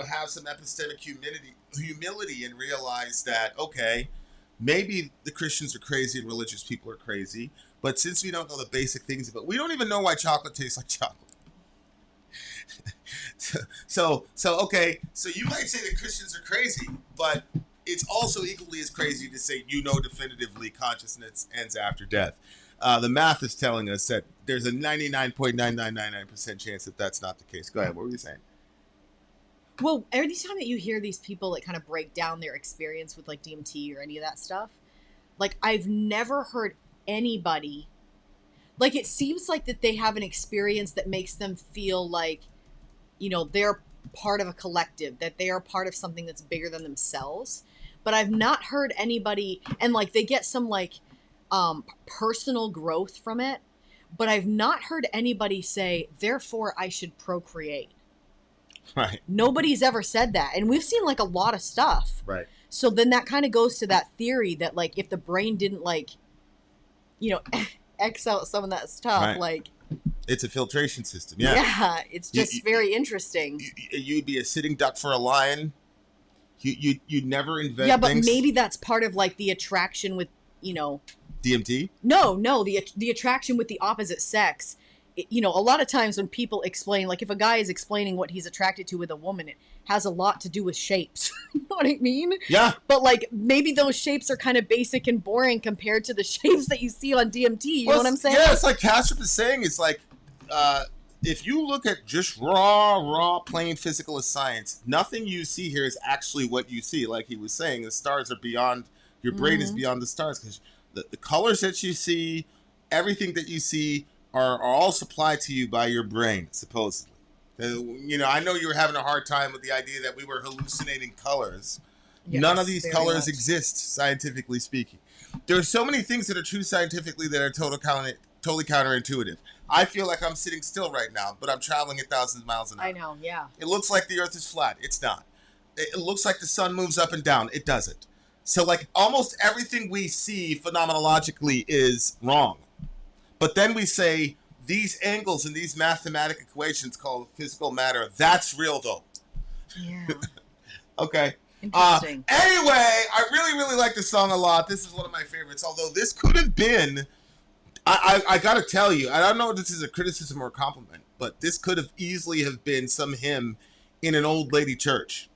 have some epistemic humility and realize that, okay, maybe the Christians are crazy and religious people are crazy, but since we don't know the basic things about, we don't even know why chocolate tastes like chocolate. So okay, so you might say that Christians are crazy, but it's also equally as crazy to say definitively consciousness ends after death. The math is telling us that there's a 99.9999% chance that that's not the case. Go ahead, what were you saying? Well, every time that you hear these people kind of break down their experience with DMT or any of that stuff, I've never heard anybody Like, it seems like that they have an experience that makes them feel like, you know, they're part of a collective, that they are part of something that's bigger than themselves. But I've not heard anybody, and like they get some like personal growth from it, but I've not heard anybody say, therefore I should procreate. Right. Nobody's ever said that. And we've seen like a lot of stuff. Right. So then that kind of goes to that theory that like if the brain didn't like, you know, X out some of that stuff, Right. like it's a filtration system. Yeah. it's just very interesting. You'd be a sitting duck for a lion. You'd never invent. Yeah, but things. maybe that's part of like the attraction with, you know, DMT. No, the attraction with the opposite sex. You know, a lot of times when people explain, like if a guy is explaining what he's attracted to with a woman, it has a lot to do with shapes. You know what I mean? Yeah. But like maybe those shapes are kind of basic and boring compared to the shapes that you see on DMT. You know what I'm saying? Yeah, it's like Kastrup is saying. It's like if you look at just raw, plain physical as science, nothing you see here is actually what you see. Like he was saying, the stars are beyond, your brain is beyond the stars, because the colors that you see, everything that you see are all supplied to you by your brain, supposedly. You know, I know you were having a hard time with the idea that we were hallucinating colors. Yes, none of these very colors much. exist, scientifically speaking. There are so many things that are true scientifically that are totally counterintuitive. I feel like I'm sitting still right now, but I'm traveling at thousands of miles an hour. I know, yeah. It looks like the earth is flat. It's not. It looks like the sun moves up and down. It doesn't. So like almost everything we see phenomenologically is wrong. But then we say these angles and these mathematic equations called physical matter, that's real though. Yeah. Okay. Interesting. Anyway, I really like this song a lot. This is one of my favorites. Although this could have been, I gotta tell you, I don't know if this is a criticism or a compliment, but this could have easily have been some hymn in an old lady church.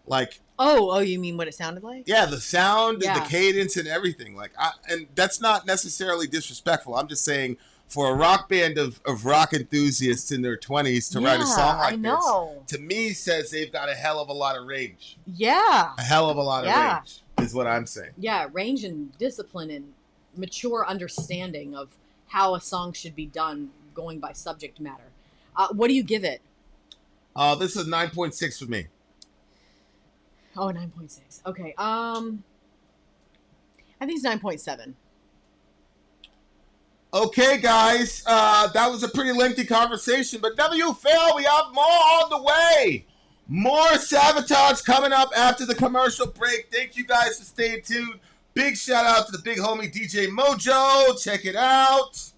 Like, Oh, you mean what it sounded like? yeah, the sound, Yeah. and the cadence, and everything. Like, and that's not necessarily disrespectful. I'm just saying, for a rock band of rock enthusiasts in their 20s to write a song I like know. this, to me, says they've got a hell of a lot of range. Yeah. A hell of a lot of Yeah. range is what I'm saying. Yeah, range and discipline and mature understanding of how a song should be done going by subject matter. What do you give it? This is 9.6 for me. Oh, 9.6. Okay. I think it's 9.7. Okay, guys, that was a pretty lengthy conversation, but W fail, we have more on the way. More SAVATAGE coming up after the commercial break. Thank you guys for staying tuned. Big shout out to the big homie DJ MOJO. Check it out.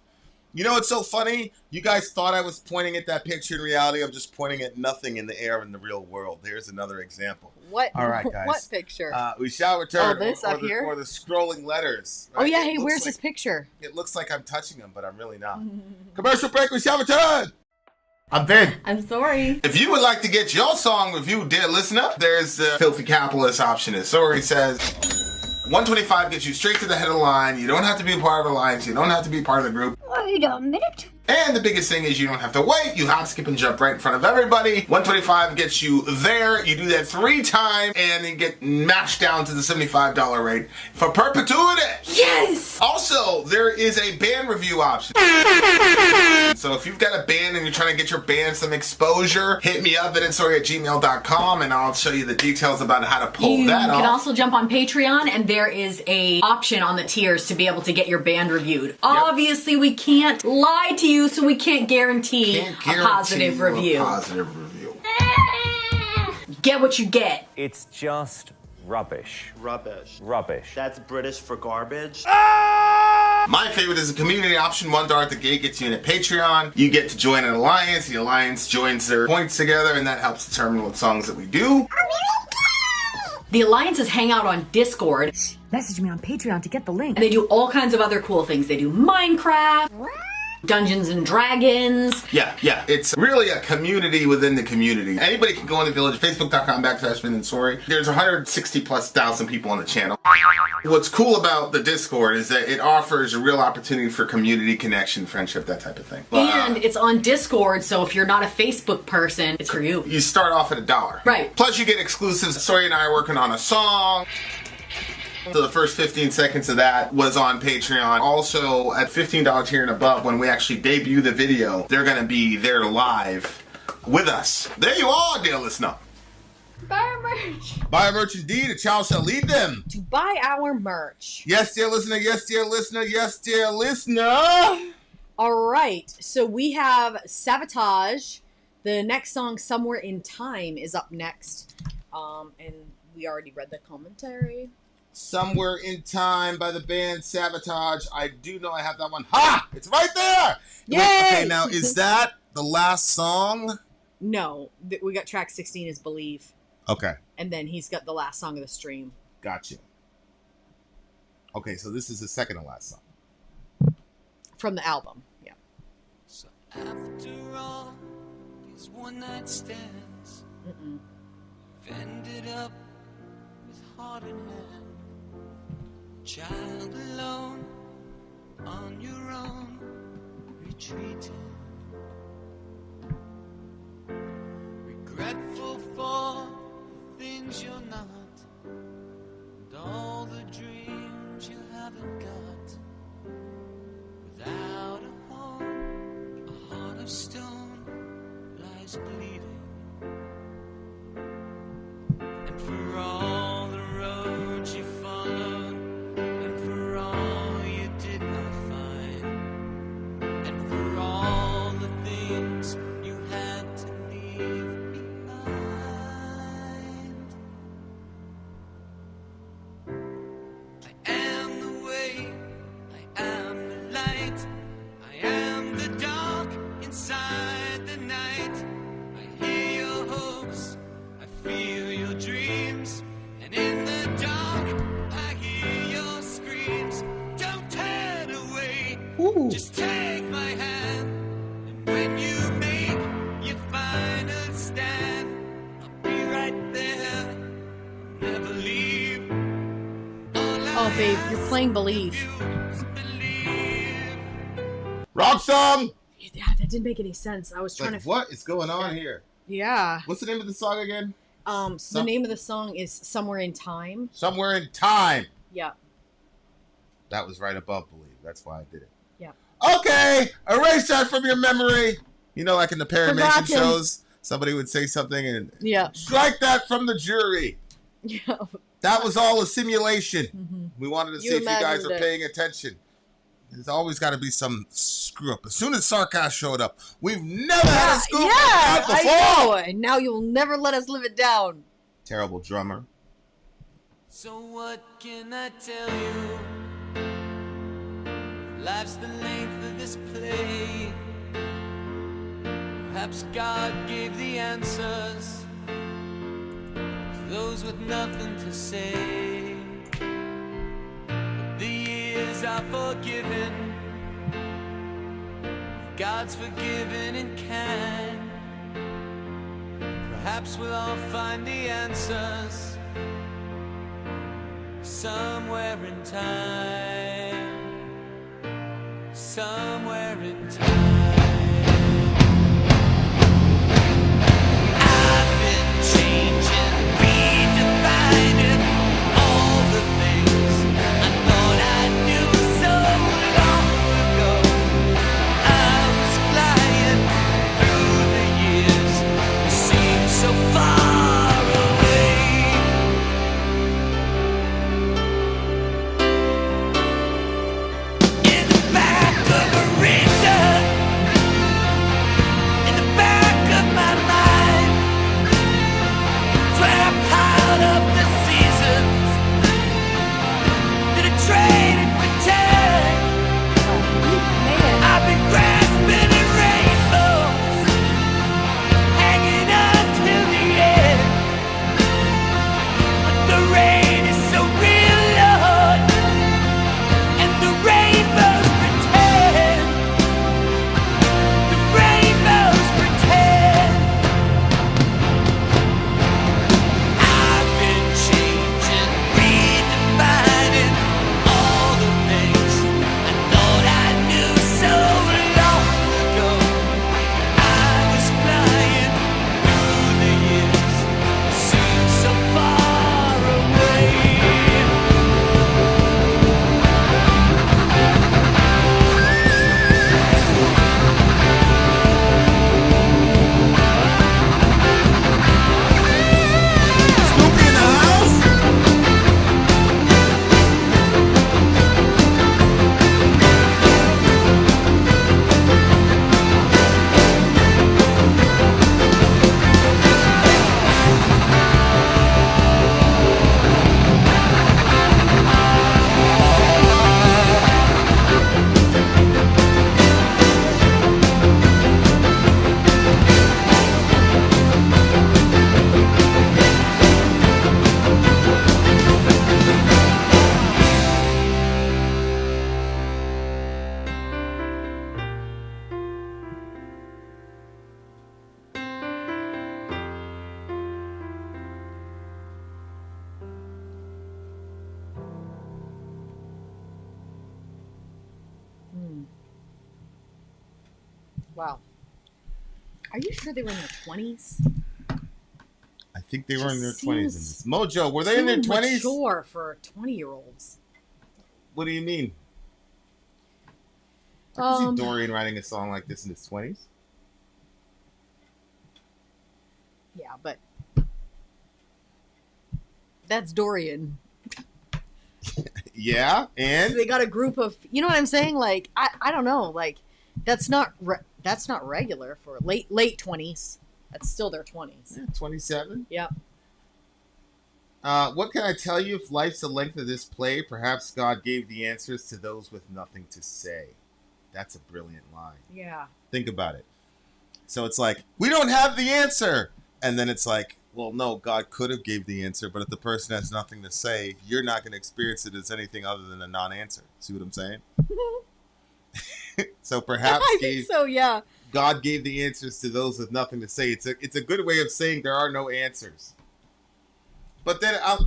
You know what's so funny? You guys thought I was pointing at that picture. In reality, I'm just pointing at nothing in the air in the real world. Here's another example. What? All right, guys. What picture? We shall return. Oh, this up here? Or the scrolling letters. Oh, right? yeah. It Hey, looks where's like, this picture? It looks like I'm touching them, but I'm really not. Commercial break. We shall return. I'm Vin. I'm sorry. If you would like to get your song reviewed, dear listener, there's the filthy capitalist option. As Sori says, 125 gets you straight to the head of the line. You don't have to be a part of the alliance. You don't have to be part of the group. Wait a minute. And the biggest thing is you don't have to wait. You hop, skip, and jump right in front of everybody. 125 gets you there. You do that 3 times and then get mashed down to the $75 rate for perpetuity. Yes! Also, there is a band review option. So if you've got a band and you're trying to get your band some exposure, hit me up at Sori@gmail.com and I'll show you the details about how to pull You that can off. also jump on Patreon, and there is a option on the tiers to be able to get your band reviewed. Obviously, we can't lie to you, so we can't guarantee, Can't a guarantee positive you a review. positive review. Get what you get. It's just rubbish. Rubbish. Rubbish. That's British for garbage. My favorite is a community option. $1 at the gate gets you in at Patreon. You get to join an alliance. The alliance joins their points together, and that helps determine what songs that we do. The alliances hang out on Discord. Message me on Patreon to get the link. They do all kinds of other cool things. They do Minecraft, Dungeons and Dragons. Yeah. It's really a community within the community. Anybody can go in the village, facebook.com/Vin and Sori. There's 160,000+ people on the channel. What's cool about the Discord is that it offers a real opportunity for community connection, friendship, that type of thing. And it's on Discord, so if you're not a Facebook person, it's for you. You start off at $1. Right. Plus you get exclusives. Sori and I are working on a song. So the first 15 seconds of that was on Patreon. Also, at $15 here and above, when we actually debut the video, they're going to be there live with us. There you are, dear listener. Buy our merch. Buy our merch indeed. A child shall lead them. To buy our merch. Yes, dear listener. Yes, dear listener. Yes, dear listener. All right. So we have SAVATAGE. The next song, Somewhere in Time, is up next. And we already read the commentary. Somewhere in Time by the band SAVATAGE. I do know I have that one. Ha! It's right there! Yay! Wait, okay, now, is that the last song? No. We got track 16 is Believe. Okay. And then he's got the last song of the stream. Gotcha. Okay, so this is the second and last song. From the album. Yeah. So after all these one-night stands, you've ended up with heart in hand. Child alone, on your own, retreating. Regretful for the things you're not, and all the dreams you haven't got. Without a home, a heart of stone lies bleeding. And for all the roads you followed, and for all you did not find, and for all the things you had to leave behind, I am the way, I am the light, I am the dark inside the night. I hear your hopes, I feel your dreams, and in the dark I hear your screams. Don't turn away, just take my hand, and when you make your final stand, I'll be right there, never leave. Oh, babe, you're playing Believe. Wrong song! Yeah, that didn't make any sense. I was trying Like, to... what is going on here? Yeah. What's the name of the song again? So the name of the song is Somewhere in Time. Somewhere in Time. Yeah. That was right above Believe. That's why I did it. Yeah. Okay, erase that from your memory. You know, like in the Paramation Forgotten. shows, somebody would say something and Yeah. strike that from the jury. Yeah. That was all a simulation. We wanted to see if you guys imagined are it. paying attention. There's always got to be some screw up. As soon as Sarcasm showed up, we've never had a screw up like that I before. know. And now you'll never let us live it down. Terrible drummer. So what can I tell you? Life's the length of this play. Perhaps God gave the answers to those with nothing to say. But the years are forgiven. God's forgiven and can. Perhaps we'll all find the answers somewhere in time. Somewhere in time. I've been changing, redefining all the things I thought I knew so long ago. I was flying through the years, it seemed so far away. In the back of a racer, Wow. Are you sure they were in their 20s? I think they were in their 20s in this. MOJO, were they in their 20s? Mature for 20-year-olds. What do you mean? I can see Dorian writing a song like this in his 20s. Yeah, but that's Dorian. Yeah, and So they got a group of, you know what I'm saying? Like, I don't know, like that's not regular for late 20s. That's still their 20s. Yeah, 27. Yeah. What can I tell you? If life's the length of this play, perhaps God gave the answers to those with nothing to say. That's a brilliant line. Yeah. Think about it. So it's like, we don't have the answer. And then it's like, well, no, God could have gave the answer, but if the person has nothing to say, you're not going to experience it as anything other than a non-answer. See what I'm saying? So perhaps I think so, yeah. God gave the answers to those with nothing to say. It's a good way of saying there are no answers. But then I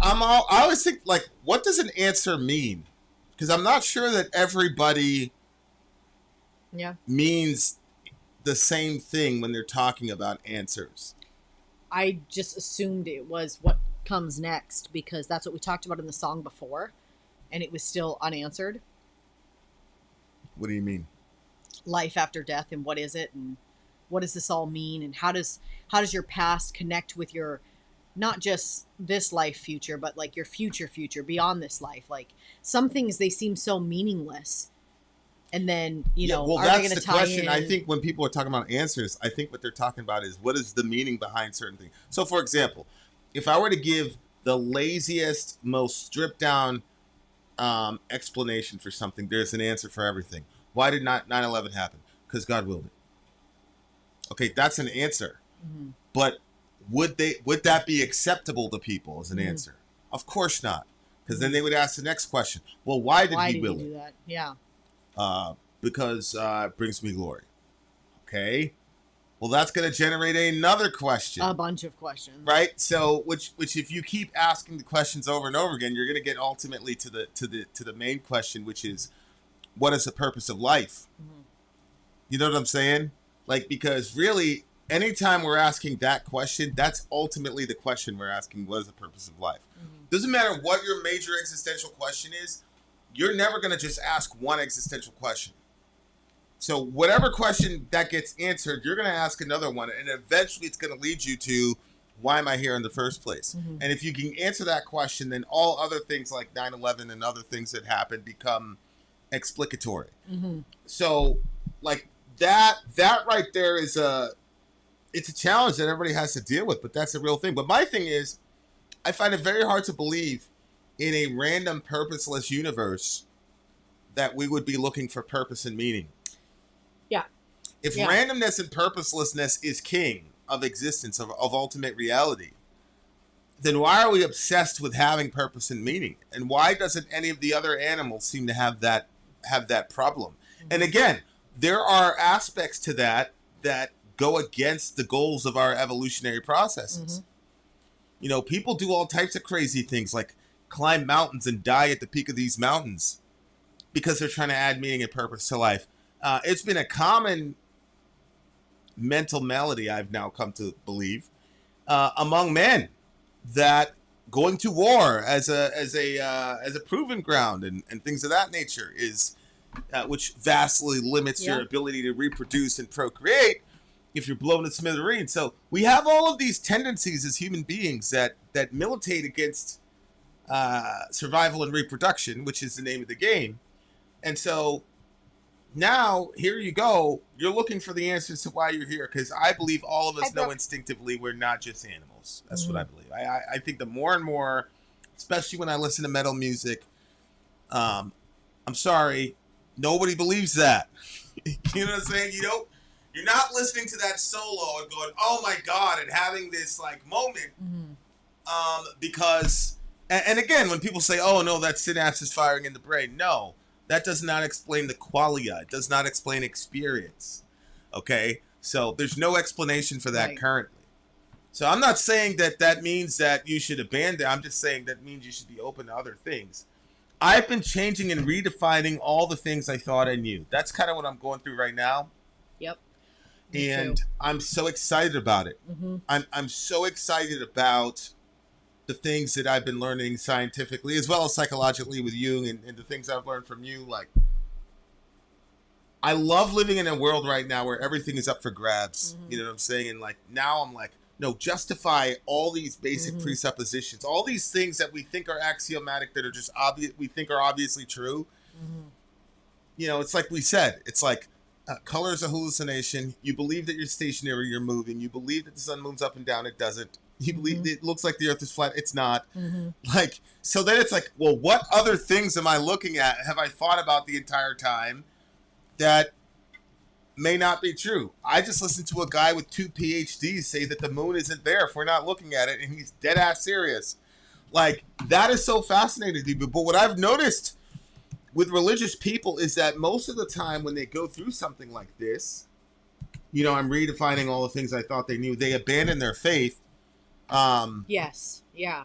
always think, like, what does an answer mean? Because I'm not sure that everybody means the same thing when they're talking about answers. I just assumed it was what comes next because that's what we talked about in the song before, and it was still unanswered. What do you mean? Life after death, and what is it, and what does this all mean, and how does your past connect with your, not just this life future, but like your future beyond this life? Like some things, they seem so meaningless, and then well, are that's they going to the tie question. in? I think when people are talking about answers, I think what they're talking about is what is the meaning behind certain things. So, for example, if I were to give the laziest, most stripped down explanation for something, there's an answer for everything. Why did 9/11 happen? Because God willed it. Okay, that's an answer. Mm-hmm. But would that be acceptable to people as an answer? Of course not. Because then they would ask the next question. Well, why did he will it? Do that? Yeah. Because it brings me glory. Okay. Well, that's going to generate another question. A bunch of questions. Right? So, which if you keep asking the questions over and over again, you're going to get ultimately to the main question, which is, what is the purpose of life? Mm-hmm. You know what I'm saying? Like, because really, anytime we're asking that question, that's ultimately the question we're asking. What is the purpose of life? Mm-hmm. Doesn't matter what your major existential question is. You're never going to just ask one existential question. So whatever question that gets answered, you're going to ask another one, and eventually it's going to lead you to, why am I here in the first place? Mm-hmm. And if you can answer that question, then all other things like 9/11 and other things that happen become explicatory. Mm-hmm. So, like, that right there is it's a challenge that everybody has to deal with, but that's a real thing. But my thing is, I find it very hard to believe in a random, purposeless universe that we would be looking for purpose and meaning. Yeah. If randomness and purposelessness is king of existence, of ultimate reality, then why are we obsessed with having purpose and meaning? And why doesn't any of the other animals seem to have that problem? Mm-hmm. And again, there are aspects to that go against the goals of our evolutionary processes. Mm-hmm. People do all types of crazy things, like climb mountains and die at the peak of these mountains because they're trying to add meaning and purpose to life. It's been a common mental malady, I've now come to believe, among men, that going to war as a proving ground and things of that nature is, which vastly limits your ability to reproduce and procreate if you're blown to smithereens. So we have all of these tendencies as human beings that militate against survival and reproduction, which is the name of the game. And so now, here you go. You're looking for the answers to why you're here, because I believe all of us know instinctively we're not just animals. That's what I believe. I think the more and more, especially when I listen to metal music, I'm sorry, nobody believes that. You know what I'm saying? You're not listening to that solo and going, oh my God, and having this like moment, because, and again, when people say, oh no, that synapse is firing in the brain, no. That does not explain the qualia. It does not explain experience. Okay? So there's no explanation for that currently. So I'm not saying that means that you should abandon. I'm just saying that means you should be open to other things. I've been changing and redefining all the things I thought I knew. That's kind of what I'm going through right now. Yep. And I'm so excited about it. Mm-hmm. I'm so excited about the things that I've been learning scientifically as well as psychologically with Jung and the things I've learned from you. Like, I love living in a world right now where everything is up for grabs. Mm-hmm. You know what I'm saying? And like, now I'm like, no, justify all these basic presuppositions, all these things that we think are axiomatic that are just obvious, we think are obviously true. You know, it's like we said, it's like color is a hallucination. You believe that you're stationary, you're moving. You believe that the sun moves up and down, it doesn't. You believe it looks like the earth is flat, it's not. Like, so then it's like, well, what other things am I looking at? Have I thought about the entire time that may not be true? I just listened to a guy with 2 PhDs say that the moon isn't there if we're not looking at it, and he's dead ass serious. Like, that is so fascinating to me. But what I've noticed with religious people is that most of the time when they go through something like this, you know, I'm redefining all the things I thought they knew, they abandon their faith. Yes. Yeah.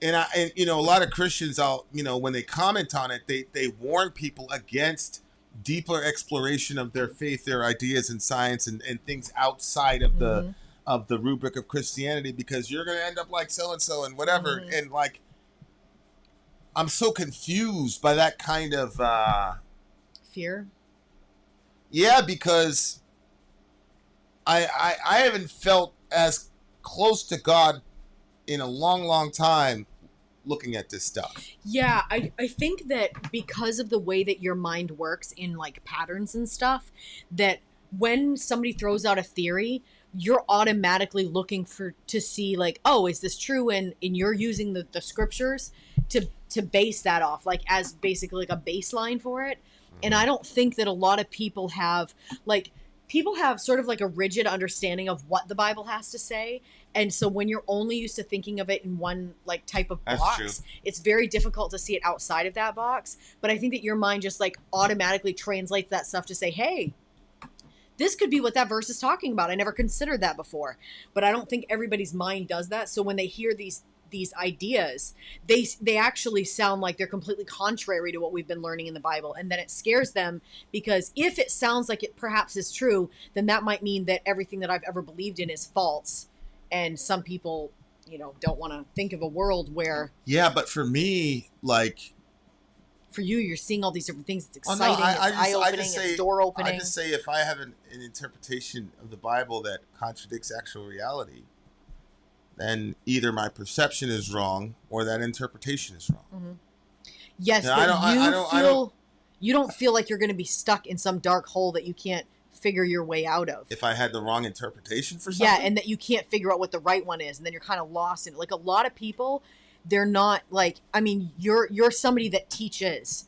And you know, a lot of Christians, when they comment on it, they warn people against deeper exploration of their faith, their ideas in science and things outside of the rubric of Christianity, because you're going to end up like so-and-so and whatever. And like, I'm so confused by that kind of fear. Yeah, because I haven't felt as close to God in a long, long time looking at this stuff. Yeah, I think that because of the way that your mind works in like patterns and stuff, that when somebody throws out a theory, you're automatically looking to see like, oh, is this true? And you're using the scriptures to base that off, like as basically like a baseline for it. And I don't think that a lot of people have sort of like a rigid understanding of what the Bible has to say. And so when you're only used to thinking of it in one like type of box, it's very difficult to see it outside of that box. But I think that your mind just like automatically translates that stuff to say, hey, this could be what that verse is talking about. I never considered that before. But I don't think everybody's mind does that. So when they hear these ideas, they actually sound like they're completely contrary to what we've been learning in the Bible, and then it scares them, because if it sounds like it perhaps is true, then that might mean that everything that I've ever believed in is false. And some people, you know, don't want to think of a world where but for me, like, for you, you're seeing all these different things. It's exciting. It's eye-opening. It's door-opening. I just say, if I have an interpretation of the Bible that contradicts actual reality, then either my perception is wrong or that interpretation is wrong. Yes, you don't feel like you're going to be stuck in some dark hole that you can't figure your way out of. If I had the wrong interpretation for something? Yeah, and that you can't figure out what the right one is, and then you're kind of lost in it. Like, a lot of people, they're not like, I mean, you're somebody that teaches.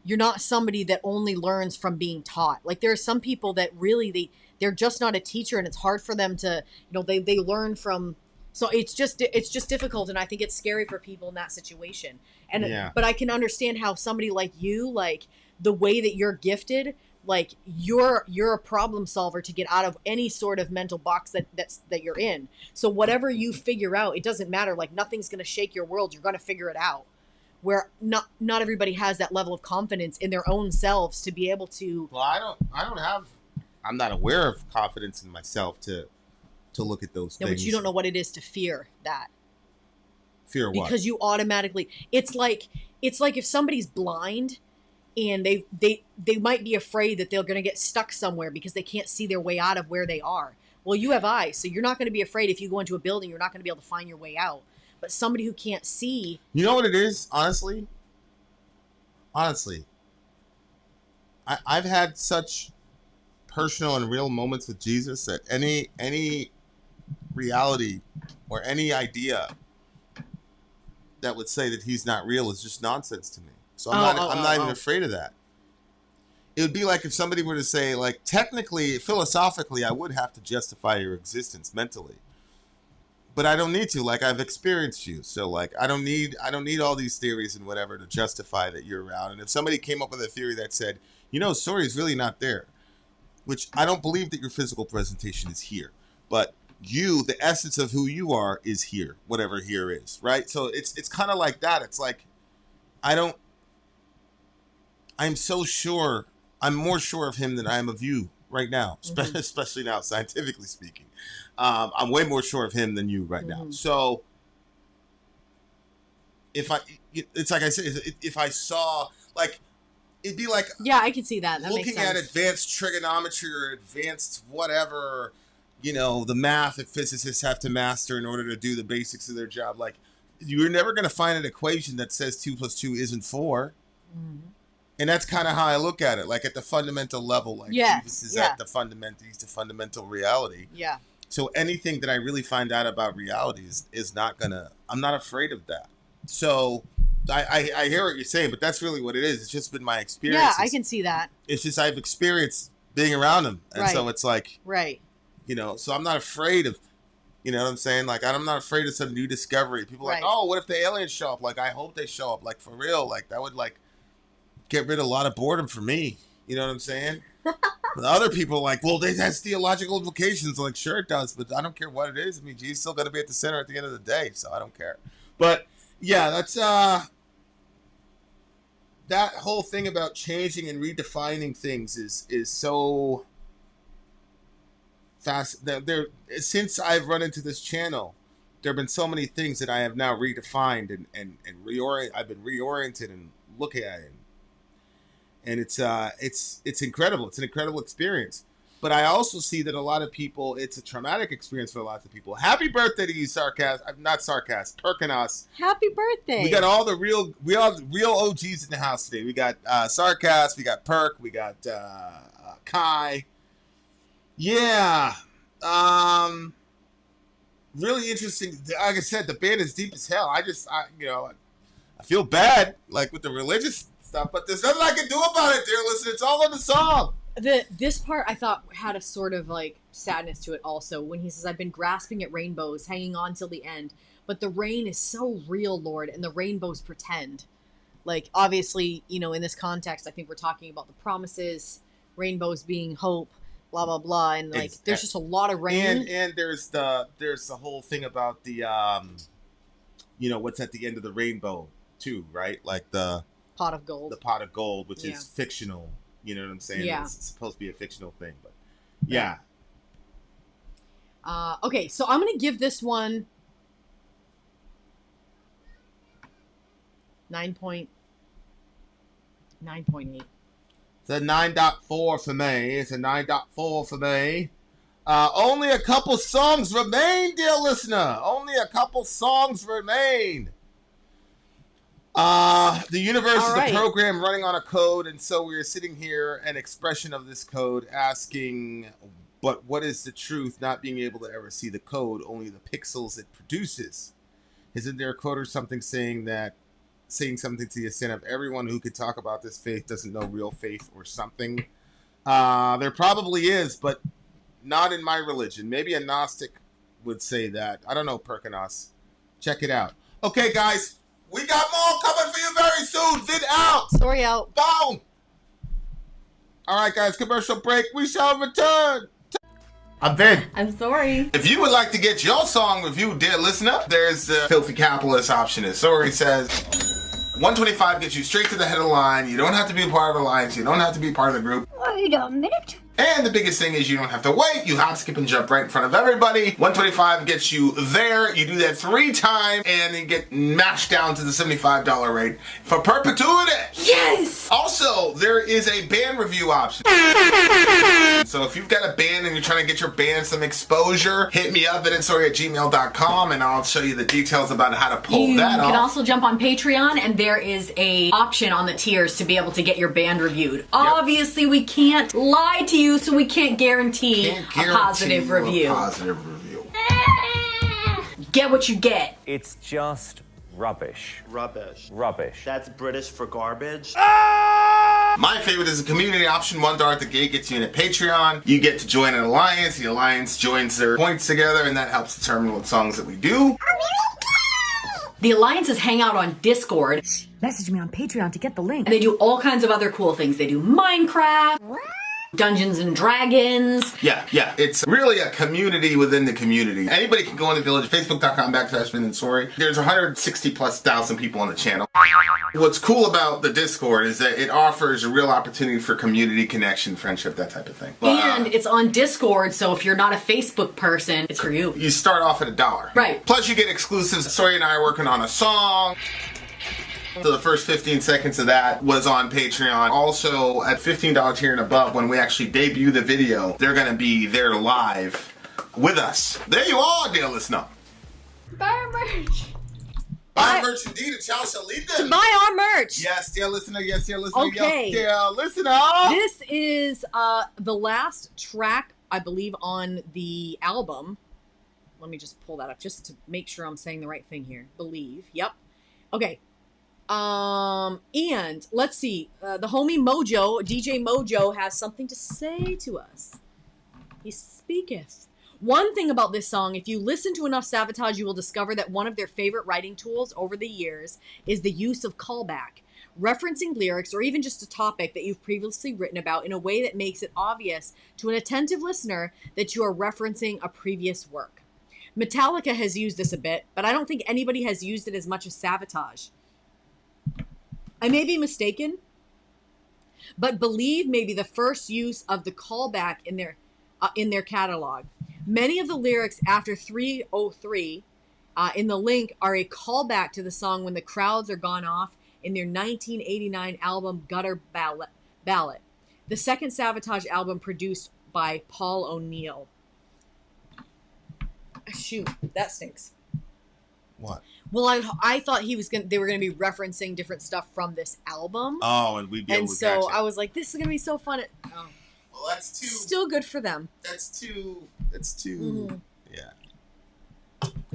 You're not somebody that only learns from being taught. Like, there are some people that really, they're just not a teacher, and it's hard for them to, you know, they learn from. So it's just difficult, and I think it's scary for people in that situation. And but I can understand how somebody like you, like the way that you're gifted, like you're a problem solver to get out of any sort of mental box that you're in. So whatever you figure out, it doesn't matter. Like, nothing's going to shake your world. You're going to figure it out. Where not everybody has that level of confidence in their own selves to be able to. Well, I'm not aware of confidence in myself to look at those things. But you don't know what it is to fear that. Fear what? Because you automatically, it's like if somebody's blind and they might be afraid that they're going to get stuck somewhere because they can't see their way out of where they are. Well, you have eyes, so you're not going to be afraid if you go into a building, you're not going to be able to find your way out. But somebody who can't see. You know what it is, honestly? I've had such personal and real moments with Jesus that any reality or any idea that would say that he's not real is just nonsense to me. So I'm not even afraid of that. It would be like if somebody were to say, like, technically, philosophically, I would have to justify your existence mentally. But I don't need to. Like, I've experienced you. So, like, I don't need all these theories and whatever to justify that you're around. And if somebody came up with a theory that said, you know, Sori is really not there, which I don't believe that your physical presentation is here, but you, the essence of who you are, is here, whatever here is, right? So it's kind of like that. It's like, I'm so sure, I'm more sure of him than I am of you right now, especially now, scientifically speaking. I'm way more sure of him than you right now. So it's like I said, if I saw, like, it'd be like, yeah, I can see that. That looking makes sense. at advanced trigonometry or advanced whatever, the math that physicists have to master in order to do the basics of their job. Like, you're never going to find an equation that says 2 + 2 isn't 4. And that's kind of how I look at it, like at the fundamental level. Like, Jesus is at the fundamental reality. Yeah. So anything that I really find out about reality is not gonna. I'm not afraid of that. So I hear what you're saying, but that's really what it is. It's just been my experience. Yeah, I can see that. It's just I've experienced being around him, and so it's like, so I'm not afraid of. You know what I'm saying? Like, I'm not afraid of some new discovery. People are like, oh, what if the aliens show up? Like, I hope they show up. Like, for real. Like, that would, like, get rid of a lot of boredom for me. You know what I'm saying? The other people are like, well, it has theological implications. Like, sure it does, but I don't care what it is. I mean, Jesus still going to be at the center at the end of the day, so I don't care. But, yeah, that's, that whole thing about changing and redefining things is so fast. Since I've run into this channel, there have been so many things that I have now redefined and I've been reoriented and looking at it. And it's incredible. It's an incredible experience. But I also see that a lot of people, it's a traumatic experience for lots of people. Happy birthday to you, Perkinos. Happy birthday. We got all the real OGs in the house today. We got Sarcast, we got Perk, we got Kai. Yeah. Really interesting. Like I said, the band is deep as hell. I feel bad, like, with the religious stuff, but there's nothing I can do about it, dear listener. It's all in the song. This part I thought had a sort of like sadness to it also, when he says, I've been grasping at rainbows, hanging on till the end, but the rain is so real, Lord, and the rainbows pretend. Like, obviously, in this context, I think we're talking about the promises, rainbows being hope, blah blah blah, and like there's just a lot of rain. And there's the whole thing about the what's at the end of the rainbow too, right? Like the pot of gold, which is fictional. You know what I'm saying? Yeah. It's supposed to be a fictional thing, but yeah. Okay, so I'm gonna give this one 9.8. It's a 9.4 for me. It's a 9.4 for me. Only a couple songs remain, dear listener. Only a couple songs remain. The universe is a program running on a code, and so we are sitting here, an expression of this code, asking, but what is the truth, not being able to ever see the code, only the pixels it produces? Isn't there a quote or something saying something to the extent of everyone who could talk about this faith doesn't know real faith or something? There probably is, but not in my religion. Maybe a Gnostic would say that. I don't know, Perkinos. Check it out. Okay, guys. We got more coming for you very soon. Vid out. Sori out. Boom. All right, guys. Commercial break. We shall return. I'm Vid. I'm Sori. If you would like to get your song reviewed, dear listener, there's the filthy capitalist option. As Sori says, $125 gets you straight to the head of the line. You don't have to be a part of the alliance. You don't have to be part of the group. Wait a minute. And the biggest thing is you don't have to wait. You hop, skip, and jump right in front of everybody. $125 gets you there. You do that 3 times, and you get mashed down to the $75 rate for perpetuity. Yes! Also, there is a band review option. So if you've got a band and you're trying to get your band some exposure, hit me up at itsori@gmail.com, and I'll show you the details about how to pull that off. You can also jump on Patreon, and there is a option on the tiers to be able to get your band reviewed. Obviously, we can't lie to you, so we can't guarantee a positive review. Get what you get. It's just rubbish. Rubbish. Rubbish. That's British for garbage. My favorite is a community option. $1 at the gate gets you in at Patreon. You get to join an alliance. The alliance joins their points together, and that helps determine what songs that we do. The alliances hang out on Discord. Message me on Patreon to get the link. And they do all kinds of other cool things. They do Minecraft. Dungeons and Dragons. Yeah. It's really a community within the community. Anybody can go in the village, facebook.com/Finn and Sori. There's 160,000+ people on the channel. What's cool about the Discord is that it offers a real opportunity for community connection, friendship, that type of thing. And it's on Discord, so if you're not a Facebook person, it's for you. You start off at $1. Right. Plus you get exclusives. Sori and I are working on a song. So the first 15 seconds of that was on Patreon. Also, at $15 tier and above, when we actually debut the video, they're going to be there live with us. There you are, dear listener. Buy our merch. Buy merch indeed, a child shall lead them. To buy our merch. Yes, dear listener. Yes, dear listener. Okay. Yes, dear listener. This is the last track, I believe, on the album. Let me just pull that up just to make sure I'm saying the right thing here. Believe. Yep. Okay. And let's see, the homie Mojo, DJ Mojo, has something to say to us. He speaketh. One thing about this song, if you listen to enough SAVATAGE, you will discover that one of their favorite writing tools over the years is the use of callback, referencing lyrics or even just a topic that you've previously written about in a way that makes it obvious to an attentive listener that you are referencing a previous work. Metallica has used this a bit, but I don't think anybody has used it as much as SAVATAGE. I may be mistaken, but Believe may be the first use of the callback in their catalog. Many of the lyrics after 303 in the link are a callback to the song When the Crowds Are Gone Off in their 1989 album Gutter Ballad, the second SAVATAGE album produced by Paul O'Neill. Shoot, that stinks. What? Well, I thought they were gonna be referencing different stuff from this album. Oh, and we'd be able to catch so it. I was like, this is gonna be so fun. Well, that's too. Still good for them. That's too. Yeah.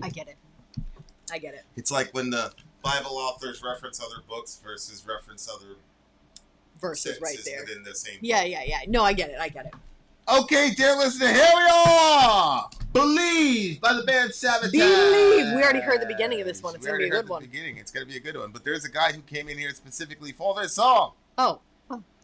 I get it. It's like when the Bible authors reference other books versus reference other Verses right there. within the same. Yeah. No, I get it. Okay, dear listener, here we are. Believe by the band SAVATAGE. Believe. We already heard the beginning of this one. It's going to be a good one. It's going to be a good one. But there's a guy who came in here specifically for this song. Oh,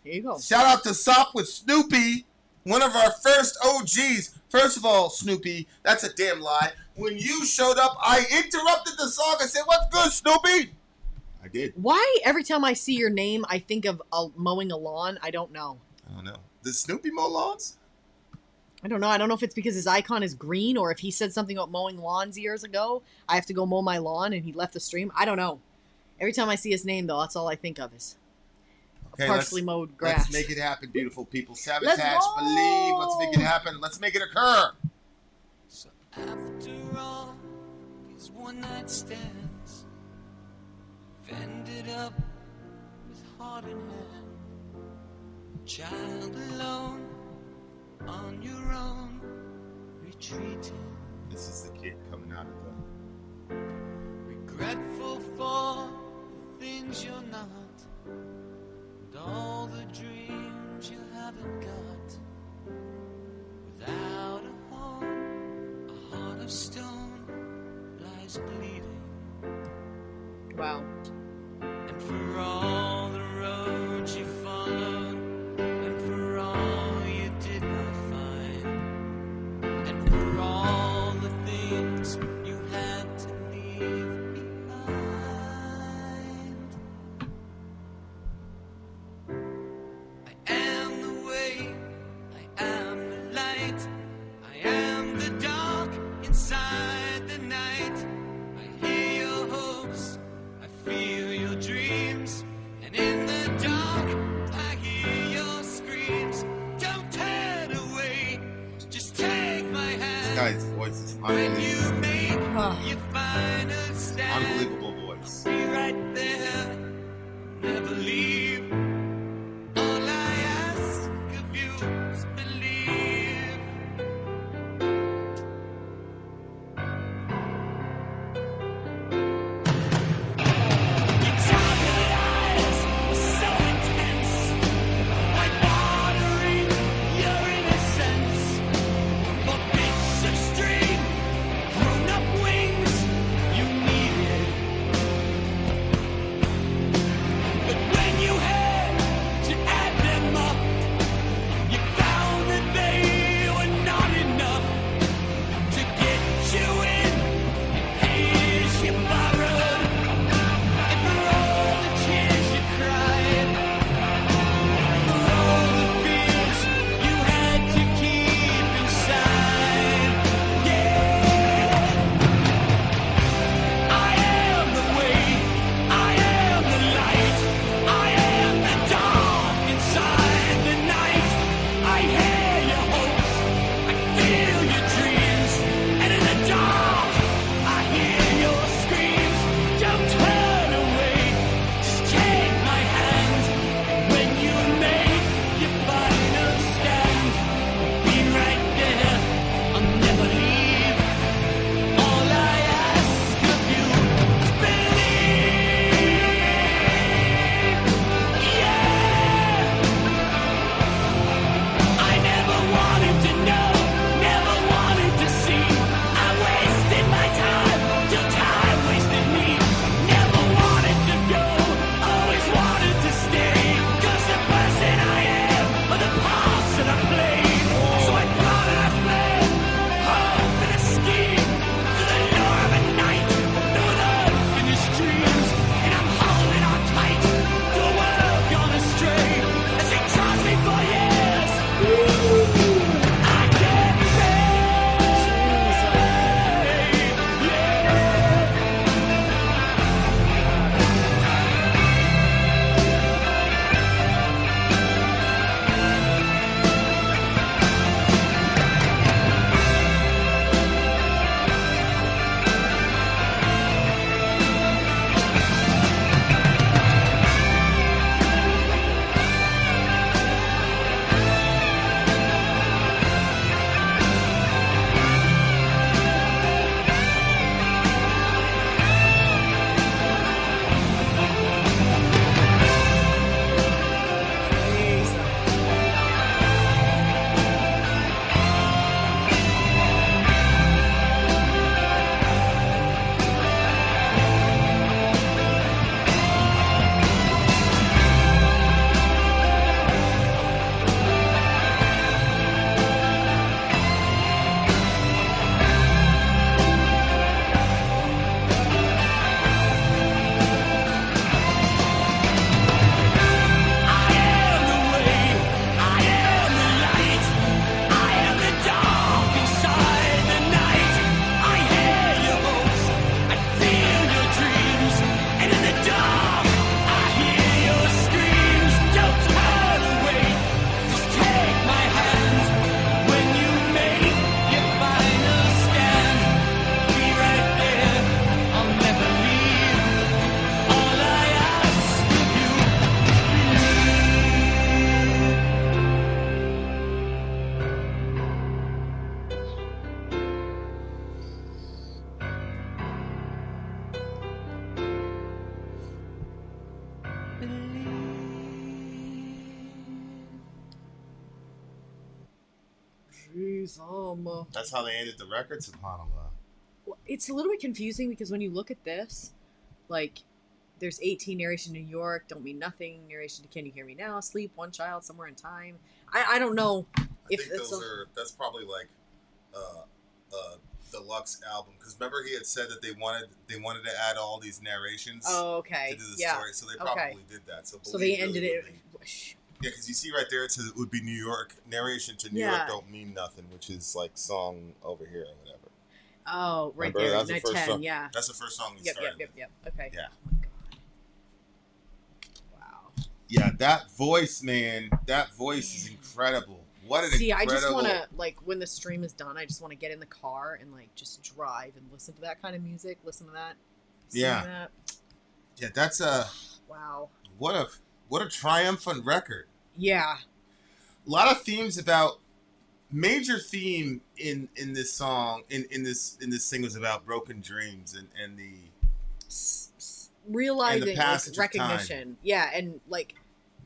here you go. Shout out to Sop with Snoopy, one of our first OGs. First of all, Snoopy, that's a damn lie. When you showed up, I interrupted the song and said, "What's good, Snoopy?" I did. Why every time I see your name, I think of mowing a lawn? I don't know. Does Snoopy mow lawns? I don't know. I don't know if it's because his icon is green or if he said something about mowing lawns years ago. I have to go mow my lawn and he left the stream. I don't know. Every time I see his name, though, that's all I think of is partially mowed grass. Let's make it happen, beautiful people. SAVATAGE, Believe. Let's make it happen. Let's make it occur. So after all these one-night stands, ended up with heart in hand, child alone on your own, retreating. This is the kid coming out of the... Regretful for the things you're not, and all the dreams you haven't got. Without a home, a heart of stone lies bleeding. Wow. And for all the roads you followed, and for all you did not find, and for all the things you had to leave behind, I am the way, I am the light, I am the dark inside the night. I hear your hopes, I feel That's how they ended the record, subhanAllah. Well, it's a little bit confusing because when you look at this, like, there's 18 narration to New York, don't mean nothing, narration to Can You Hear Me Now, Sleep, One Child, Somewhere in Time. I don't know if that's probably like deluxe album, because remember he had said that they wanted to add all these narrations to do the story, so they probably did that. So they ended it. Yeah, because you see right there it says it would be New York, narration to New York don't mean nothing, which is like song over here or whatever. Oh, right. Remember? There, That's the first 10, song. yeah. That's the first song he started with. Yep. Okay. Yeah. Oh my God. Wow. Yeah, that voice, man. That voice is incredible. What an incredible... I just want to, like, when the stream is done, I just want to get in the car and, like, just drive and listen to that kind of music. Listen to that. That. Yeah, that's a... Wow. What a triumphant record. Yeah. A lot of themes about... Major theme in this song, in this thing was about broken dreams and the... Realizing, and the passage like, recognition. of time. Yeah, and, like...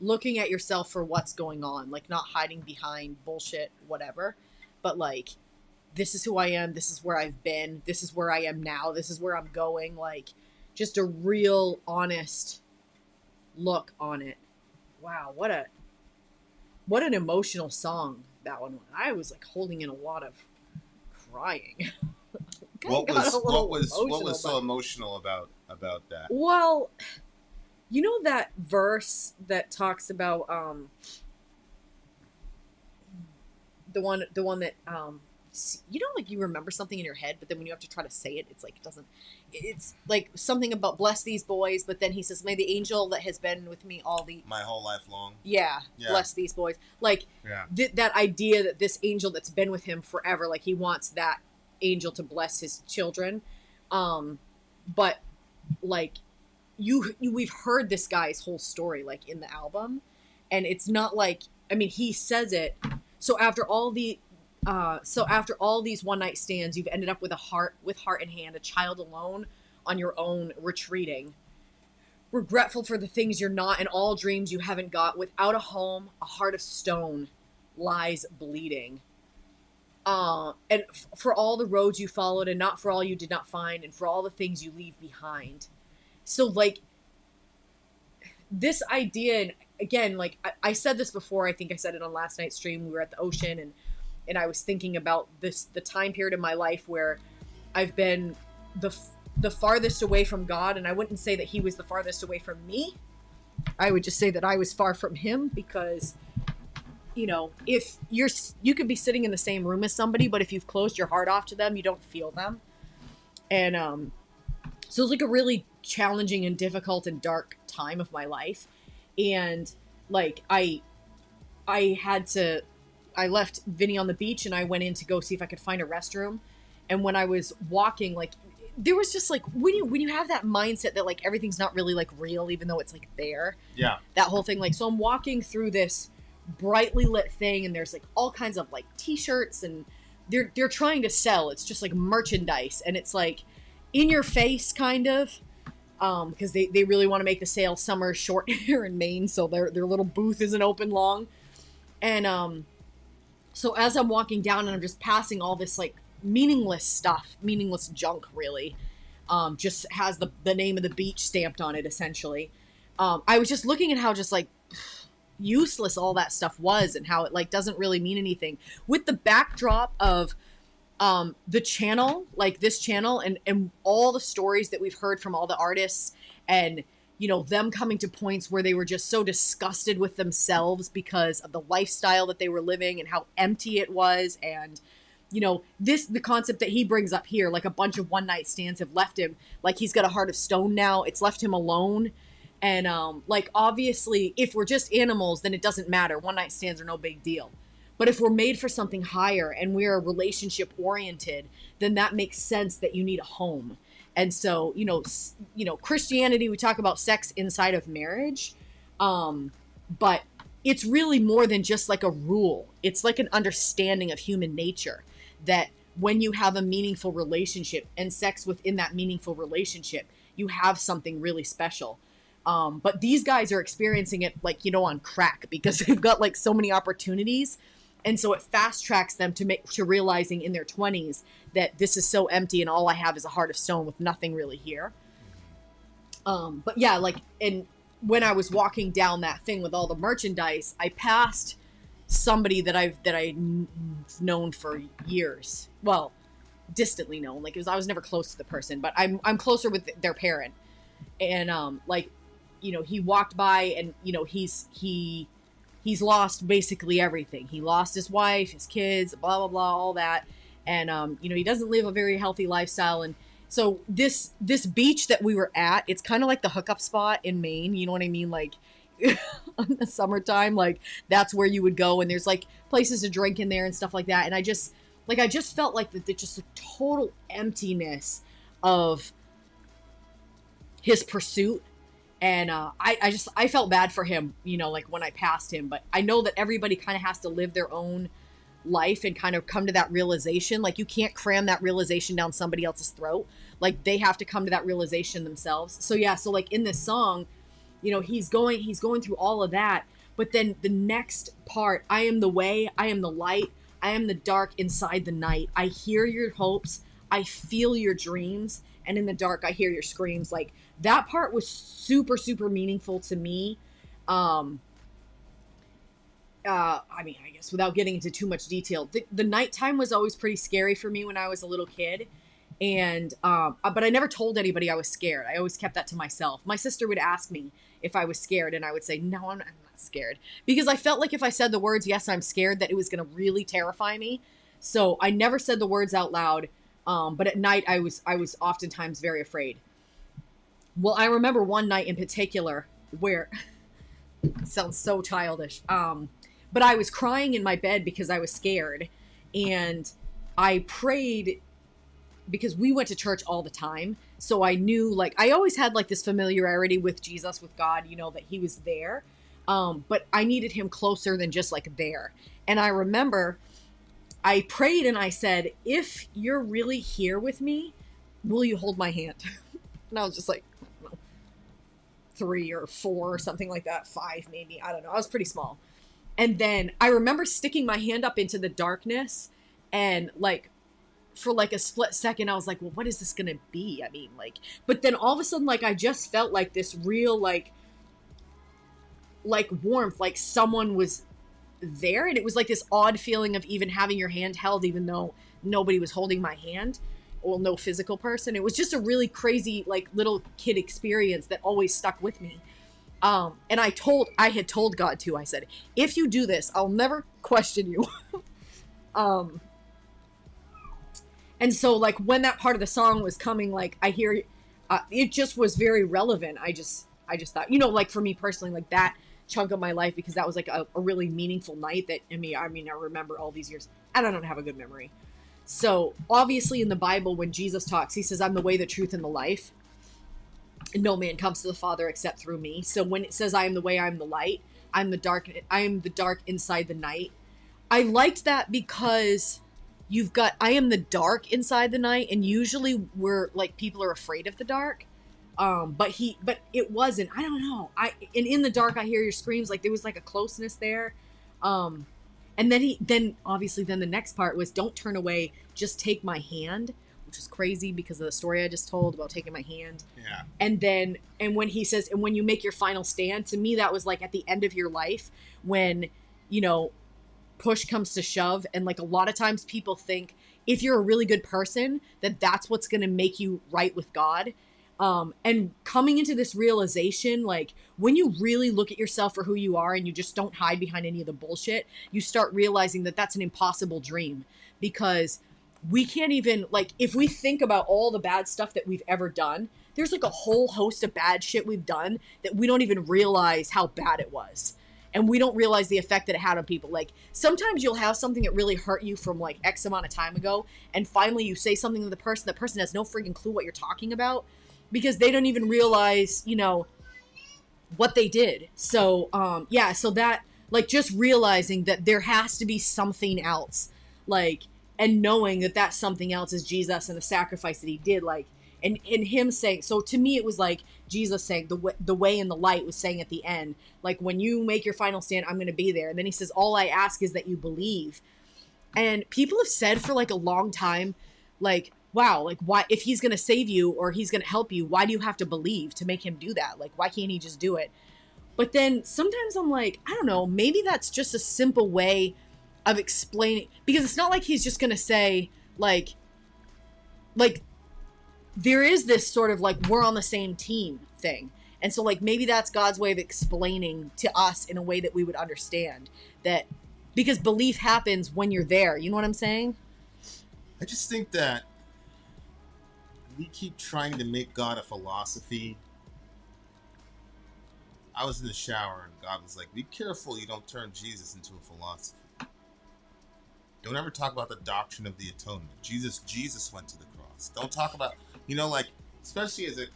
looking at yourself for what's going on, like not hiding behind bullshit, whatever, but like, this is who I am, this is where I've been, this is where I am now, this is where I'm going, like, just a real honest look on it. Wow, what an emotional song that one was. I was like holding in a lot of crying. What was so emotional about that? Well, you know that verse that talks about the one that you know, like, you remember something in your head, but then when you have to try to say it, it's like it doesn't. It's like something about bless these boys, but then he says, "May the angel that has been with me my whole life long." Yeah. Bless these boys. Like that idea that this angel that's been with him forever, like he wants that angel to bless his children, but like. We've heard this guy's whole story, like, in the album, and it's not like, I mean, he says it. So after all these one night stands, you've ended up with heart in hand, a child alone on your own, retreating, regretful for the things you're not, and all dreams you haven't got, without a home, a heart of stone lies bleeding. And for all the roads you followed, and not for all you did not find, and for all the things you leave behind. So, like, this idea, and again, like, I said this before, I think I said it on last night's stream, we were at the ocean, and I was thinking about the time period in my life where I've been the farthest away from God, and I wouldn't say that he was the farthest away from me. I would just say that I was far from him, because, you know, if you could be sitting in the same room as somebody, but if you've closed your heart off to them, you don't feel them. And, so it was like a really challenging and difficult and dark time of my life. And like, I left Vinny on the beach and I went in to go see if I could find a restroom. And when I was walking, like, there was just like, when you have that mindset that like everything's not really like real, even though it's like there. Yeah. That whole thing. Like, so I'm walking through this brightly lit thing and there's like all kinds of like t-shirts and they're trying to sell. It's just like merchandise. And it's like, in your face, kind of, because they really want to make the sale summer short here in Maine, so their little booth isn't open long. And so as I'm walking down and I'm just passing all this like meaningless stuff, meaningless junk, really, just has the name of the beach stamped on it, essentially. I was just looking at how just like useless all that stuff was and how it like doesn't really mean anything, with the backdrop of the channel, like this channel, and all the stories that we've heard from all the artists, and, you know, them coming to points where they were just so disgusted with themselves because of the lifestyle that they were living and how empty it was. And, you know, the concept that he brings up here, like a bunch of one night stands have left him, like he's got a heart of stone now. It's left him alone. And, like, obviously if we're just animals, then it doesn't matter. One night stands are no big deal. But if we're made for something higher and we're relationship oriented, then that makes sense that you need a home. And so, you know, Christianity, we talk about sex inside of marriage, but it's really more than just like a rule. It's like an understanding of human nature, that when you have a meaningful relationship and sex within that meaningful relationship, you have something really special. But these guys are experiencing it like, you know, on crack, because they've got like so many opportunities And so it fast tracks them to realizing in their 20s that this is so empty and all I have is a heart of stone with nothing really here. But yeah, like, and when I was walking down that thing with all the merchandise, I passed somebody that I've known for years. Well, distantly known. Like, I was never close to the person, but I'm closer with their parent. And like, you know, he walked by and, you know, he's lost basically everything. He lost his wife, his kids, blah blah blah, all that. And you know, he doesn't live a very healthy lifestyle. And so this beach that we were at, it's kind of like the hookup spot in Maine. You know what I mean? Like in the summertime, like that's where you would go, and there's like places to drink in there and stuff like that. And I just felt like that just a total emptiness of his pursuit. And I felt bad for him, you know, like when I passed him. But I know that everybody kind of has to live their own life and kind of come to that realization. Like, you can't cram that realization down somebody else's throat. Like, they have to come to that realization themselves. So yeah, so like in this song, you know, he's going through all of that. But then the next part, I am the way, I am the light, I am the dark inside the night. I hear your hopes, I feel your dreams, and in the dark I hear your screams. Like, that part was super, super meaningful to me. I mean, I guess without getting into too much detail, the nighttime was always pretty scary for me when I was a little kid. And, but I never told anybody I was scared. I always kept that to myself. My sister would ask me if I was scared, and I would say, no, I'm not scared. Because I felt like if I said the words, yes, I'm scared, that it was going to really terrify me. So I never said the words out loud. But at night I was oftentimes very afraid. Well, I remember one night in particular where it sounds so childish. But I was crying in my bed because I was scared, and I prayed because we went to church all the time. So I knew, like, I always had like this familiarity with Jesus, with God, you know, that he was there. But I needed him closer than just like there. And I remember I prayed and I said, if you're really here with me, will you hold my hand? And I was just like, I don't know, 3 or 4 or something like that. 5 maybe. I don't know. I was pretty small. And then I remember sticking my hand up into the darkness, and like for like a split second, I was like, well, what is this going to be? I mean, like, but then all of a sudden, like, I just felt like this real, like warmth, like someone was there. And it was like this odd feeling of even having your hand held, even though nobody was holding my hand. Well, no physical person. It was just a really crazy, like, little kid experience that always stuck with me. And I had told God too, I said, if you do this, I'll never question you. And so like when that part of the song was coming, like I hear, it just was very relevant. I just thought, you know, like for me personally, like that chunk of my life, because that was like a really meaningful night that, I mean, I remember all these years, and I don't have a good memory. So obviously in the Bible, when Jesus talks, he says, I'm the way, the truth, and the life. And no man comes to the Father except through me. So when it says, I am the way, I am the light, I am the dark inside the night. I liked that because you've got, I am the dark inside the night. And usually we're like, people are afraid of the dark. But it wasn't, I don't know. And in the dark, I hear your screams. Like there was like a closeness there. And then obviously the next part was, don't turn away, just take my hand, which is crazy because of the story I just told about taking my hand. Yeah. And when he says, and when you make your final stand, to me, that was like at the end of your life when, you know, push comes to shove. And like a lot of times people think if you're a really good person, that's what's going to make you right with God. And coming into this realization, like when you really look at yourself for who you are and you just don't hide behind any of the bullshit, you start realizing that that's an impossible dream, because we can't even, like, if we think about all the bad stuff that we've ever done, there's like a whole host of bad shit we've done that we don't even realize how bad it was. And we don't realize the effect that it had on people. Like sometimes you'll have something that really hurt you from like X amount of time ago. And finally you say something to the person, that person has no freaking clue what you're talking about, because they don't even realize, you know, what they did. So, yeah, so that, like, just realizing that there has to be something else, like, and knowing that that something else is Jesus and the sacrifice that he did, like, And him saying, so to me it was like Jesus saying, the way and the light was saying at the end, like, when you make your final stand, I'm going to be there. And then he says, all I ask is that you believe. And people have said for like a long time, like, wow, like, why, if he's going to save you or he's going to help you, why do you have to believe to make him do that? Like, why can't he just do it? But then sometimes I'm like, I don't know, maybe that's just a simple way of explaining, because it's not like he's just going to say like there is this sort of like, we're on the same team thing. And so like, maybe that's God's way of explaining to us in a way that we would understand, that because belief happens when you're there. You know what I'm saying? I just think that we keep trying to make God a philosophy. I was in the shower and God was like, be careful you don't turn Jesus into a philosophy. Don't ever talk about the doctrine of the atonement. Jesus went to the cross. Don't talk about, like, especially as a,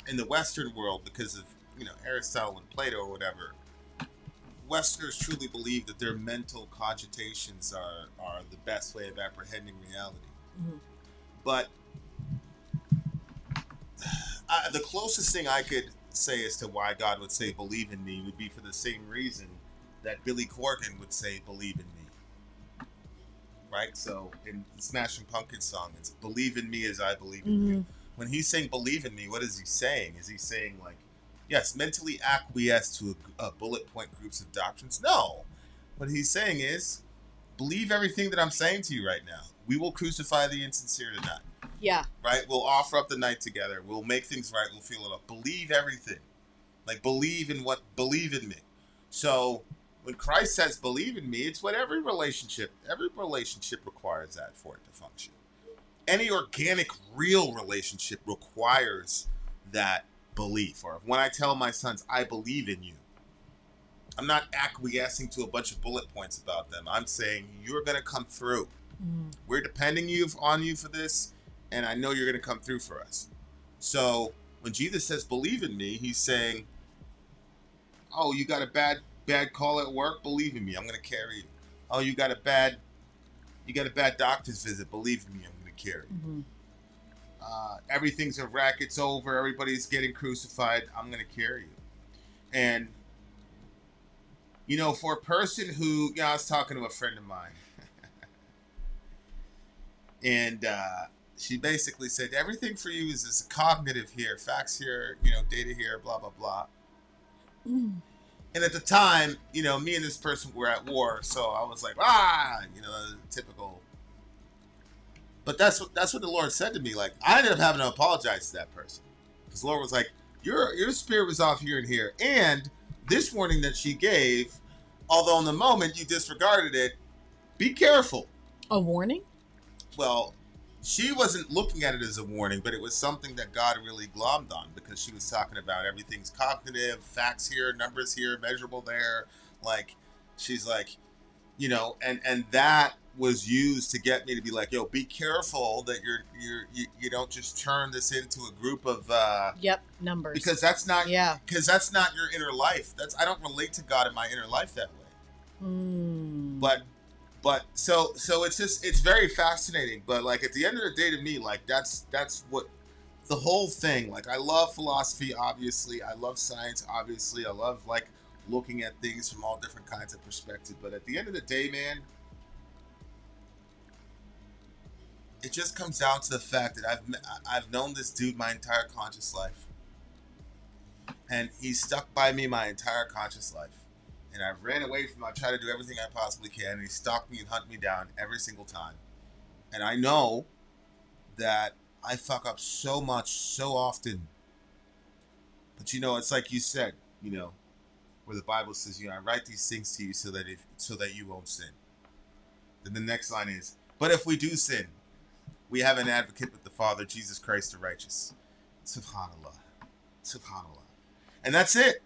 in the Western world, because of, Aristotle and Plato or whatever, Westerners truly believe that their mental cogitations are the best way of apprehending reality. Mm-hmm. But the closest thing I could say as to why God would say believe in me would be for the same reason that Billy Corgan would say believe in me. Right? So in the Smashing Pumpkins song, it's believe in me as I believe in you. When he's saying believe in me, what is he saying? Is he saying like, yes, mentally acquiesce to a bullet point groups of doctrines? No. What he's saying is believe everything that I'm saying to you right now. We will crucify the insincere tonight. Yeah. Right? We'll offer up the night together. We'll make things right. We'll feel it up. Believe everything. Like, believe in me. So when Christ says believe in me, it's what every relationship requires that for it to function. Any organic, real relationship requires that belief. Or when I tell my sons, I believe in you, I'm not acquiescing to a bunch of bullet points about them. I'm saying you're going to come through. We're depending on you for this, and I know you're going to come through for us. So when Jesus says believe in me, he's saying, oh, you got a bad call at work? Believe in me, I'm going to carry you. Oh, you got a bad doctor's visit? Believe in me, I'm going to carry you. Everything's a wreck, it's over, everybody's getting crucified, I'm going to carry you. And for a person who, I was talking to a friend of mine, and she basically said, everything for you is this cognitive here, facts here, data here, blah, blah, blah. And at the time, me and this person were at war, so I was like, typical. But that's what the Lord said to me. Like, I ended up having to apologize to that person. Because the Lord was like, your spirit was off here and here. And this warning that she gave, although in the moment you disregarded it, be careful. A warning? Well, she wasn't looking at it as a warning, but it was something that God really glommed on, because she was talking about everything's cognitive, facts here, numbers here, measurable there. Like, she's like, and that was used to get me to be like, yo, be careful that you don't just turn this into a group of numbers, because that's not your inner life. I don't relate to God in my inner life that way. But so it's very fascinating. But like, at the end of the day, to me, like, that's what the whole thing, like, I love philosophy, obviously, I love science, obviously, I love like looking at things from all different kinds of perspectives. But at the end of the day, man, it just comes down to the fact that I've known this dude my entire conscious life, and he's stuck by me my entire conscious life. And I ran away from him. I tried to do everything I possibly can, and he stalked me and hunted me down every single time. And I know that I fuck up so much, so often. But it's like you said, where the Bible says, I write these things to you so that you won't sin. Then the next line is, but if we do sin, we have an advocate with the Father, Jesus Christ the righteous. Subhanallah. And that's it.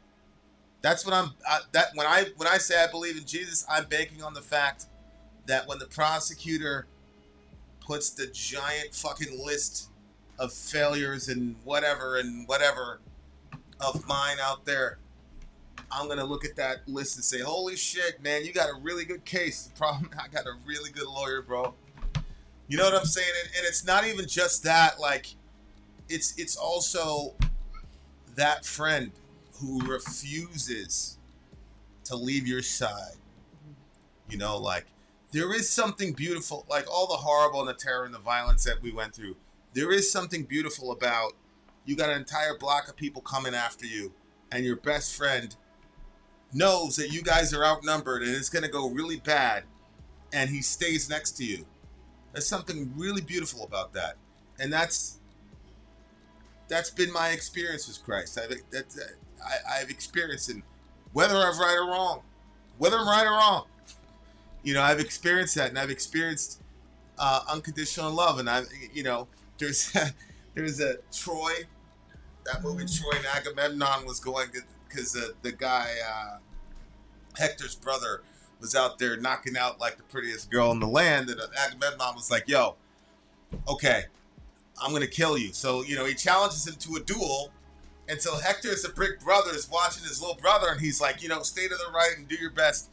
That's what when I say I believe in Jesus, I'm banking on the fact that when the prosecutor puts the giant fucking list of failures and whatever of mine out there, I'm going to look at that list and say, holy shit, man, you got a really good case. The problem, I got a really good lawyer, bro. You know what I'm saying? And it's not even just that. Like, it's also that friend who refuses to leave your side. You know, like, there is something beautiful, like all the horrible and the terror and the violence that we went through. There is something beautiful about you got an entire block of people coming after you, and your best friend knows that you guys are outnumbered and it's going to go really bad, and he stays next to you. There's something really beautiful about that. And that's been my experience with Christ. I've experienced it, whether I'm right or wrong. Whether I'm right or wrong. You know, I've experienced that, and I've experienced unconditional love. And there's a Troy, that movie Troy and Agamemnon was going, because the guy, Hector's brother, was out there knocking out like the prettiest girl in the land, and Agamemnon was like, yo, okay, I'm going to kill you. So, you know, he challenges him to a duel, and so Hector's a big brother is watching his little brother, and he's like, you know, stay to the right and do your best.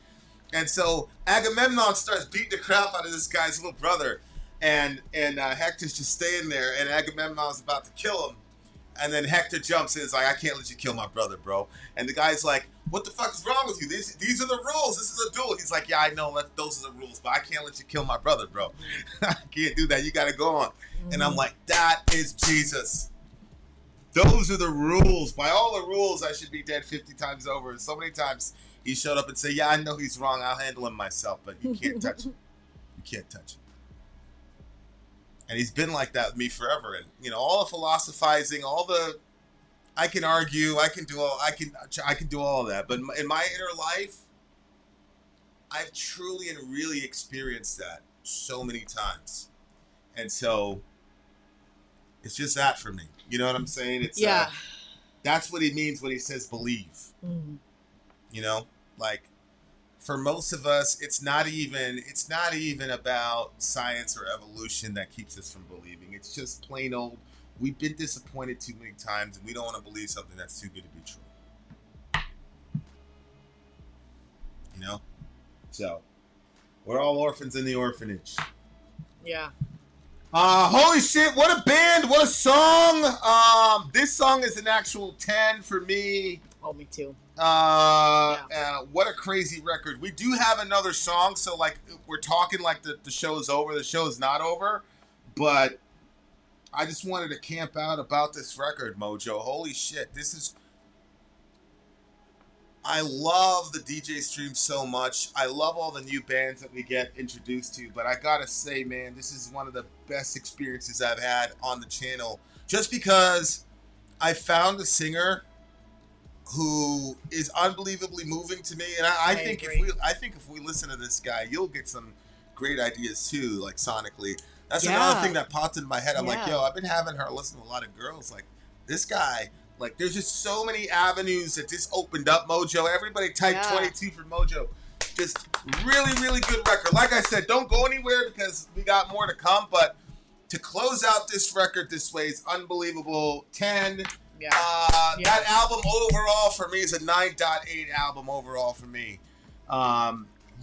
And so Agamemnon starts beating the crap out of this guy's little brother, and Hector's just staying there, and Agamemnon's about to kill him. And then Hector jumps in and is like, I can't let you kill my brother, bro. And the guy's like, what the fuck is wrong with you? These are the rules. This is a duel. He's like, yeah, I know. Those are the rules, but I can't let you kill my brother, bro. I can't do that. You got to go on. And I'm like, that is Jesus. Those are the rules. By all the rules, I should be dead 50 times over. And so many times he showed up and said, yeah, I know he's wrong. I'll handle him myself, but you can't touch him. You can't touch him. And he's been like that with me forever. And, you know, all the philosophizing, I can argue, I can do all of that. But in my inner life, I've truly and really experienced that so many times. And so it's just that for me. You know what I'm saying? It's that's what he means when he says believe. Mm-hmm. You know, like, for most of us, it's not even about science or evolution that keeps us from believing. It's just plain old, we've been disappointed too many times, and we don't want to believe something that's too good to be true. You know? So, we're all orphans in the orphanage. Yeah. Holy shit, what a band, what a song. This song is an actual 10 for me. Oh, me too. What a crazy record. We do have another song, so like we're talking like the show is over. The show is not over, but I just wanted to camp out about this record, Mojo. Holy shit, I love the DJ stream so much. I love all the new bands that we get introduced to, but I gotta say, man, this is one of the best experiences I've had on the channel, just because I found a singer who is unbelievably moving to me, and I think if we listen to this guy, you'll get some great ideas too, like sonically. That's another thing that popped in my head. I'm like, yo, I've been having her listen to a lot of girls. Like, this guy, like, there's just so many avenues that just opened up. Mojo, everybody type 22 for Mojo. Just really, really good record. Like I said, don't go anywhere because we got more to come. But to close out this record this way is unbelievable. 10. That album overall for me is a 9.8 album overall for me.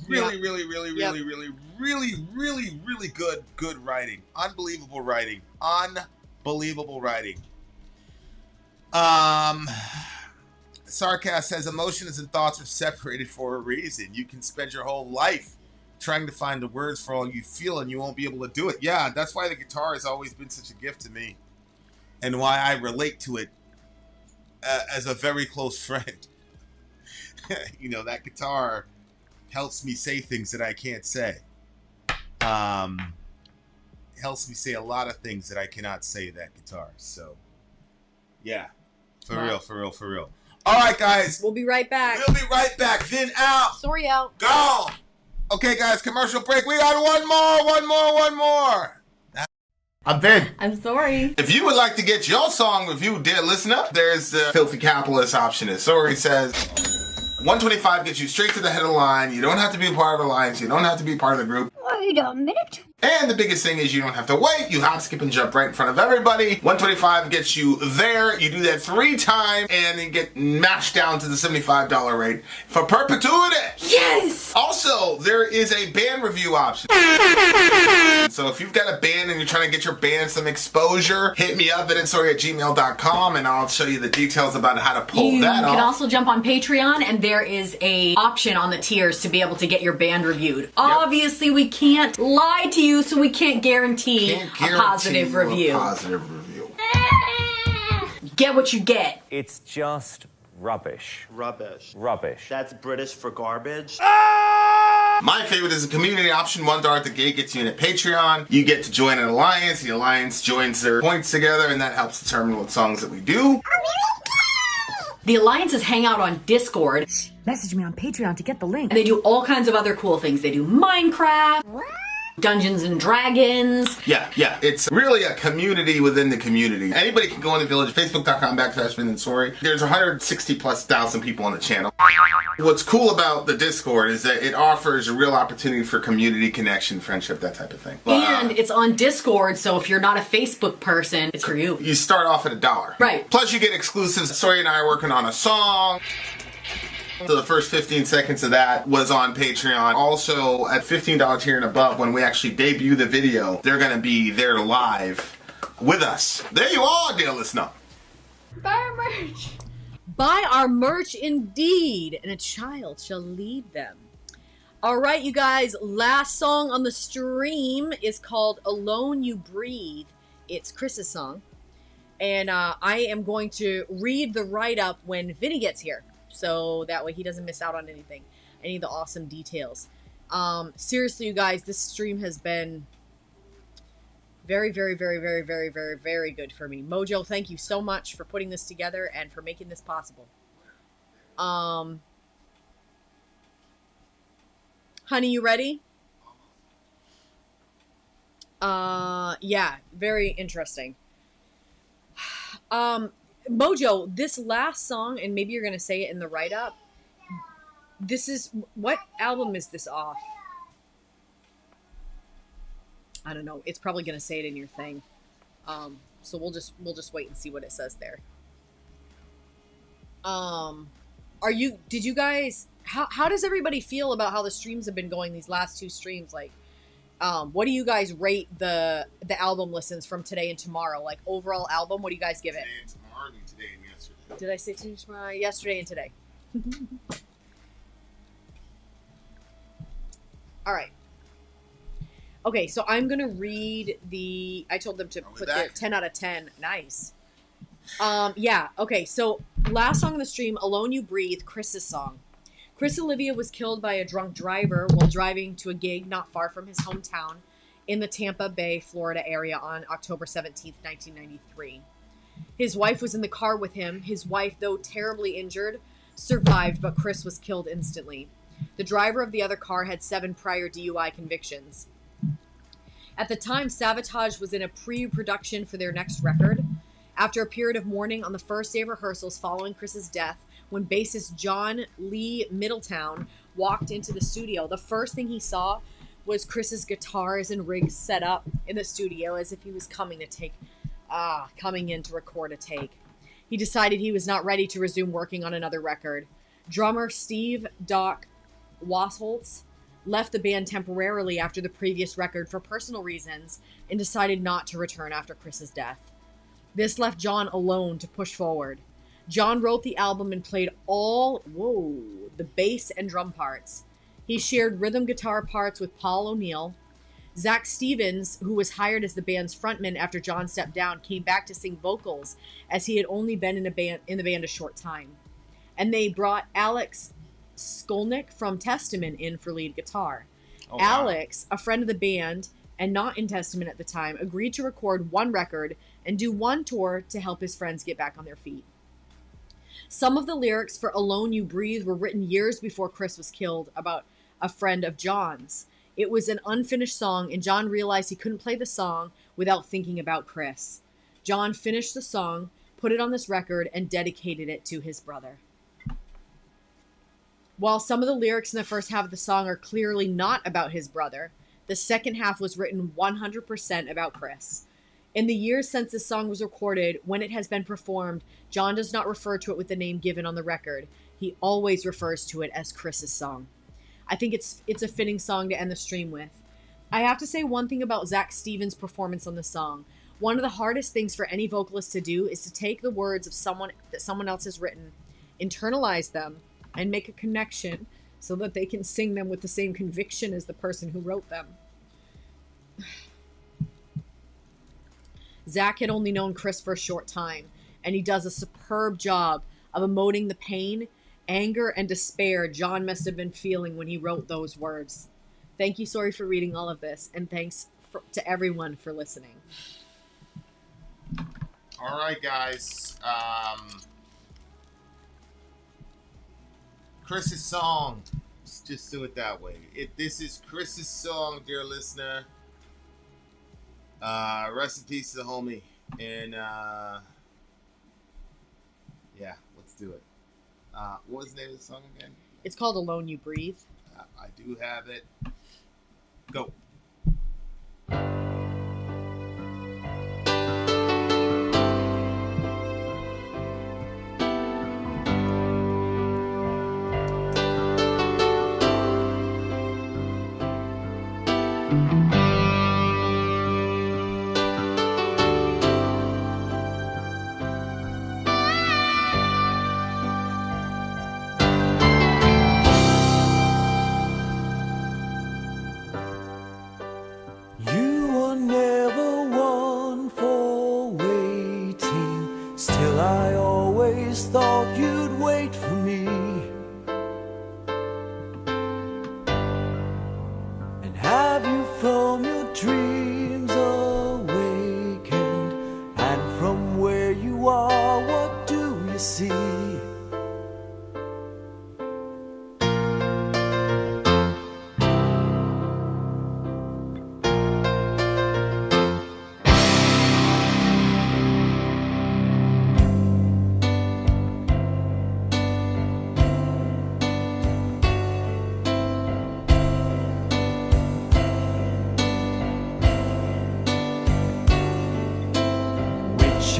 Really good writing. Unbelievable writing. Sarcast says emotions and thoughts are separated for a reason. You can spend your whole life trying to find the words for all you feel and you won't be able to do it. Yeah, that's why the guitar has always been such a gift to me, and why I relate to it as a very close friend. You know, that guitar helps me say things that I can't say. Helps me say a lot of things that I cannot say, that guitar. So, yeah. For real. All right, guys. We'll be right back. Vin out. Sori out. Gone. Okay, guys, commercial break. We got one more. I'm Vin. I'm Sori. If you would like to get your song reviewed, dear listener, there's the Filthy Capitalist option. As Sori says, 125 gets you straight to the head of the line. You don't have to be a part of the alliance. You don't have to be part of the group. Wait a minute. And the biggest thing is you don't have to wait. You hop, skip, and jump right in front of everybody. 125 gets you there. You do that 3 times, and you get mashed down to the $75 rate for perpetuity. Yes! Also, there is a band review option. So if you've got a band and you're trying to get your band some exposure, hit me up at Sori@gmail.com, and I'll show you the details about how to pull that off. You can also jump on Patreon, and there is a option on the tiers to be able to get your band reviewed. Obviously, we can't lie to you, so we can't guarantee a positive review. Get what you get. It's just rubbish. Rubbish. Rubbish. That's British for garbage. My favorite is the community option. $1 at the gate gets you in at Patreon. You get to join an alliance. The alliance joins their points together, and that helps determine what songs that we do. The alliances hang out on Discord. Message me on Patreon to get the link. And they do all kinds of other cool things. They do Minecraft, Dungeons and Dragons. Yeah. It's really a community within the community. Anybody can go in the village, facebook.com/Vin and Sori. There's 160,000+ people on the channel. What's cool about the Discord is that it offers a real opportunity for community connection, friendship, that type of thing. And it's on Discord, so if you're not a Facebook person, it's for you. You start off at $1. Right. Plus you get exclusives. Sori and I are working on a song. So the first 15 seconds of that was on Patreon. Also, at $15 tier and above, when we actually debut the video, they're going to be there live with us. There you are, dear listener. Buy our merch. Buy our merch indeed, and a child shall lead them. All right, you guys, last song on the stream is called Alone You Breathe. It's Chris's song. And I am going to read the write-up when Vinny gets here. So that way he doesn't miss out on anything. Any of the awesome details. Seriously, you guys, this stream has been very, very, very, very, very, very, very good for me. Mojo, thank you so much for putting this together and for making this possible. Honey, you ready? Yeah, very interesting. Mojo, this last song, and maybe you're going to say it in the write-up, this is, what album is this off? I don't know. It's probably going to say it in your thing. So we'll just wait and see what it says there. Did you guys, how does everybody feel about how the streams have been going these last 2 streams? Like, what do you guys rate the album listens from today and tomorrow? Like, overall album, what do you guys give it? Today and yesterday. Did I say tomorrow? Yesterday and today. All right. Okay, so I'm going to read I told them to put their 10 out of 10. Nice. Yeah, okay, so last song on the stream, Alone You Breathe, Chris's song. Chris Olivia was killed by a drunk driver while driving to a gig not far from his hometown in the Tampa Bay, Florida area on October 17th, 1993. His wife was in the car with him. His wife, though terribly injured, survived, but Chris was killed instantly. The driver of the other car had 7 prior DUI convictions. At the time, SAVATAGE was in a pre-production for their next record. After a period of mourning on the first day of rehearsals following Chris's death, when bassist John Lee Middletown walked into the studio, the first thing he saw was Chris's guitars and rigs set up in the studio as if he was coming in to record a take. He decided he was not ready to resume working on another record. Drummer Steve Doc Washoltz left the band temporarily after the previous record for personal reasons and decided not to return after Chris's death. This left John alone to push forward. John wrote the album and played all the bass and drum parts. He shared rhythm guitar parts with Paul O'Neill. Zach Stevens, who was hired as the band's frontman after John stepped down, came back to sing vocals as he had only been in the band a short time. And they brought Alex Skolnick from Testament in for lead guitar. Oh, wow. Alex, a friend of the band and not in Testament at the time, agreed to record 1 record and do 1 tour to help his friends get back on their feet. Some of the lyrics for Alone You Breathe were written years before Chris was killed about a friend of John's. It was an unfinished song, and John realized he couldn't play the song without thinking about Chris. John finished the song, put it on this record, and dedicated it to his brother. While some of the lyrics in the first half of the song are clearly not about his brother, The second half was written 100% about Chris. In the years since this song was recorded, when it has been performed, John does not refer to it with the name given on the record. He always refers to it as Chris's song. I think it's a fitting song to end the stream with. I have to say one thing about Zach Stevens' performance on the song. One of the hardest things for any vocalist to do is to take the words of someone else has written, internalize them, and make a connection so that they can sing them with the same conviction as the person who wrote them. Zach had only known Chris for a short time, and he does a superb job of emoting the pain, anger, and despair John must have been feeling when he wrote those words. Thank you, Sori, for reading all of this, and thanks to everyone for listening. All right, guys. Chris's song. Let's just do it that way. This is Chris's song, dear listener. Rest in peace to the homie. And yeah, let's do it. What was the name of the song again? It's called Alone You Breathe. I do have it. Go.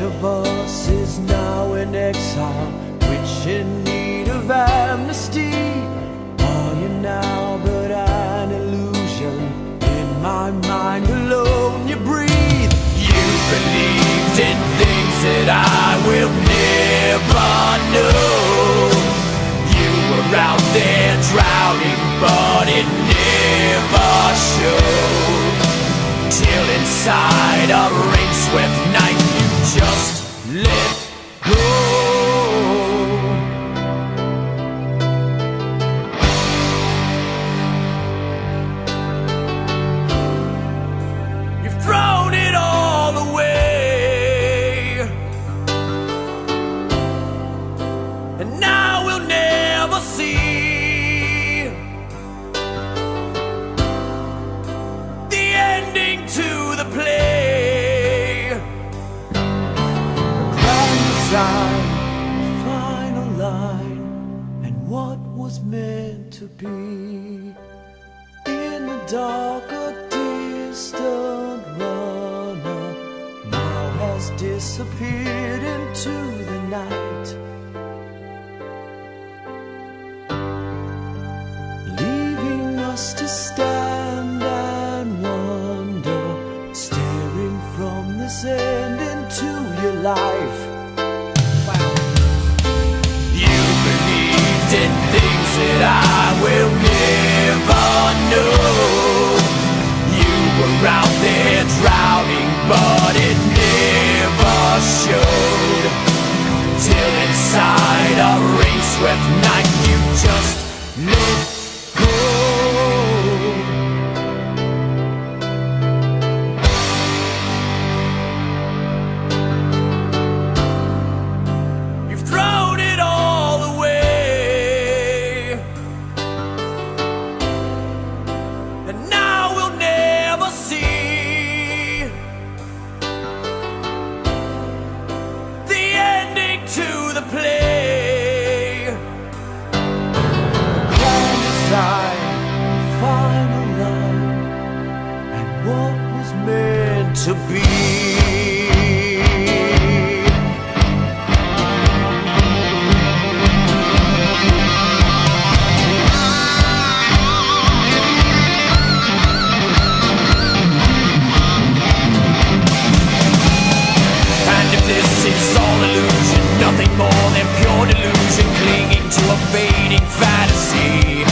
Of us is now in exile, which in need of amnesty. Are you now but an illusion? In my mind alone you breathe. You believed in things that I will never know. You were out there drowning, but it never showed. Till inside a rain-swept night just let go. You've thrown it all away, and now we'll never see the ending to the play. The final line, and what was meant to be. In the dark, a distant runner now has disappeared into the night, leaving us to stand and wonder, staring from this end into your life. In things that I will never know. You were out there drowning, but it never showed. Till inside a rain-swept night you just let go. You've thrown it all away. to be. And if this is all illusion, nothing more than pure delusion, clinging to a fading fantasy,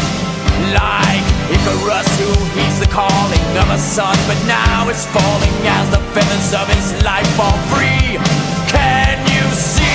like Icarus who heeds the calling of a sun, but now is falling as the feathers of his life fall free. Can you see?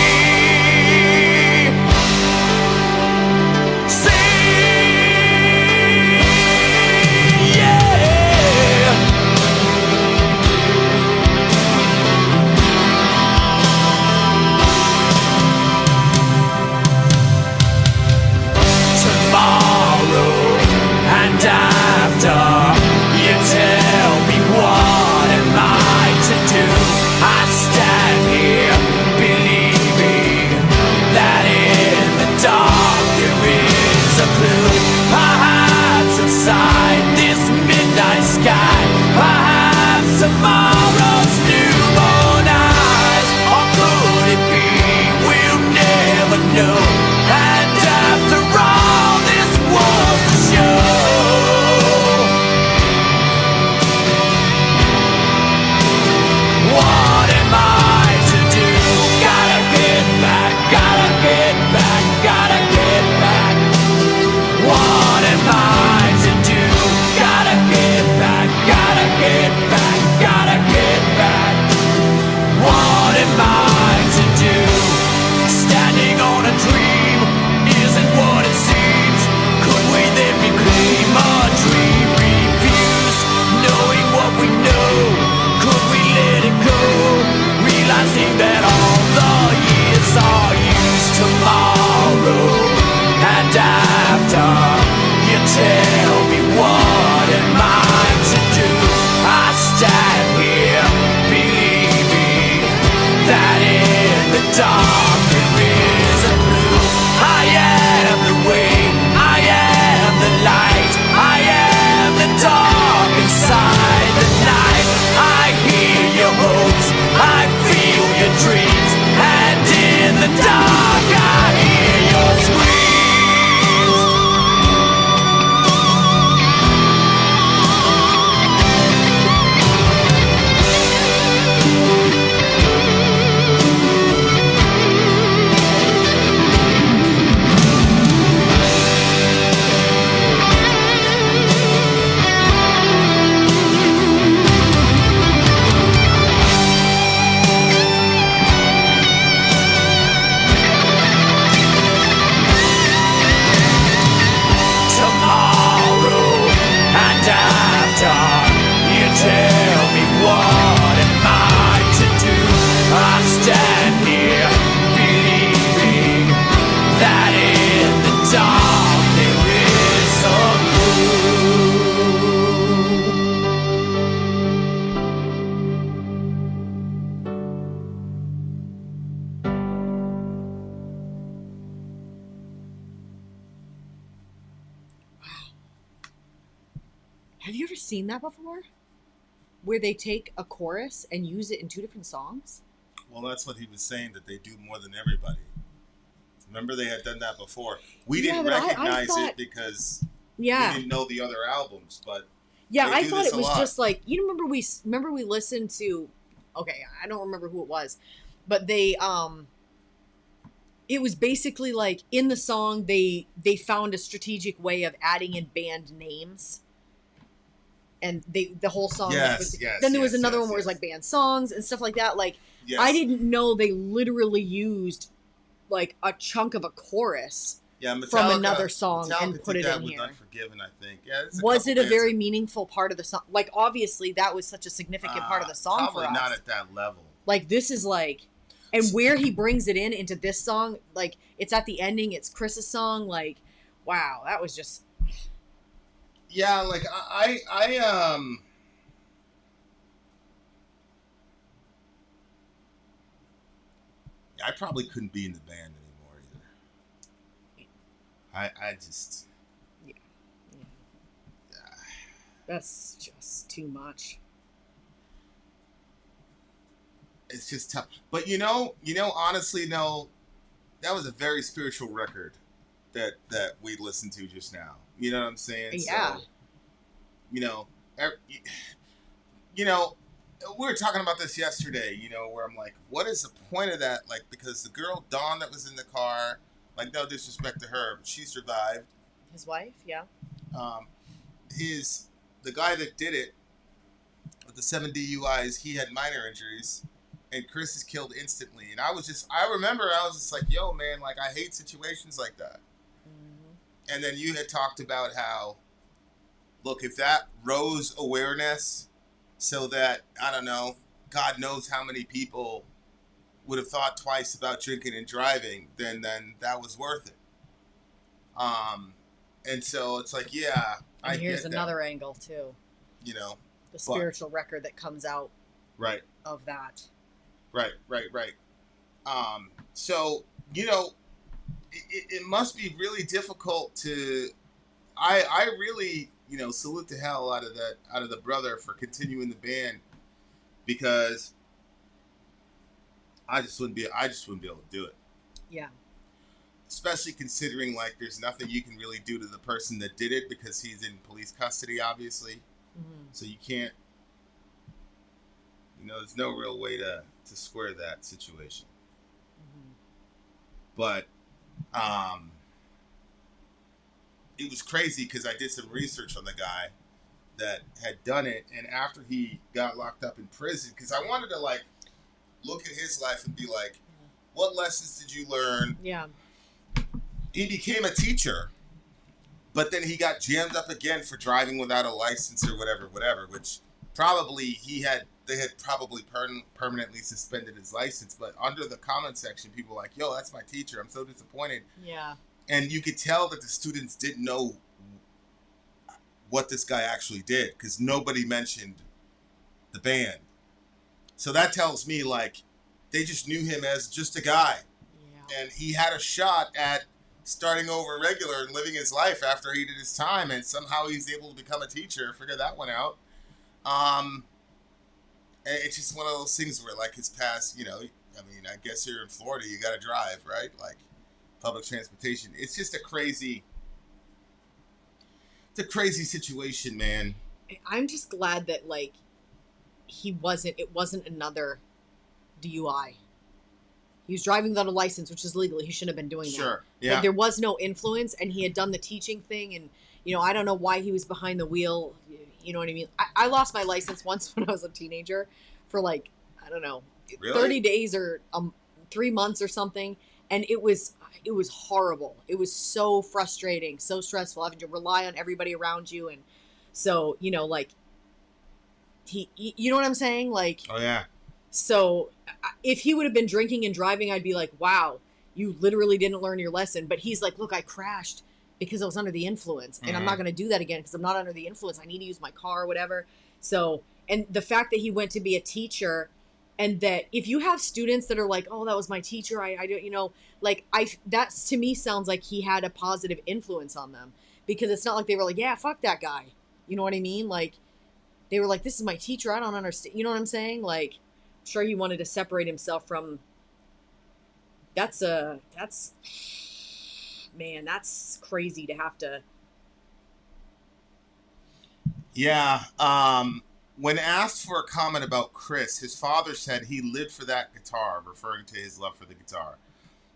Tomorrow's newborn eyes, or could it be? We'll never know. And after all, this was the show. What am I to do? Gotta get back, gotta get back, gotta get back. What am I to do? Gotta get back, gotta get back. Gotta get back. What am I to do? Standing on a dream isn't what it seems. Could we then reclaim a dream? Refuse knowing what we know. Could we let it go? Realizing that all the years are used. Tomorrow and after, you tell me what am I to do? I stand here believing that in the dark there is a blue. I am the way, I am the light, I am the dark inside the night. I hear your hopes, I feel your dreams, and in the dark I hear your screams. Have you ever seen that before? Where they take a chorus and use it in two different songs? Well, that's what he was saying, that they do more than everybody. Remember they had done that before. We didn't recognize it because we didn't know the other albums, but I thought it was just like, you remember we listened to, okay, I don't remember who it was, but they it was basically like in the song they found a strategic way of adding in band names. And the whole song. Then there was another one where it was like band songs and stuff like that. Like, I didn't know they literally used like a chunk of a chorus from another song and put it in here. Unforgiven, I think. Was it a very meaningful part of the song? Like, obviously, that was such a significant part of the song for us. Probably not at that level. Like, this is like, and where he brings it into this song, like, it's at the ending. It's Chris's song. Like, wow, that was just. Yeah, like I probably couldn't be in the band anymore either. I just that's just too much. it's just tough. But honestly, no, that was a very spiritual record that we listened to just now. You know what I'm saying? Yeah. So, we were talking about this yesterday, where I'm like, what is the point of that? Like, because the girl, Dawn, that was in the car, like, no disrespect to her, but she survived. His wife, yeah. The guy that did it, with the 7 DUIs, he had minor injuries, and Chris is killed instantly. And I was just like, yo, man, like, I hate situations like that. Mm-hmm. And then you had talked about how, look, if that rose awareness so that, I don't know, God knows how many people would have thought twice about drinking and driving, then that was worth it. And so it's like, yeah, and here's another angle too. The spiritual record that comes out of that. Right. So, it must be really difficult to, I really, salute the hell out of the brother for continuing the band, because I just wouldn't be able to do it. Yeah. Especially considering, like, there's nothing you can really do to the person that did it because he's in police custody, obviously. Mm-hmm. So you can't, there's no real way to square that situation. Mm-hmm. But it was crazy because I did some research on the guy that had done it, and after he got locked up in prison, because I wanted to, like, look at his life and be like, what lessons did you learn? Yeah. He became a teacher, but then he got jammed up again for driving without a license or whatever, which probably they had probably permanently suspended his license. But under the comment section, people were like, yo, that's my teacher. I'm so disappointed. Yeah. And you could tell that the students didn't know what this guy actually did because nobody mentioned the band. So that tells me, like, they just knew him as just a guy. Yeah. And he had a shot at starting over regular and living his life after he did his time, and somehow he's able to become a teacher. Figure that one out. And it's just one of those things where, like, his past, I guess you're in Florida, you got to drive, right? Like, public transportation. It's just a crazy situation, man. I'm just glad that, like, it wasn't another DUI. He was driving without a license, which is legal. He shouldn't have been doing that. Sure, yeah. Like, there was no influence, and he had done the teaching thing, and, I don't know why he was behind the wheel. You know what I mean? I lost my license once when I was a teenager for, like, I don't know, really? 30 days or 3 months or something, and it was horrible. It was so frustrating, so stressful, having to rely on everybody around you, and so, like, you know what I'm saying? Like, oh, yeah. So if he would have been drinking and driving, I'd be like, wow, you literally didn't learn your lesson. But he's like, look, I crashed because I was under the influence, and I'm not going to do that again because I'm not under the influence. I need to use my car or whatever. So, and the fact that he went to be a teacher, and that if you have students that are like, oh, that was my teacher, I don't, that to me sounds like he had a positive influence on them, because it's not like they were like, yeah, fuck that guy. You know what I mean? Like, they were like, this is my teacher. I don't understand. You know what I'm saying? Like, I'm sure he wanted to separate himself from. That's crazy to have to. Yeah. When asked for a comment about Chris, his father said he lived for that guitar, referring to his love for the guitar.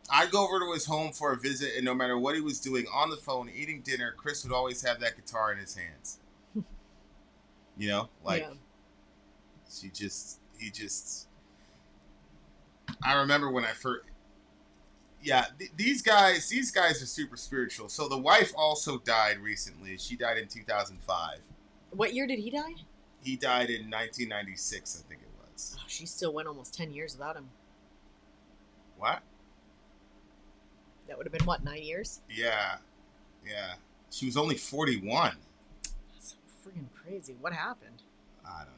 I'd go over to his home for a visit, and no matter what he was doing, on the phone, eating dinner, Chris would always have that guitar in his hands. Yeah. He just, I remember when I first, these guys are super spiritual. So the wife also died recently. She died in 2005. What year did he die? He died in 1996, I think it was. Oh, she still went almost 10 years without him. What? That would have been, what, 9 years? Yeah. She was only 41. That's so freaking crazy. What happened? I don't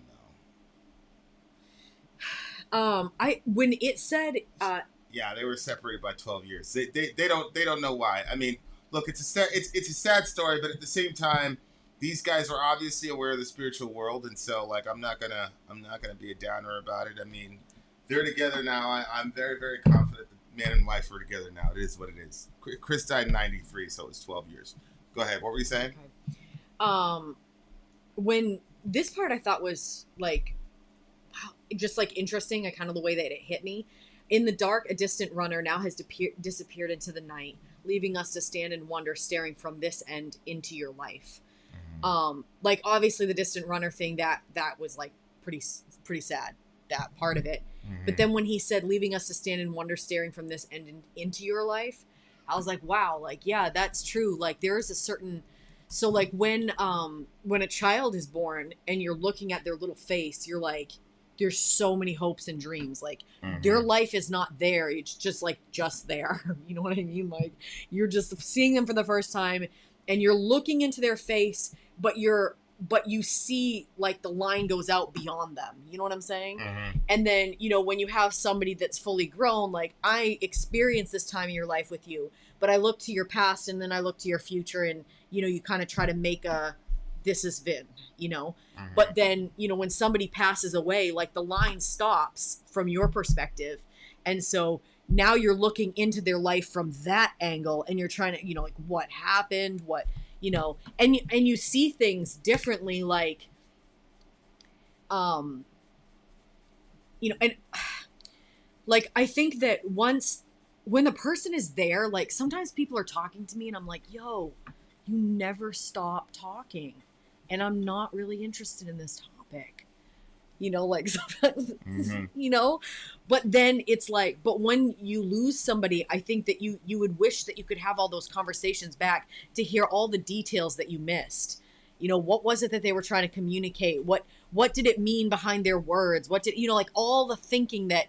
know. When it said, yeah, they were separated by 12 years. They don't know why. I mean, look, it's a sad story, but at the same time, these guys are obviously aware of the spiritual world, and so, like, I'm not gonna be a downer about it. I mean, They're together now. I'm very, very confident that man and wife are together now. It is what it is. Chris died in 93, so it was 12 years. Go ahead. What were you saying? Okay. When this part I thought was like, just like interesting, kind of the way that it hit me. In the dark, a distant runner now has disappeared into the night, leaving us to stand in wonder, staring from this end into your life. Like obviously the distant runner thing that was like pretty sad, that part of it. But then when he said leaving us to stand in wonder, staring from this end into your life, I was like, wow, like, yeah, that's true. Like there is a certain, so like when a child is born and you're looking at their little face, you're like, there's so many hopes and dreams. Like their life is not there. It's just like just there. You know what I mean? Like you're just seeing them for the first time and you're looking into their face, but you see like the line goes out beyond them. You know what I'm saying? And then, you know, when you have somebody that's fully grown, like I experienced this time in your life with you, but I look to your past and then I look to your future and, you know, you kind of try to make this is Vin, you know, but then, you know, when somebody passes away, like the line stops from your perspective. And so now you're looking into their life from that angle and you're trying to, you know, like what happened, what, you know, and you see things differently, like, you know, and like, I think that when the person is there, like sometimes people are talking to me and I'm like, yo, you never stop talking. And I'm not really interested in this topic, you know, like sometimes, you know, but then it's like, but when you lose somebody, I think that you would wish that you could have all those conversations back to hear all the details that you missed. You know, what was it that they were trying to communicate? What did it mean behind their words? What did, you know, like all the thinking that,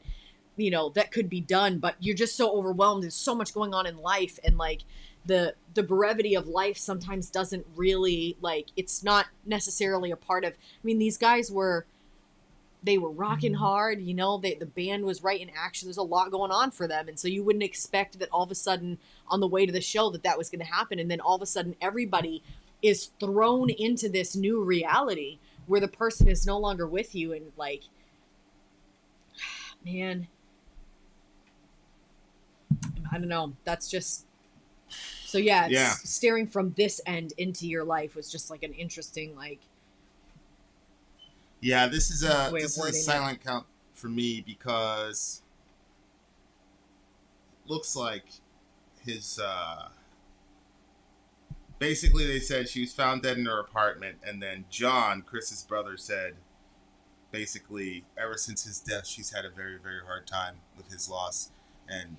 you know, that could be done, but you're just so overwhelmed. There's so much going on in life. And like, the brevity of life sometimes doesn't really, like, it's not necessarily a part of, I mean, these guys were rocking hard, you know, the band was right in action. There's a lot going on for them. And so you wouldn't expect that all of a sudden on the way to the show that was going to happen. And then all of a sudden everybody is thrown into this new reality where the person is no longer with you. And like, man, I don't know. That's just, so yeah, staring from this end into your life was just like an interesting, like. Yeah, this is a silent count for me because looks like his, basically they said she was found dead in her apartment, and then John, Chris's brother, said basically ever since his death she's had a very, very hard time with his loss, and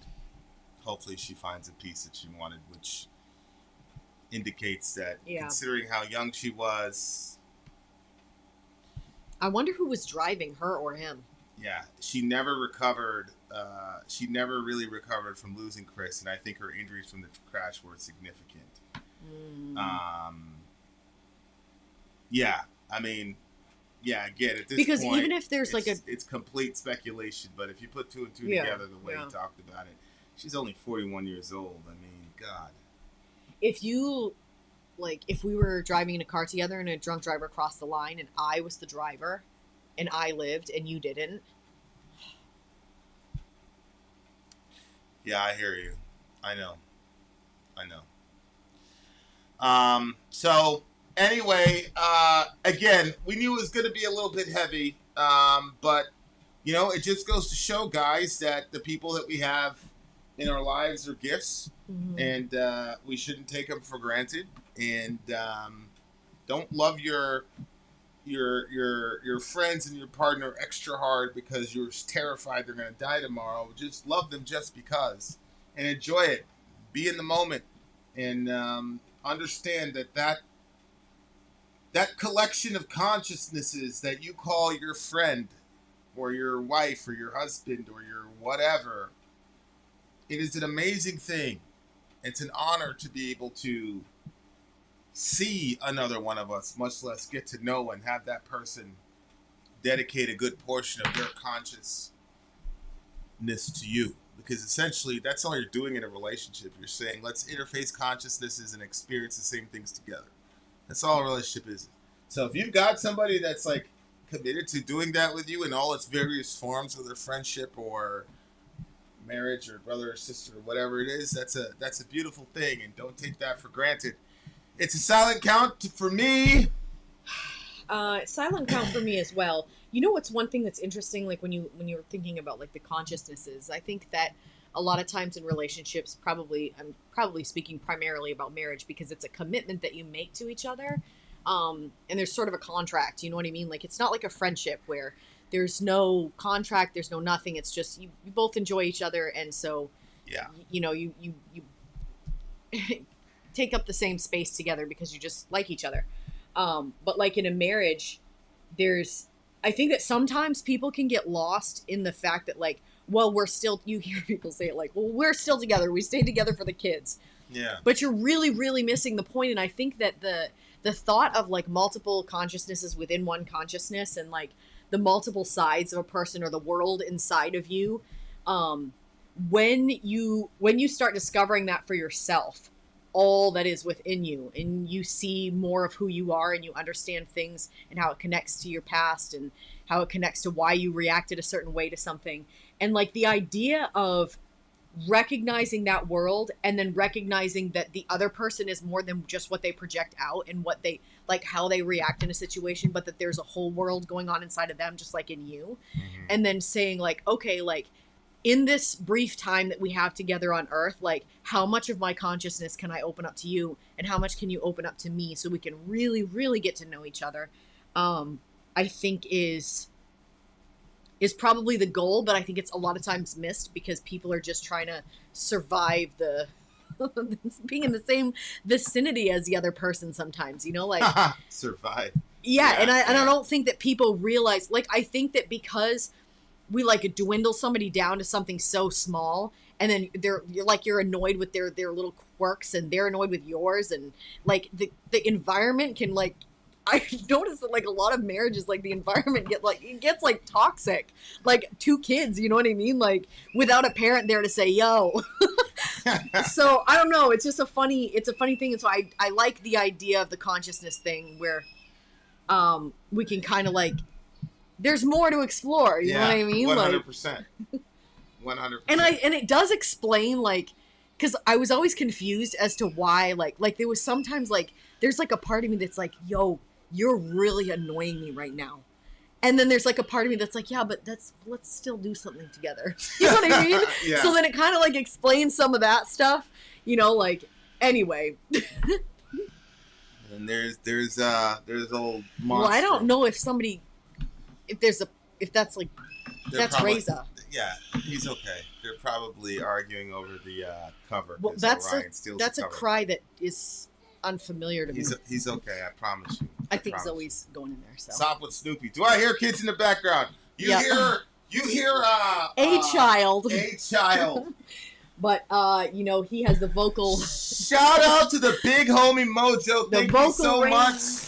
hopefully she finds a peace that she wanted, which indicates that considering how young she was. I wonder who was driving, her or him. Yeah, she never recovered. She never really recovered from losing Chris, and I think her injuries from the crash were significant. Yeah, I mean, yeah, again, at this because point, even if there's it's complete speculation, but if you put two and two together the way he talked about it, she's only 41 years old. I mean, God. If you, like, if we were driving in a car together and a drunk driver crossed the line and I was the driver and I lived and you didn't. Yeah, I hear you. I know. So anyway, again, we knew it was going to be a little bit heavy, but you know, it just goes to show, guys, that the people that we have in our lives are gifts, and we shouldn't take them for granted. And don't love your friends and your partner extra hard because you're terrified they're going to die tomorrow. Just love them just because, and enjoy it. Be in the moment, and understand that collection of consciousnesses that you call your friend or your wife or your husband or your whatever. It is an amazing thing. It's an honor to be able to see another one of us, much less get to know and have that person dedicate a good portion of their consciousness to you. Because essentially, that's all you're doing in a relationship. You're saying, let's interface consciousnesses and experience the same things together. That's all a relationship is. So if you've got somebody that's like committed to doing that with you in all its various forms, whether friendship or marriage or brother or sister or whatever it is, that's a beautiful thing, and don't take that for granted. It's a silent count for me. Silent count for me as well. You know what's one thing that's interesting, like when you're thinking about like the consciousnesses, I think that a lot of times in relationships, I'm probably speaking primarily about marriage because it's a commitment that you make to each other. And there's sort of a contract, you know what I mean? Like, it's not like a friendship where there's no contract, there's no nothing. It's just, you both enjoy each other. And so, you take up the same space together because you just like each other. But like in a marriage, I think that sometimes people can get lost in the fact that like, well, you hear people say it like, well, we're still together. We stayed together for the kids. Yeah. But you're really, really missing the point. And I think that the thought of like multiple consciousnesses within one consciousness and like the multiple sides of a person or the world inside of you, when you start discovering that for yourself, all that is within you, and you see more of who you are, and you understand things and how it connects to your past and how it connects to why you reacted a certain way to something. And like the idea of recognizing that world and then recognizing that the other person is more than just what they project out and what they like, how they react in a situation, but that there's a whole world going on inside of them, just like in you. Mm-hmm. And then saying like, okay, like in this brief time that we have together on earth, like how much of my consciousness can I open up to you and how much can you open up to me so we can really, really get to know each other. I think is probably the goal, but I think it's a lot of times missed because people are just trying to survive the being in the same vicinity as the other person sometimes, you know, like survive. Yeah, and I don't think that people realize, like, I think that because we like dwindle somebody down to something so small, and then you're annoyed with their little quirks and they're annoyed with yours, and like the environment can like, I noticed that like a lot of marriages, like the environment gets like toxic, like two kids, you know what I mean? Like without a parent there to say, yo. So I don't know. It's just a funny thing. And so I like the idea of the consciousness thing where, we can kind of like, there's more to explore. You know what I mean? 100%. 100%. And it does explain like, cause I was always confused as to why, like there was sometimes like, there's like a part of me that's like, yo, you're really annoying me right now. And then there's like a part of me that's like, yeah, but let's still do something together. You know what I mean? Yeah. So then it kind of like explains some of that stuff, you know, like, anyway. And there's old monster. Well, I don't know if that's like, that's probably, Reza. Yeah, he's okay. They're probably arguing over the cover. Well, that's a cry that is unfamiliar to me. He's okay, I promise you. I think Zoe's going in there. So stop with Snoopy. Do I hear kids in the background? You hear a child. A child. But you know, he has the vocal. Shout out to the big homie Mojo. Thank you so much.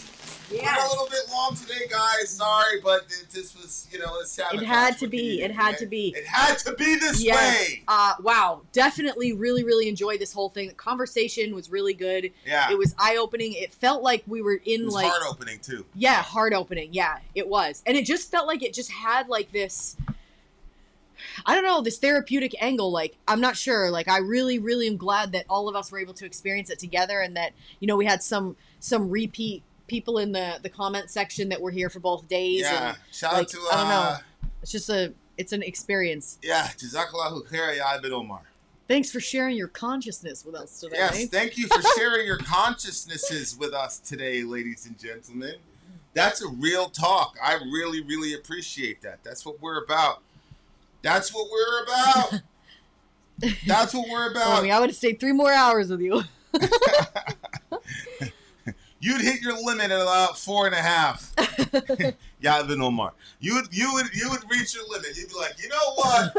Yeah. We're a little bit long today, guys. Sorry, but this was, you know, it had to be. It had to be. It had to be this way. Wow. Definitely really, really enjoyed this whole thing. The conversation was really good. Yeah. It was eye-opening. It felt like we were in like... heart-opening, too. Yeah, heart-opening. Yeah, it was. And it just felt like it just had like this... I don't know, this therapeutic angle. Like, I'm not sure. Like, I really, really am glad that all of us were able to experience it together and that, you know, we had some repeat people in the comment section that were here for both days. Yeah, and, shout like, out to I don't know. It's just it's an experience. Yeah, Jazakallahu khair ya ibn Omar. Thanks for sharing your consciousness with us today. Yes, thank you for sharing your consciousnesses with us today, ladies and gentlemen. That's a real talk. I really, really appreciate that. That's what we're about. That's what we're about. That's what we're about. I mean, I would have stayed 3 more hours with you. You'd hit your limit at about 4.5. Yeah, Ibn Omar. You would reach your limit. You'd be like, you know what?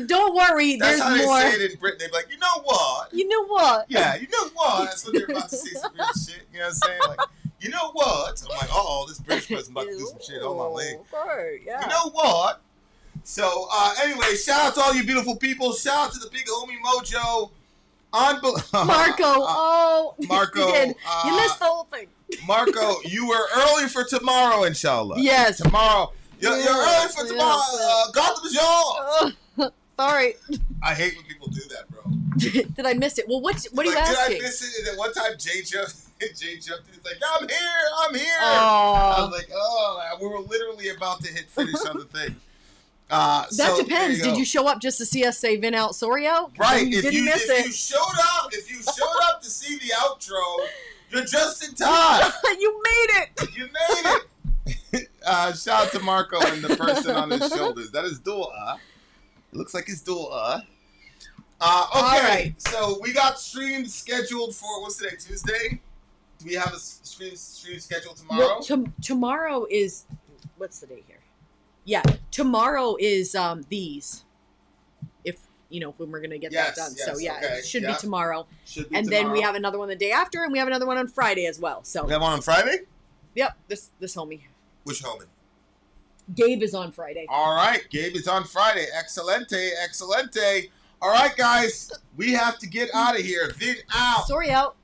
Don't worry, that's there's how more. They say it in Britain. They'd be like, you know what? You know what? Yeah, you know what? That's when they're about to say some weird shit. You know what I'm saying? Like, you know what? I'm like, this British person's about to do some shit. Hold on, wait. Okay, yeah. You know what? So, anyway, shout out to all you beautiful people. Shout out to the big homie Mojo. Marco, Marco. you missed the whole thing. Marco, you were early for tomorrow, inshallah. Yes. Tomorrow. You're early for tomorrow. Gotham is yours. Sorry. I hate when people do that, bro. Did I miss it? Well, what are you Did asking? I miss it? And then one time Jay jumped in. He's like, I'm here. Oh. I was like, we were literally about to hit finish on the thing. That so, depends. Did you show up just to see us say Vin out Sori out? Right. You didn't miss it. If you showed up to see the outro, you're just in time. You made it. You made it. Shout out to Marco and the person on his shoulders. That is dual. It looks like it's dual. Okay, so we got streams scheduled for, what's today, Tuesday? Do we have a stream scheduled tomorrow? Well, tomorrow is, what's the date here? Yeah, tomorrow is these. If, when we're going to get that done. Yes, so, yeah, okay, it should be tomorrow. Should be and tomorrow. then we have another one the day after, and we have another one on Friday as well. So We have one on Friday? Yep, this homie. Which homie? Gabe is on Friday. All right, Gabe is on Friday. Excelente. All right, guys, we have to get out of here. Vid out. Sori out.